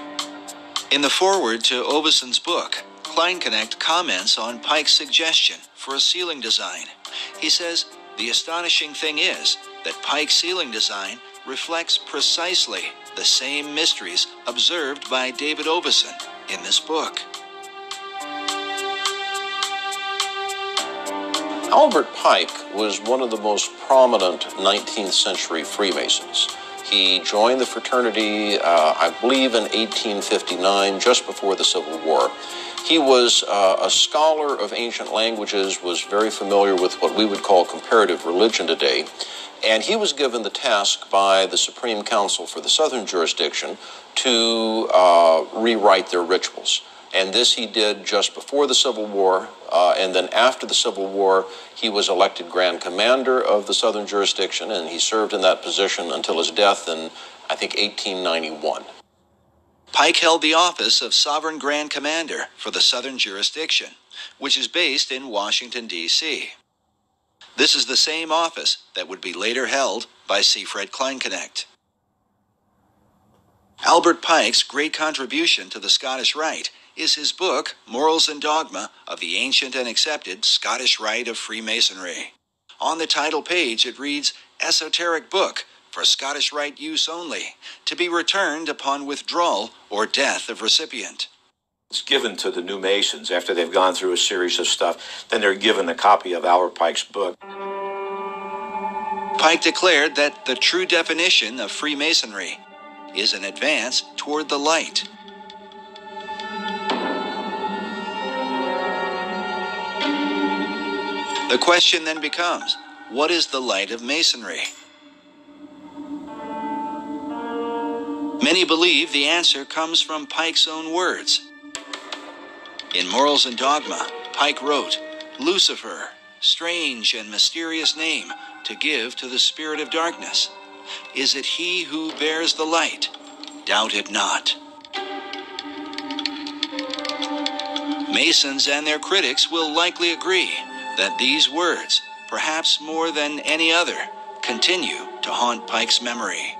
In the foreword to Oveson's book, Kleinknecht comments on Pike's suggestion for a ceiling design. He says, "The astonishing thing is that Pike's ceiling design reflects precisely the same mysteries observed by David Oveson in this book." Albert Pike was one of the most prominent 19th century Freemasons. He joined the fraternity, I believe, in 1859, just before the Civil War. He was a scholar of ancient languages, was very familiar with what we would call comparative religion today, and he was given the task by the Supreme Council for the Southern Jurisdiction to rewrite their rituals. And this he did just before the Civil War, and then after the Civil War, he was elected Grand Commander of the Southern Jurisdiction, and he served in that position until his death in, I think, 1891. Pike held the office of Sovereign Grand Commander for the Southern Jurisdiction, which is based in Washington, D.C. This is the same office that would be later held by Seafred Kleinknecht. Albert Pike's great contribution to the Scottish Rite is his book, Morals and Dogma of the Ancient and Accepted Scottish Rite of Freemasonry. On the title page it reads, Esoteric Book for Scottish Rite Use Only, to be returned upon withdrawal or death of recipient. It's given to the new Masons after they've gone through a series of stuff. Then they're given a copy of Albert Pike's book. Pike declared that the true definition of Freemasonry is an advance toward the light. The question then becomes, what is the light of Masonry? Many believe the answer comes from Pike's own words. In Morals and Dogma, Pike wrote, Lucifer, strange and mysterious name to give to the spirit of darkness. Is it he who bears the light? Doubt it not. Masons and their critics will likely agree that these words, perhaps more than any other, continue to haunt Pike's memory.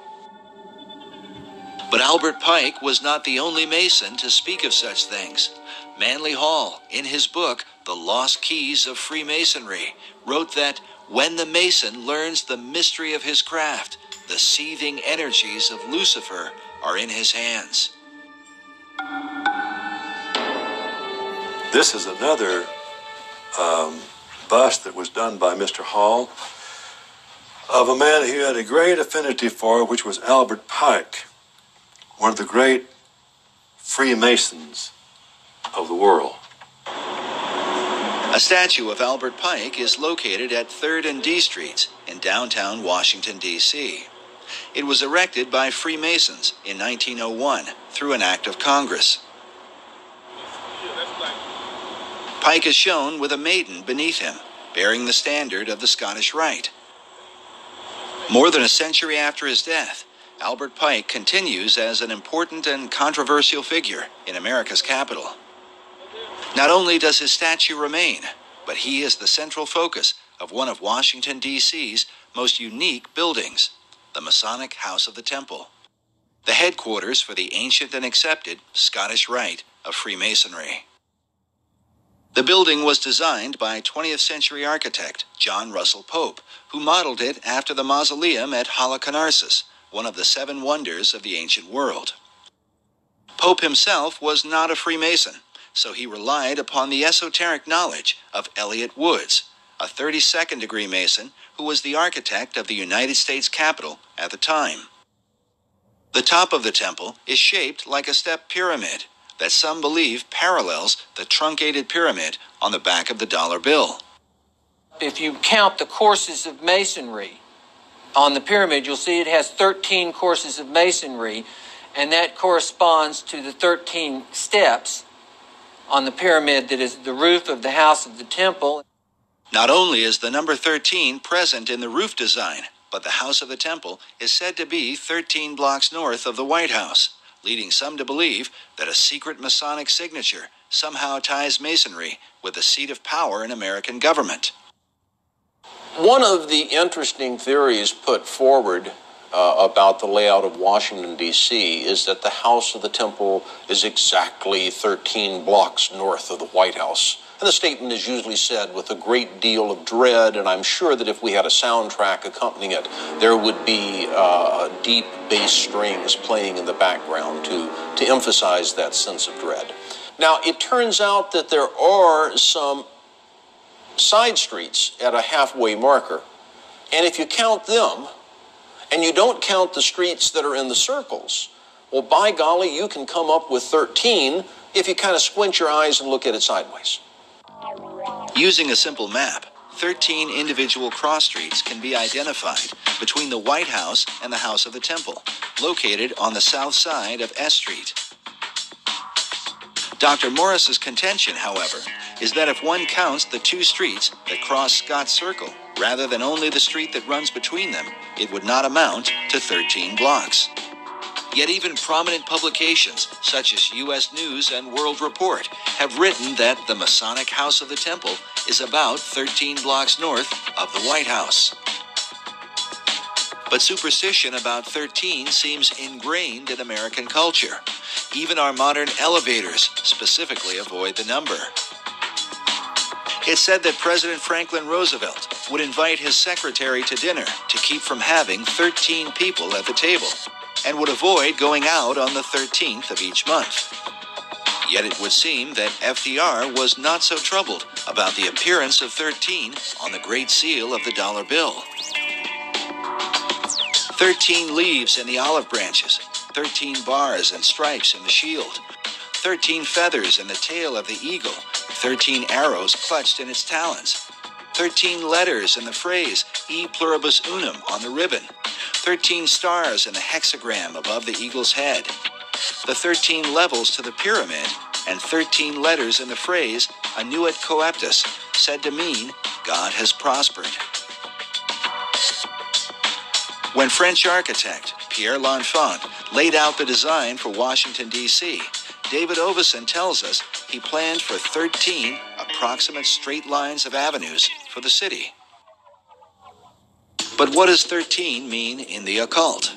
But Albert Pike was not the only Mason to speak of such things. Manly Hall, in his book, The Lost Keys of Freemasonry, wrote that when the Mason learns the mystery of his craft, the seething energies of Lucifer are in his hands. This is another bust that was done by Mr. Hall of a man he had a great affinity for, which was Albert Pike, one of the great Freemasons of the world. A statue of Albert Pike is located at 3rd and D Streets in downtown Washington, D.C. It was erected by Freemasons in 1901 through an act of Congress. Pike is shown with a maiden beneath him, bearing the standard of the Scottish Rite. More than a century after his death, Albert Pike continues as an important and controversial figure in America's capital. Not only does his statue remain, but he is the central focus of one of Washington, D.C.'s most unique buildings, the Masonic House of the Temple, the headquarters for the ancient and accepted Scottish Rite of Freemasonry. The building was designed by 20th century architect John Russell Pope, who modeled it after the mausoleum at Halicarnassus, one of the 7 wonders of the ancient world. Pope himself was not a Freemason, so he relied upon the esoteric knowledge of Elliott Woods, a 32nd degree Mason who was the architect of the United States Capitol at the time. The top of the temple is shaped like a step pyramid that some believe parallels the truncated pyramid on the back of the dollar bill. If you count the courses of masonry on the pyramid, you'll see it has 13 courses of masonry, and that corresponds to the 13 steps on the pyramid that is the roof of the house of the temple. Not only is the number 13 present in the roof design, but the house of the temple is said to be 13 blocks north of the White House, leading some to believe that a secret Masonic signature somehow ties Masonry with the seat of power in American government. One of the interesting theories put forward about the layout of Washington, D.C. is that the House of the Temple is exactly 13 blocks north of the White House. And the statement is usually said with a great deal of dread, and I'm sure that if we had a soundtrack accompanying it, there would be deep bass strings playing in the background to emphasize that sense of dread. Now, it turns out that there are some side streets at a halfway marker, and if you count them, and you don't count the streets that are in the circles, well, by golly, you can come up with 13 if you kind of squint your eyes and look at it sideways. Using a simple map, 13 individual cross streets can be identified between the White House and the House of the Temple, located on the south side of S Street. Dr. Morris's contention, however, is that if one counts the 2 streets that cross Scott's Circle, rather than only the street that runs between them, it would not amount to 13 blocks. Yet even prominent publications, such as U.S. News and World Report, have written that the Masonic House of the Temple is about 13 blocks north of the White House. But superstition about 13 seems ingrained in American culture. Even our modern elevators specifically avoid the number. It's said that President Franklin Roosevelt would invite his secretary to dinner to keep from having 13 people at the table, and would avoid going out on the 13th of each month. Yet it would seem that FDR was not so troubled about the appearance of 13 on the Great Seal of the dollar bill. 13 leaves in the olive branches, 13 bars and stripes in the shield, 13 feathers in the tail of the eagle, 13 arrows clutched in its talons, 13 letters in the phrase E pluribus unum on the ribbon, 13 stars in the hexagram above the eagle's head, the 13 levels to the pyramid, and 13 letters in the phrase Annuit Coeptus, said to mean God has prospered. When French architect Pierre L'Enfant laid out the design for Washington, D.C., David Oveson tells us he planned for 13 approximate straight lines of avenues for the city. But what does 13 mean in the occult?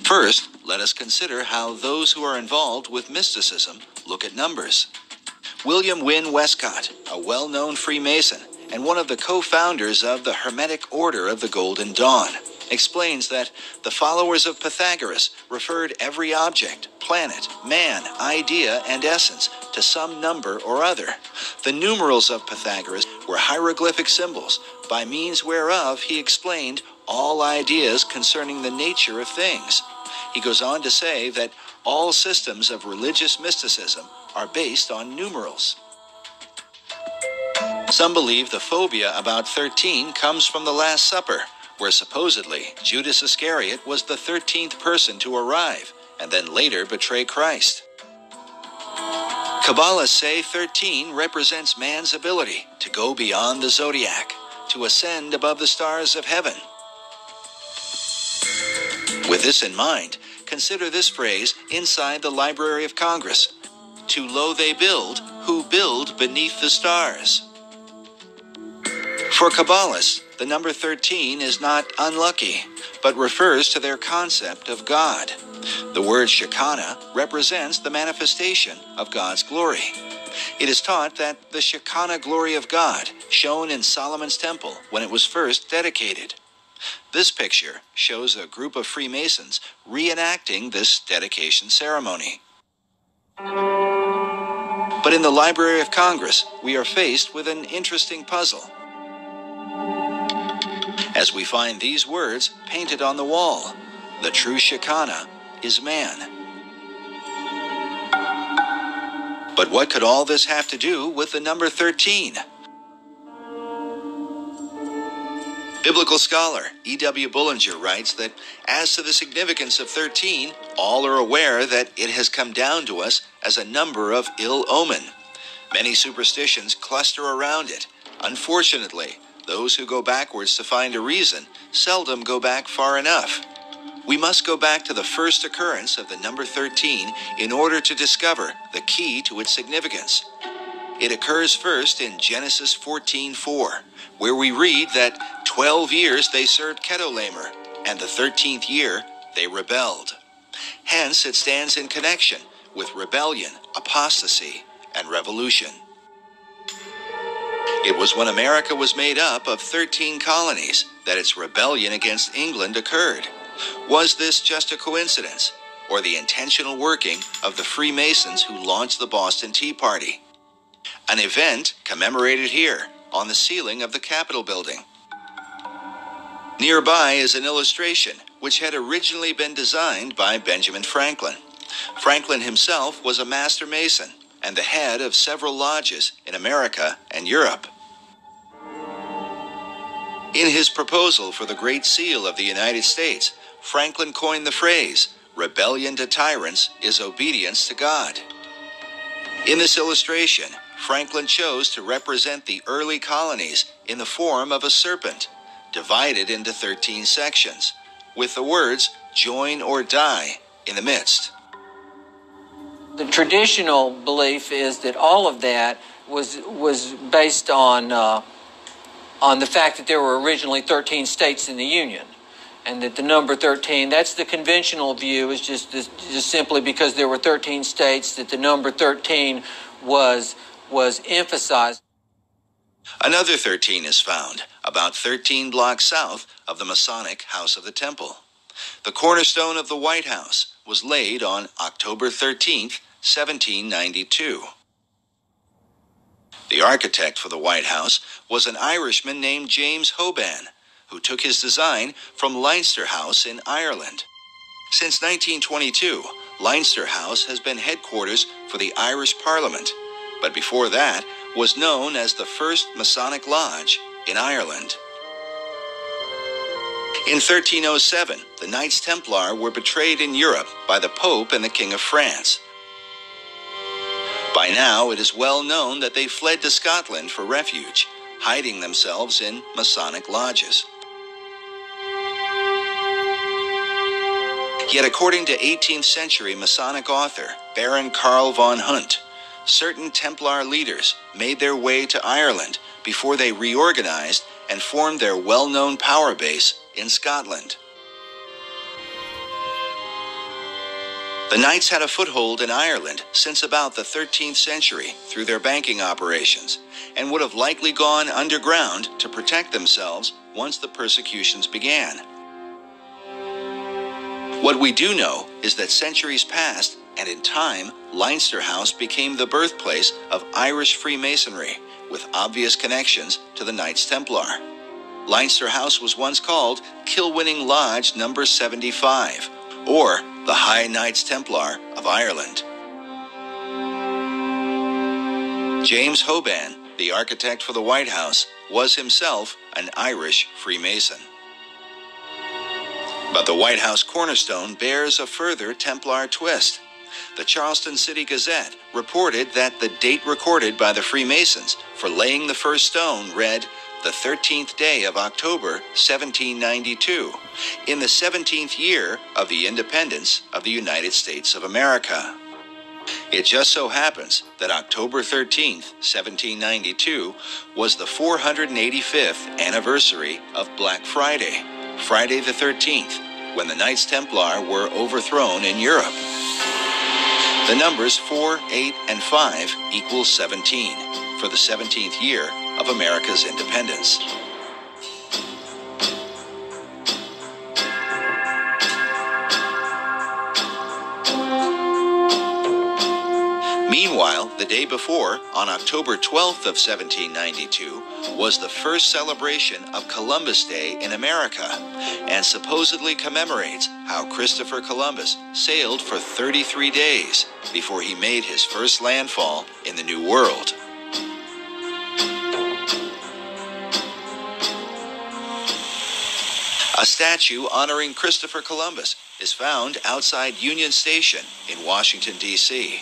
First, let us consider how those who are involved with mysticism look at numbers. William Wynne Westcott, a well-known Freemason and one of the co-founders of the Hermetic Order of the Golden Dawn, explains that the followers of Pythagoras referred every object, planet, man, idea, and essence to some number or other. The numerals of Pythagoras were hieroglyphic symbols, by means whereof he explained all ideas concerning the nature of things. He goes on to say that all systems of religious mysticism are based on numerals. Some believe the phobia about 13 comes from the Last Supper, where supposedly Judas Iscariot was the 13th person to arrive and then later betray Christ. Kabbalists say 13 represents man's ability to go beyond the zodiac, to ascend above the stars of heaven. With this in mind, consider this phrase inside the Library of Congress: "Too low they build, who build beneath the stars." For Kabbalists, the number 13 is not unlucky, but refers to their concept of God. The word Shekinah represents the manifestation of God's glory. It is taught that the Shekinah glory of God shone in Solomon's temple when it was first dedicated. This picture shows a group of Freemasons reenacting this dedication ceremony. But in the Library of Congress, we are faced with an interesting puzzle, as we find these words painted on the wall: "The true Shekinah is man." But what could all this have to do with the number 13? Biblical scholar E.W. Bullinger writes that as to the significance of 13, all are aware that it has come down to us as a number of ill omen. Many superstitions cluster around it. Unfortunately, those who go backwards to find a reason seldom go back far enough. We must go back to the first occurrence of the number 13 in order to discover the key to its significance. It occurs first in Genesis 14:4, where we read that 12 years they served Chedorlaomer, and the 13th year they rebelled. Hence, it stands in connection with rebellion, apostasy, and revolution. It was when America was made up of 13 colonies that its rebellion against England occurred. Was this just a coincidence, or the intentional working of the Freemasons who launched the Boston Tea Party? An event commemorated here on the ceiling of the Capitol building. Nearby is an illustration which had originally been designed by Benjamin Franklin. Franklin himself was a master mason and the head of several lodges in America and Europe. In his proposal for the Great Seal of the United States, Franklin coined the phrase, "Rebellion to tyrants is obedience to God." In this illustration, Franklin chose to represent the early colonies in the form of a serpent, divided into 13 sections, with the words, "Join or die," in the midst. The traditional belief is that all of that was based on the fact that there were originally 13 states in the Union, and that the number 13, that's the conventional view, is just simply because there were 13 states that the number 13 was emphasized. Another 13 is found about 13 blocks south of the Masonic House of the Temple. The cornerstone of the White House was laid on October 13th, 1792. The architect for the White House was an Irishman named James Hoban, who took his design from Leinster House in Ireland. Since 1922, Leinster House has been headquarters for the Irish Parliament, but before that was known as the first Masonic Lodge in Ireland. In 1307, the Knights Templar were betrayed in Europe by the Pope and the King of France. By now, it is well known that they fled to Scotland for refuge, hiding themselves in Masonic lodges. Yet according to 18th century Masonic author Baron Karl von Hunt, certain Templar leaders made their way to Ireland before they reorganized and formed their well-known power base in Scotland. The Knights had a foothold in Ireland since about the 13th century through their banking operations, and would have likely gone underground to protect themselves once the persecutions began. What we do know is that centuries passed, and in time, Leinster House became the birthplace of Irish Freemasonry, with obvious connections to the Knights Templar. Leinster House was once called Kilwinning Lodge No. 75, or the High Knights Templar of Ireland. James Hoban, the architect for the White House, was himself an Irish Freemason. But the White House cornerstone bears a further Templar twist. The Charleston City Gazette reported that the date recorded by the Freemasons for laying the first stone read, the 13th day of October, 1792, in the 17th year of the independence of the United States of America. It just so happens that October 13th, 1792, was the 485th anniversary of Black Friday, Friday the 13th, when the Knights Templar were overthrown in Europe. The numbers 4, 8, and 5 equal 17 for the 17th year of America's independence. Meanwhile, the day before, on October 12th of 1792, was the first celebration of Columbus Day in America, and supposedly commemorates how Christopher Columbus sailed for 33 days before he made his first landfall in the New World. A statue honoring Christopher Columbus is found outside Union Station in Washington, D.C.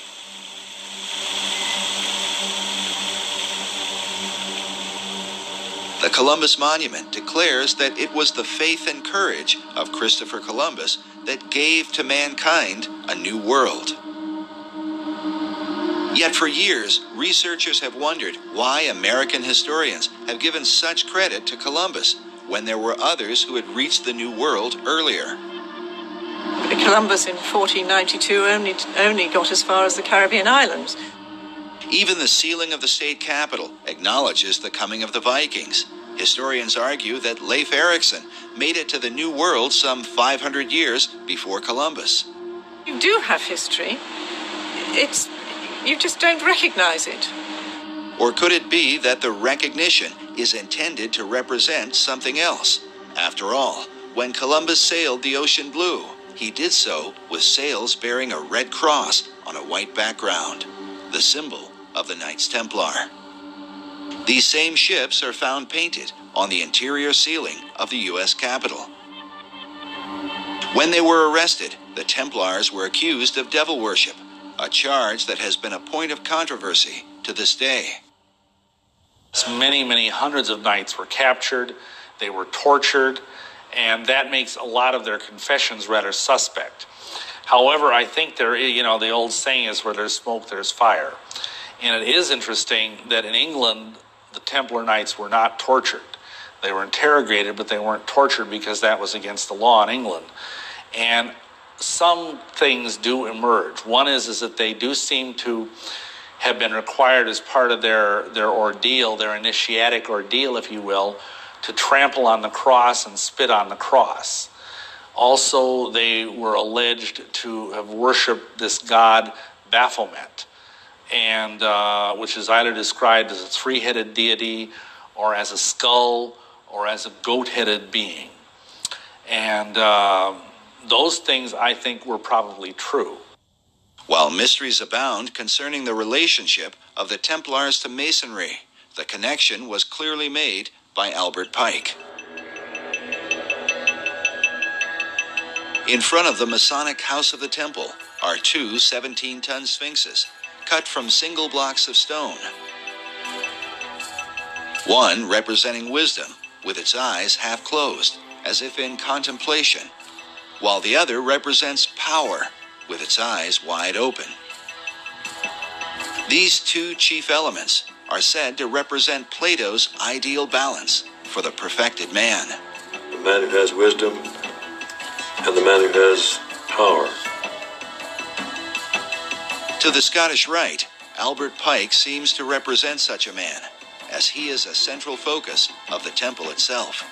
The Columbus Monument declares that it was the faith and courage of Christopher Columbus that gave to mankind a new world. Yet for years, researchers have wondered why American historians have given such credit to Columbus when there were others who had reached the New World earlier. Columbus in 1492 only got as far as the Caribbean islands. Even the sealing of the state capitol acknowledges the coming of the Vikings. Historians argue that Leif Erikson made it to the New World some 500 years before Columbus. You do have history. You just don't recognize it. Or could it be that the recognition is intended to represent something else? After all, when Columbus sailed the ocean blue, he did so with sails bearing a red cross on a white background, the symbol of the Knights Templar. These same ships are found painted on the interior ceiling of the U.S. Capitol. When they were arrested, the Templars were accused of devil worship, a charge that has been a point of controversy to this day. Many, many hundreds of knights were captured, they were tortured, and that makes a lot of their confessions rather suspect. However, I think the old saying is where there's smoke, there's fire. And it is interesting that in England, the Templar Knights were not tortured. They were interrogated, but they weren't tortured because that was against the law in England. And some things do emerge. One is that they do seem to have been required as part of their ordeal, their initiatic ordeal, if you will, to trample on the cross and spit on the cross. Also, they were alleged to have worshipped this god Baphomet, and which is either described as a three-headed deity or as a skull or as a goat-headed being. And those things, I think, were probably true. While mysteries abound concerning the relationship of the Templars to Masonry, the connection was clearly made by Albert Pike. In front of the Masonic House of the Temple are two 17-ton sphinxes, cut from single blocks of stone. One representing wisdom, with its eyes half closed, as if in contemplation, while the other represents power, with its eyes wide open. These two chief elements are said to represent Plato's ideal balance for the perfected man. The man who has wisdom and the man who has power. To the Scottish Rite, Albert Pike seems to represent such a man, as he is a central focus of the temple itself.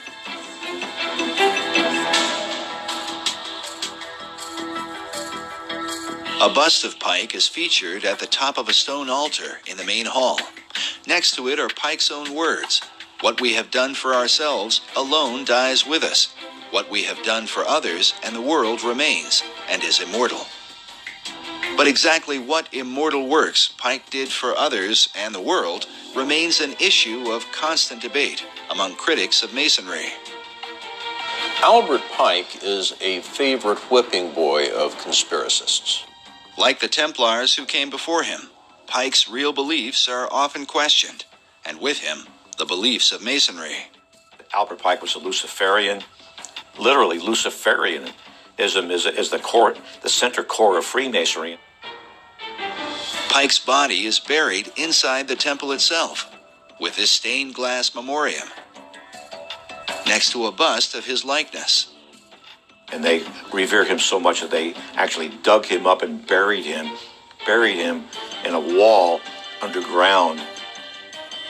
A bust of Pike is featured at the top of a stone altar in the main hall. Next to it are Pike's own words: "What we have done for ourselves alone dies with us. What we have done for others and the world remains and is immortal." But exactly what immortal works Pike did for others and the world remains an issue of constant debate among critics of Masonry. Albert Pike is a favorite whipping boy of conspiracists. Like the Templars who came before him, Pike's real beliefs are often questioned, and with him, the beliefs of Masonry. Albert Pike was a Luciferian. Literally, Luciferianism is the center core of Freemasonry. Pike's body is buried inside the temple itself, with his stained glass memoriam, next to a bust of his likeness. And they revered him so much that they actually dug him up and buried him in a wall underground.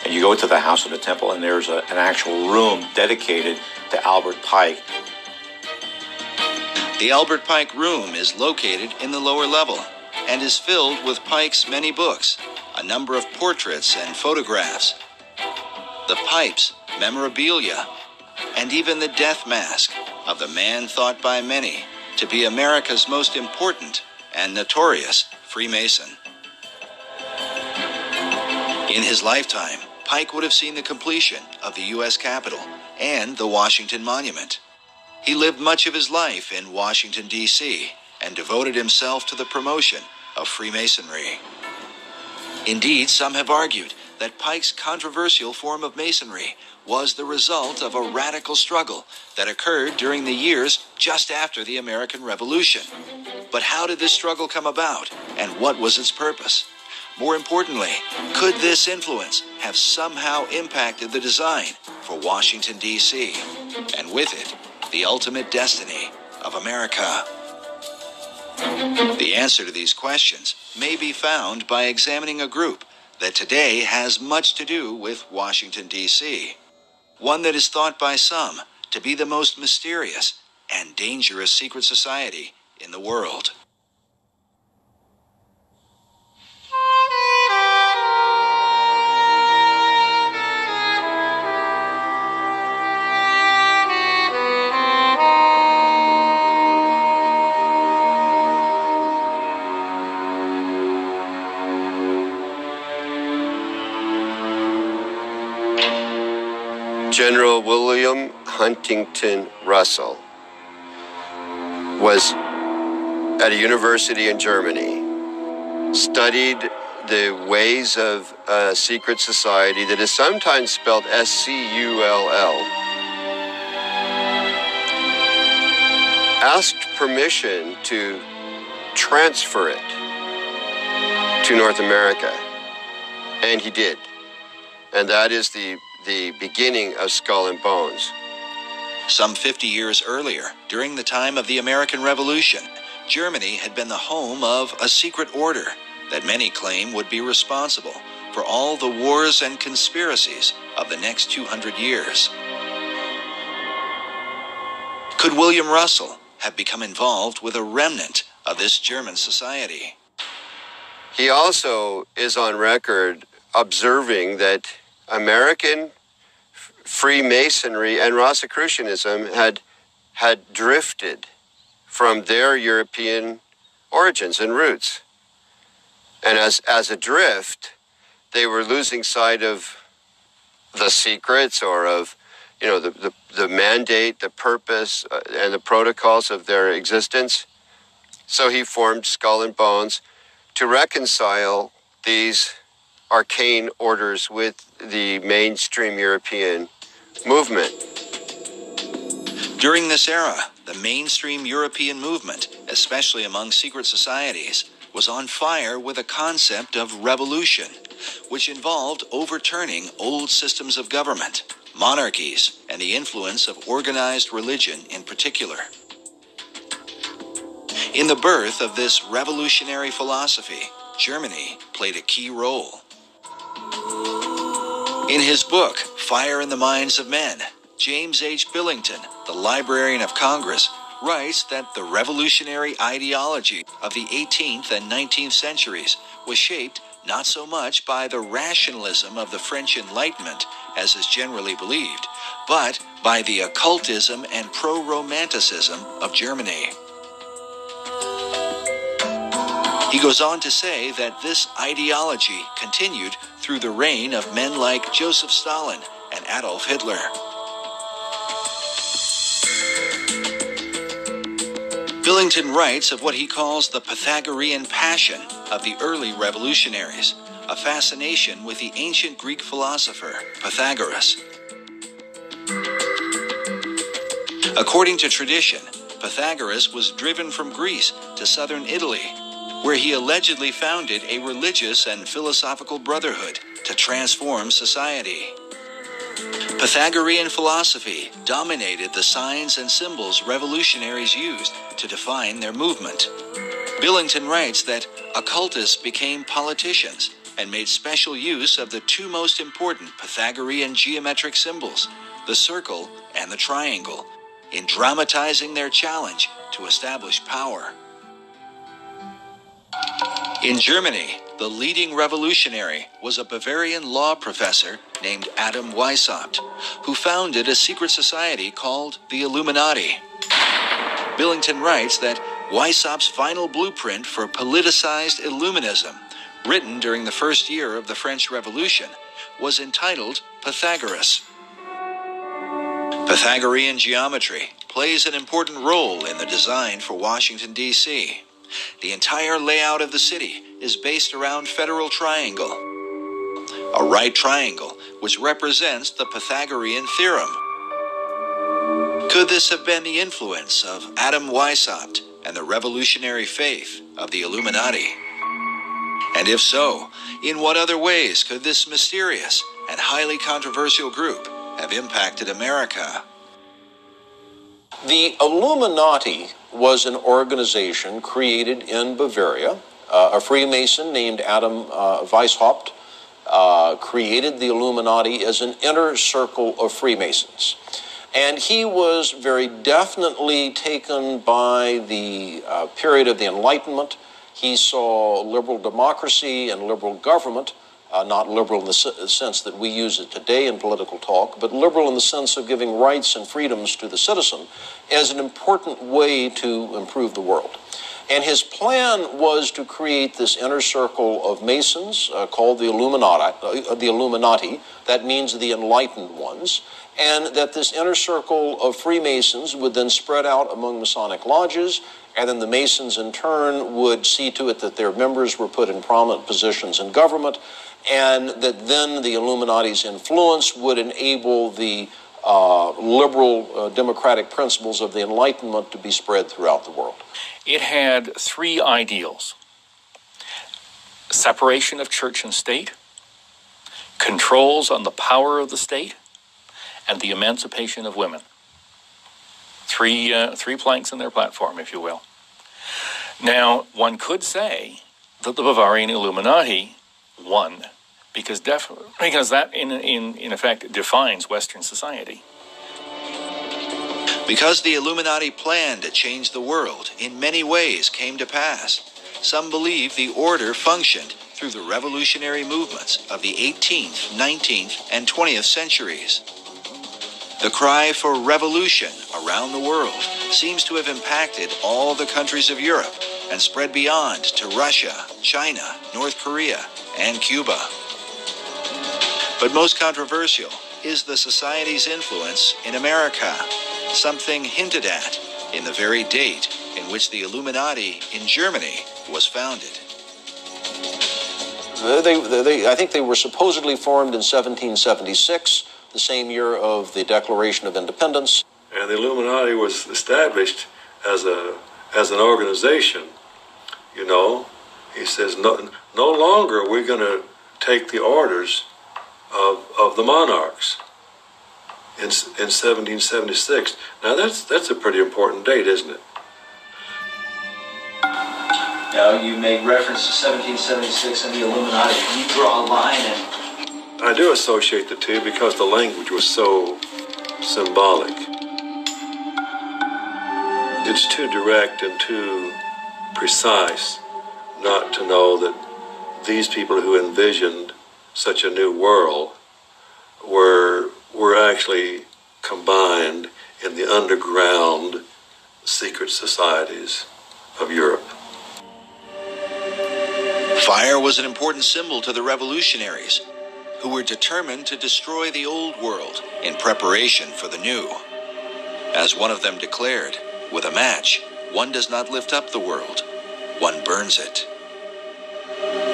And you go to the house of the temple, and there's an actual room dedicated to Albert Pike. The Albert Pike room is located in the lower level and is filled with Pike's many books, a number of portraits and photographs, the pipes, memorabilia, and even the death mask of the man thought by many to be America's most important and notorious Freemason. In his lifetime, Pike would have seen the completion of the U.S. Capitol and the Washington Monument. He lived much of his life in Washington, D.C., and devoted himself to the promotion of Freemasonry. Indeed, some have argued that Pike's controversial form of Masonry was the result of a radical struggle that occurred during the years just after the American Revolution. But how did this struggle come about, and what was its purpose? More importantly, could this influence have somehow impacted the design for Washington, D.C., and with it, the ultimate destiny of America? The answer to these questions may be found by examining a group that today has much to do with Washington, D.C., one that is thought by some to be the most mysterious and dangerous secret society in the world. General William Huntington Russell was at a university in Germany, studied the ways of a secret society that is sometimes spelled S-C-U-L-L, asked permission to transfer it to North America, and he did. And that is the beginning of Skull and Bones. Some 50 years earlier, during the time of the American Revolution, Germany had been the home of a secret order that many claim would be responsible for all the wars and conspiracies of the next 200 years. Could William Russell have become involved with a remnant of this German society? He also is on record observing that American Freemasonry and Rosicrucianism had drifted from their European origins and roots. And as a drift, they were losing sight of the secrets or of, the mandate, the purpose, and the protocols of their existence. So he formed Skull and Bones to reconcile these arcane orders with the mainstream European movement. During this era, the mainstream European movement, especially among secret societies, was on fire with a concept of revolution, which involved overturning old systems of government, monarchies, and the influence of organized religion in particular. In the birth of this revolutionary philosophy, Germany played a key role. In his book, Fire in the Minds of Men, James H. Billington, the Librarian of Congress, writes that the revolutionary ideology of the 18th and 19th centuries was shaped not so much by the rationalism of the French Enlightenment, as is generally believed, but by the occultism and pro-romanticism of Germany. He goes on to say that this ideology continued through the reign of men like Joseph Stalin and Adolf Hitler. Billington writes of what he calls the Pythagorean passion of the early revolutionaries, a fascination with the ancient Greek philosopher Pythagoras. According to tradition, Pythagoras was driven from Greece to southern Italy, where he allegedly founded a religious and philosophical brotherhood to transform society. Pythagorean philosophy dominated the signs and symbols revolutionaries used to define their movement. Billington writes that occultists became politicians and made special use of the two most important Pythagorean geometric symbols, the circle and the triangle, in dramatizing their challenge to establish power. In Germany, the leading revolutionary was a Bavarian law professor named Adam Weishaupt, who founded a secret society called the Illuminati. Billington writes that Weishaupt's final blueprint for politicized Illuminism, written during the first year of the French Revolution, was entitled Pythagoras. Pythagorean geometry plays an important role in the design for Washington, D.C. The entire layout of the city is based around Federal Triangle, a right triangle which represents the Pythagorean theorem. Could this have been the influence of Adam Weishaupt and the revolutionary faith of the Illuminati? And if so, in what other ways could this mysterious and highly controversial group have impacted America? The Illuminati was an organization created in Bavaria. A Freemason named Adam Weishaupt created the Illuminati as an inner circle of Freemasons. And he was very definitely taken by the period of the Enlightenment. He saw liberal democracy and liberal government, not liberal in the sense that we use it today in political talk, but liberal in the sense of giving rights and freedoms to the citizen as an important way to improve the world. And his plan was to create this inner circle of Masons called the Illuminati. That means the enlightened ones. And that this inner circle of Freemasons would then spread out among Masonic lodges, and then the Masons in turn would see to it that their members were put in prominent positions in government, and that then the Illuminati's influence would enable the liberal democratic principles of the Enlightenment to be spread throughout the world. It had three ideals: separation of church and state, controls on the power of the state, and the emancipation of women. Three planks in their platform, if you will. Now, one could say that the Bavarian Illuminati won, because that, in effect, defines Western society. Because the Illuminati plan to change the world in many ways came to pass, some believe the order functioned through the revolutionary movements of the 18th, 19th, and 20th centuries. The cry for revolution around the world seems to have impacted all the countries of Europe and spread beyond to Russia, China, North Korea, and Cuba. But most controversial is the society's influence in America, something hinted at in the very date in which the Illuminati in Germany was founded. I think they were supposedly formed in 1776, the same year of the Declaration of Independence. And the Illuminati was established as an organization. You know, he says, no longer are we going to take the orders of the monarchs in 1776. Now that's a pretty important date, isn't it? Now, you made reference to 1776 and the Illuminati. Can you draw a line? I do associate the two because the language was so symbolic. It's too direct and too precise not to know that these people who envisioned such a new world were actually combined in the underground secret societies of Europe. Fire was an important symbol to the revolutionaries, who were determined to destroy the old world in preparation for the new. As one of them declared, with a match, one does not lift up the world, one burns it.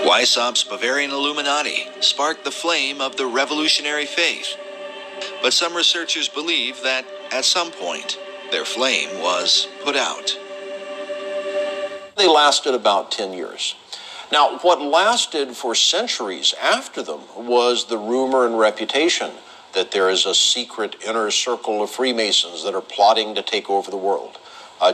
Weissaup's Bavarian Illuminati sparked the flame of the revolutionary faith, but some researchers believe that, at some point, their flame was put out. They lasted about 10 years. Now, what lasted for centuries after them was the rumor and reputation that there is a secret inner circle of Freemasons that are plotting to take over the world.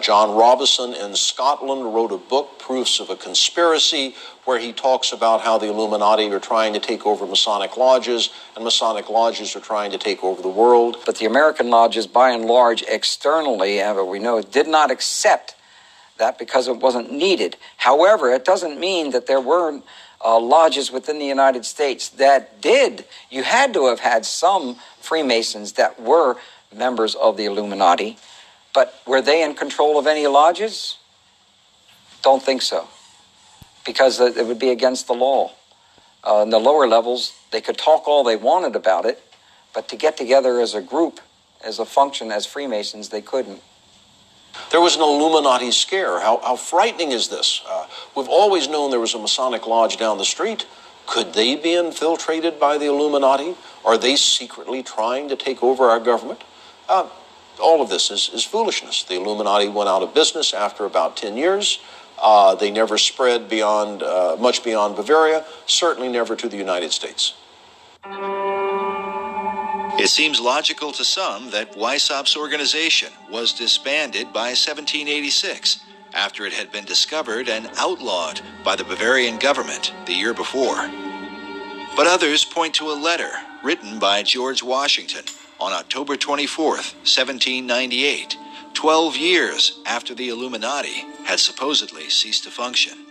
John Robison in Scotland wrote a book, Proofs of a Conspiracy, where he talks about how the Illuminati are trying to take over Masonic lodges, and Masonic lodges are trying to take over the world. But the American lodges, by and large, externally, we know, did not accept that because it wasn't needed. However, it doesn't mean that there weren't lodges within the United States that did. You had to have had some Freemasons that were members of the Illuminati, but were they in control of any lodges? Don't think so, because it would be against the law. In the lower levels, they could talk all they wanted about it, but to get together as a group, as a function, as Freemasons, they couldn't. There was an Illuminati scare. How frightening is this? We've always known there was a Masonic lodge down the street. Could they be infiltrated by the Illuminati? Are they secretly trying to take over our government? All of this is foolishness. The Illuminati went out of business after about 10 years. They never spread beyond much beyond Bavaria, certainly never to the United States. It seems logical to some that Weissaup's organization was disbanded by 1786 after it had been discovered and outlawed by the Bavarian government the year before. But others point to a letter written by George Washington on October 24th, 1798, 12 years after the Illuminati had supposedly ceased to function.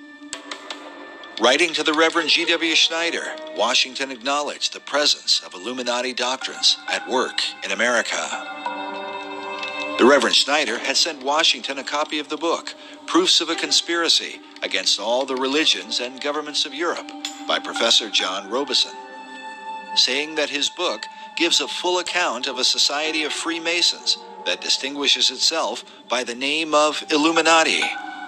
Writing to the Reverend G.W. Schneider, Washington acknowledged the presence of Illuminati doctrines at work in America. The Reverend Schneider had sent Washington a copy of the book, Proofs of a Conspiracy Against All the Religions and Governments of Europe by Professor John Robeson, saying that his book gives a full account of a society of Freemasons that distinguishes itself by the name of Illuminati,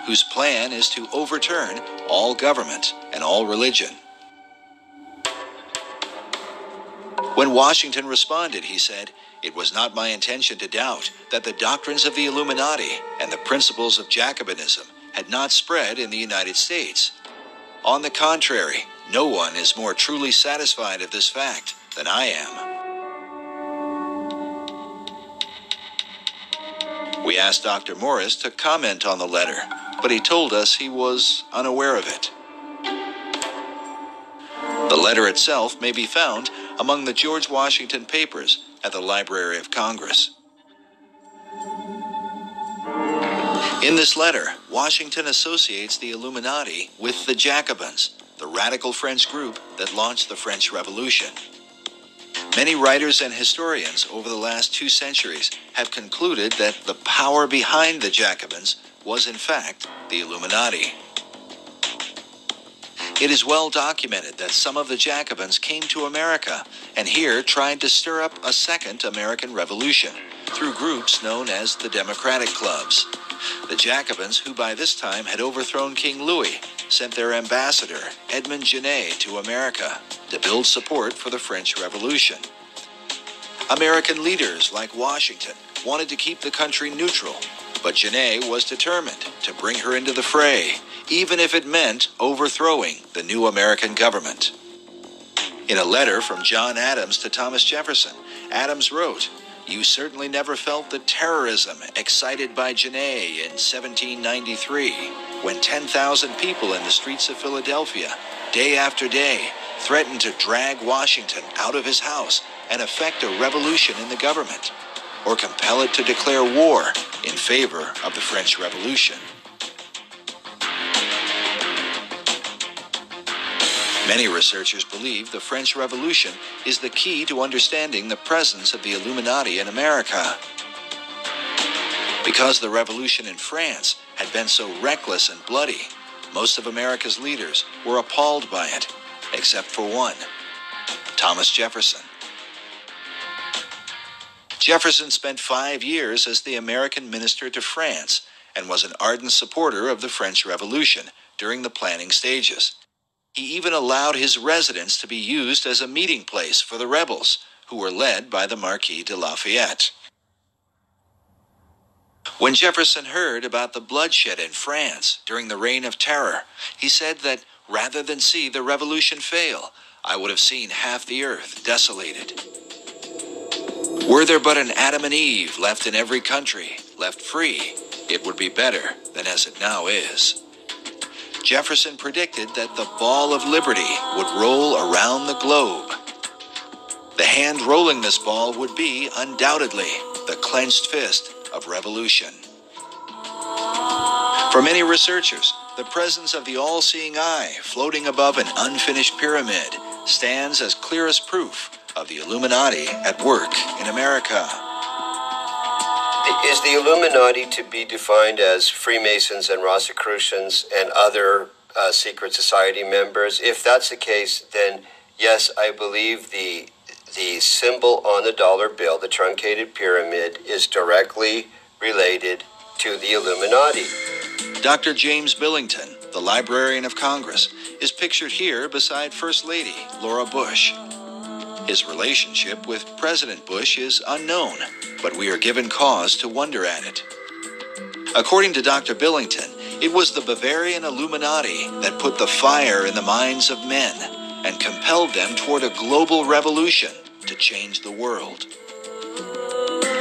whose plan is to overturn all government and all religion. When Washington responded, he said, "It was not my intention to doubt that the doctrines of the Illuminati and the principles of Jacobinism had not spread in the United States. On the contrary, no one is more truly satisfied of this fact than I am." We asked Dr. Morris to comment on the letter, but he told us he was unaware of it. The letter itself may be found among the George Washington papers at the Library of Congress. In this letter, Washington associates the Illuminati with the Jacobins, the radical French group that launched the French Revolution. Many writers and historians over the last 2 centuries have concluded that the power behind the Jacobins was in fact the Illuminati. It is well documented that some of the Jacobins came to America and here tried to stir up a second American Revolution through groups known as the Democratic Clubs. The Jacobins, who by this time had overthrown King Louis, sent their ambassador, Edmond Genet, to America to build support for the French Revolution. American leaders like Washington wanted to keep the country neutral, but Genet was determined to bring her into the fray, even if it meant overthrowing the new American government. In a letter from John Adams to Thomas Jefferson, Adams wrote, "You certainly never felt the terrorism excited by Genet in 1793, when 10,000 people in the streets of Philadelphia, day after day, threatened to drag Washington out of his house and effect a revolution in the government, or compel it to declare war in favor of the French Revolution." Many researchers believe the French Revolution is the key to understanding the presence of the Illuminati in America. Because the revolution in France had been so reckless and bloody, most of America's leaders were appalled by it, except for one, Thomas Jefferson. Jefferson spent 5 years as the American minister to France and was an ardent supporter of the French Revolution during the planning stages. He even allowed his residence to be used as a meeting place for the rebels, who were led by the Marquis de Lafayette. When Jefferson heard about the bloodshed in France during the Reign of Terror, he said that rather than see the revolution fail, I would have seen half the earth desolated. Were there but an Adam and Eve left in every country, left free, it would be better than as it now is. Jefferson predicted that the ball of liberty would roll around the globe. The hand rolling this ball would be, undoubtedly, the clenched fist of revolution. For many researchers, the presence of the all-seeing eye floating above an unfinished pyramid stands as clearest proof of the Illuminati at work in America. Is the Illuminati to be defined as Freemasons and Rosicrucians and other secret society members? If that's the case, then yes, I believe the symbol on the dollar bill, the truncated pyramid, is directly related to the Illuminati. Dr. James Billington, the Librarian of Congress, is pictured here beside First Lady Laura Bush. His relationship with President Bush is unknown, but we are given cause to wonder at it. According to Dr. Billington, it was the Bavarian Illuminati that put the fire in the minds of men and compelled them toward a global revolution to change the world.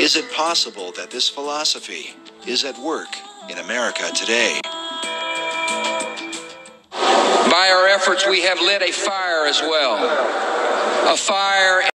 Is it possible that this philosophy is at work in America today? By our efforts, we have lit a fire as well. A fire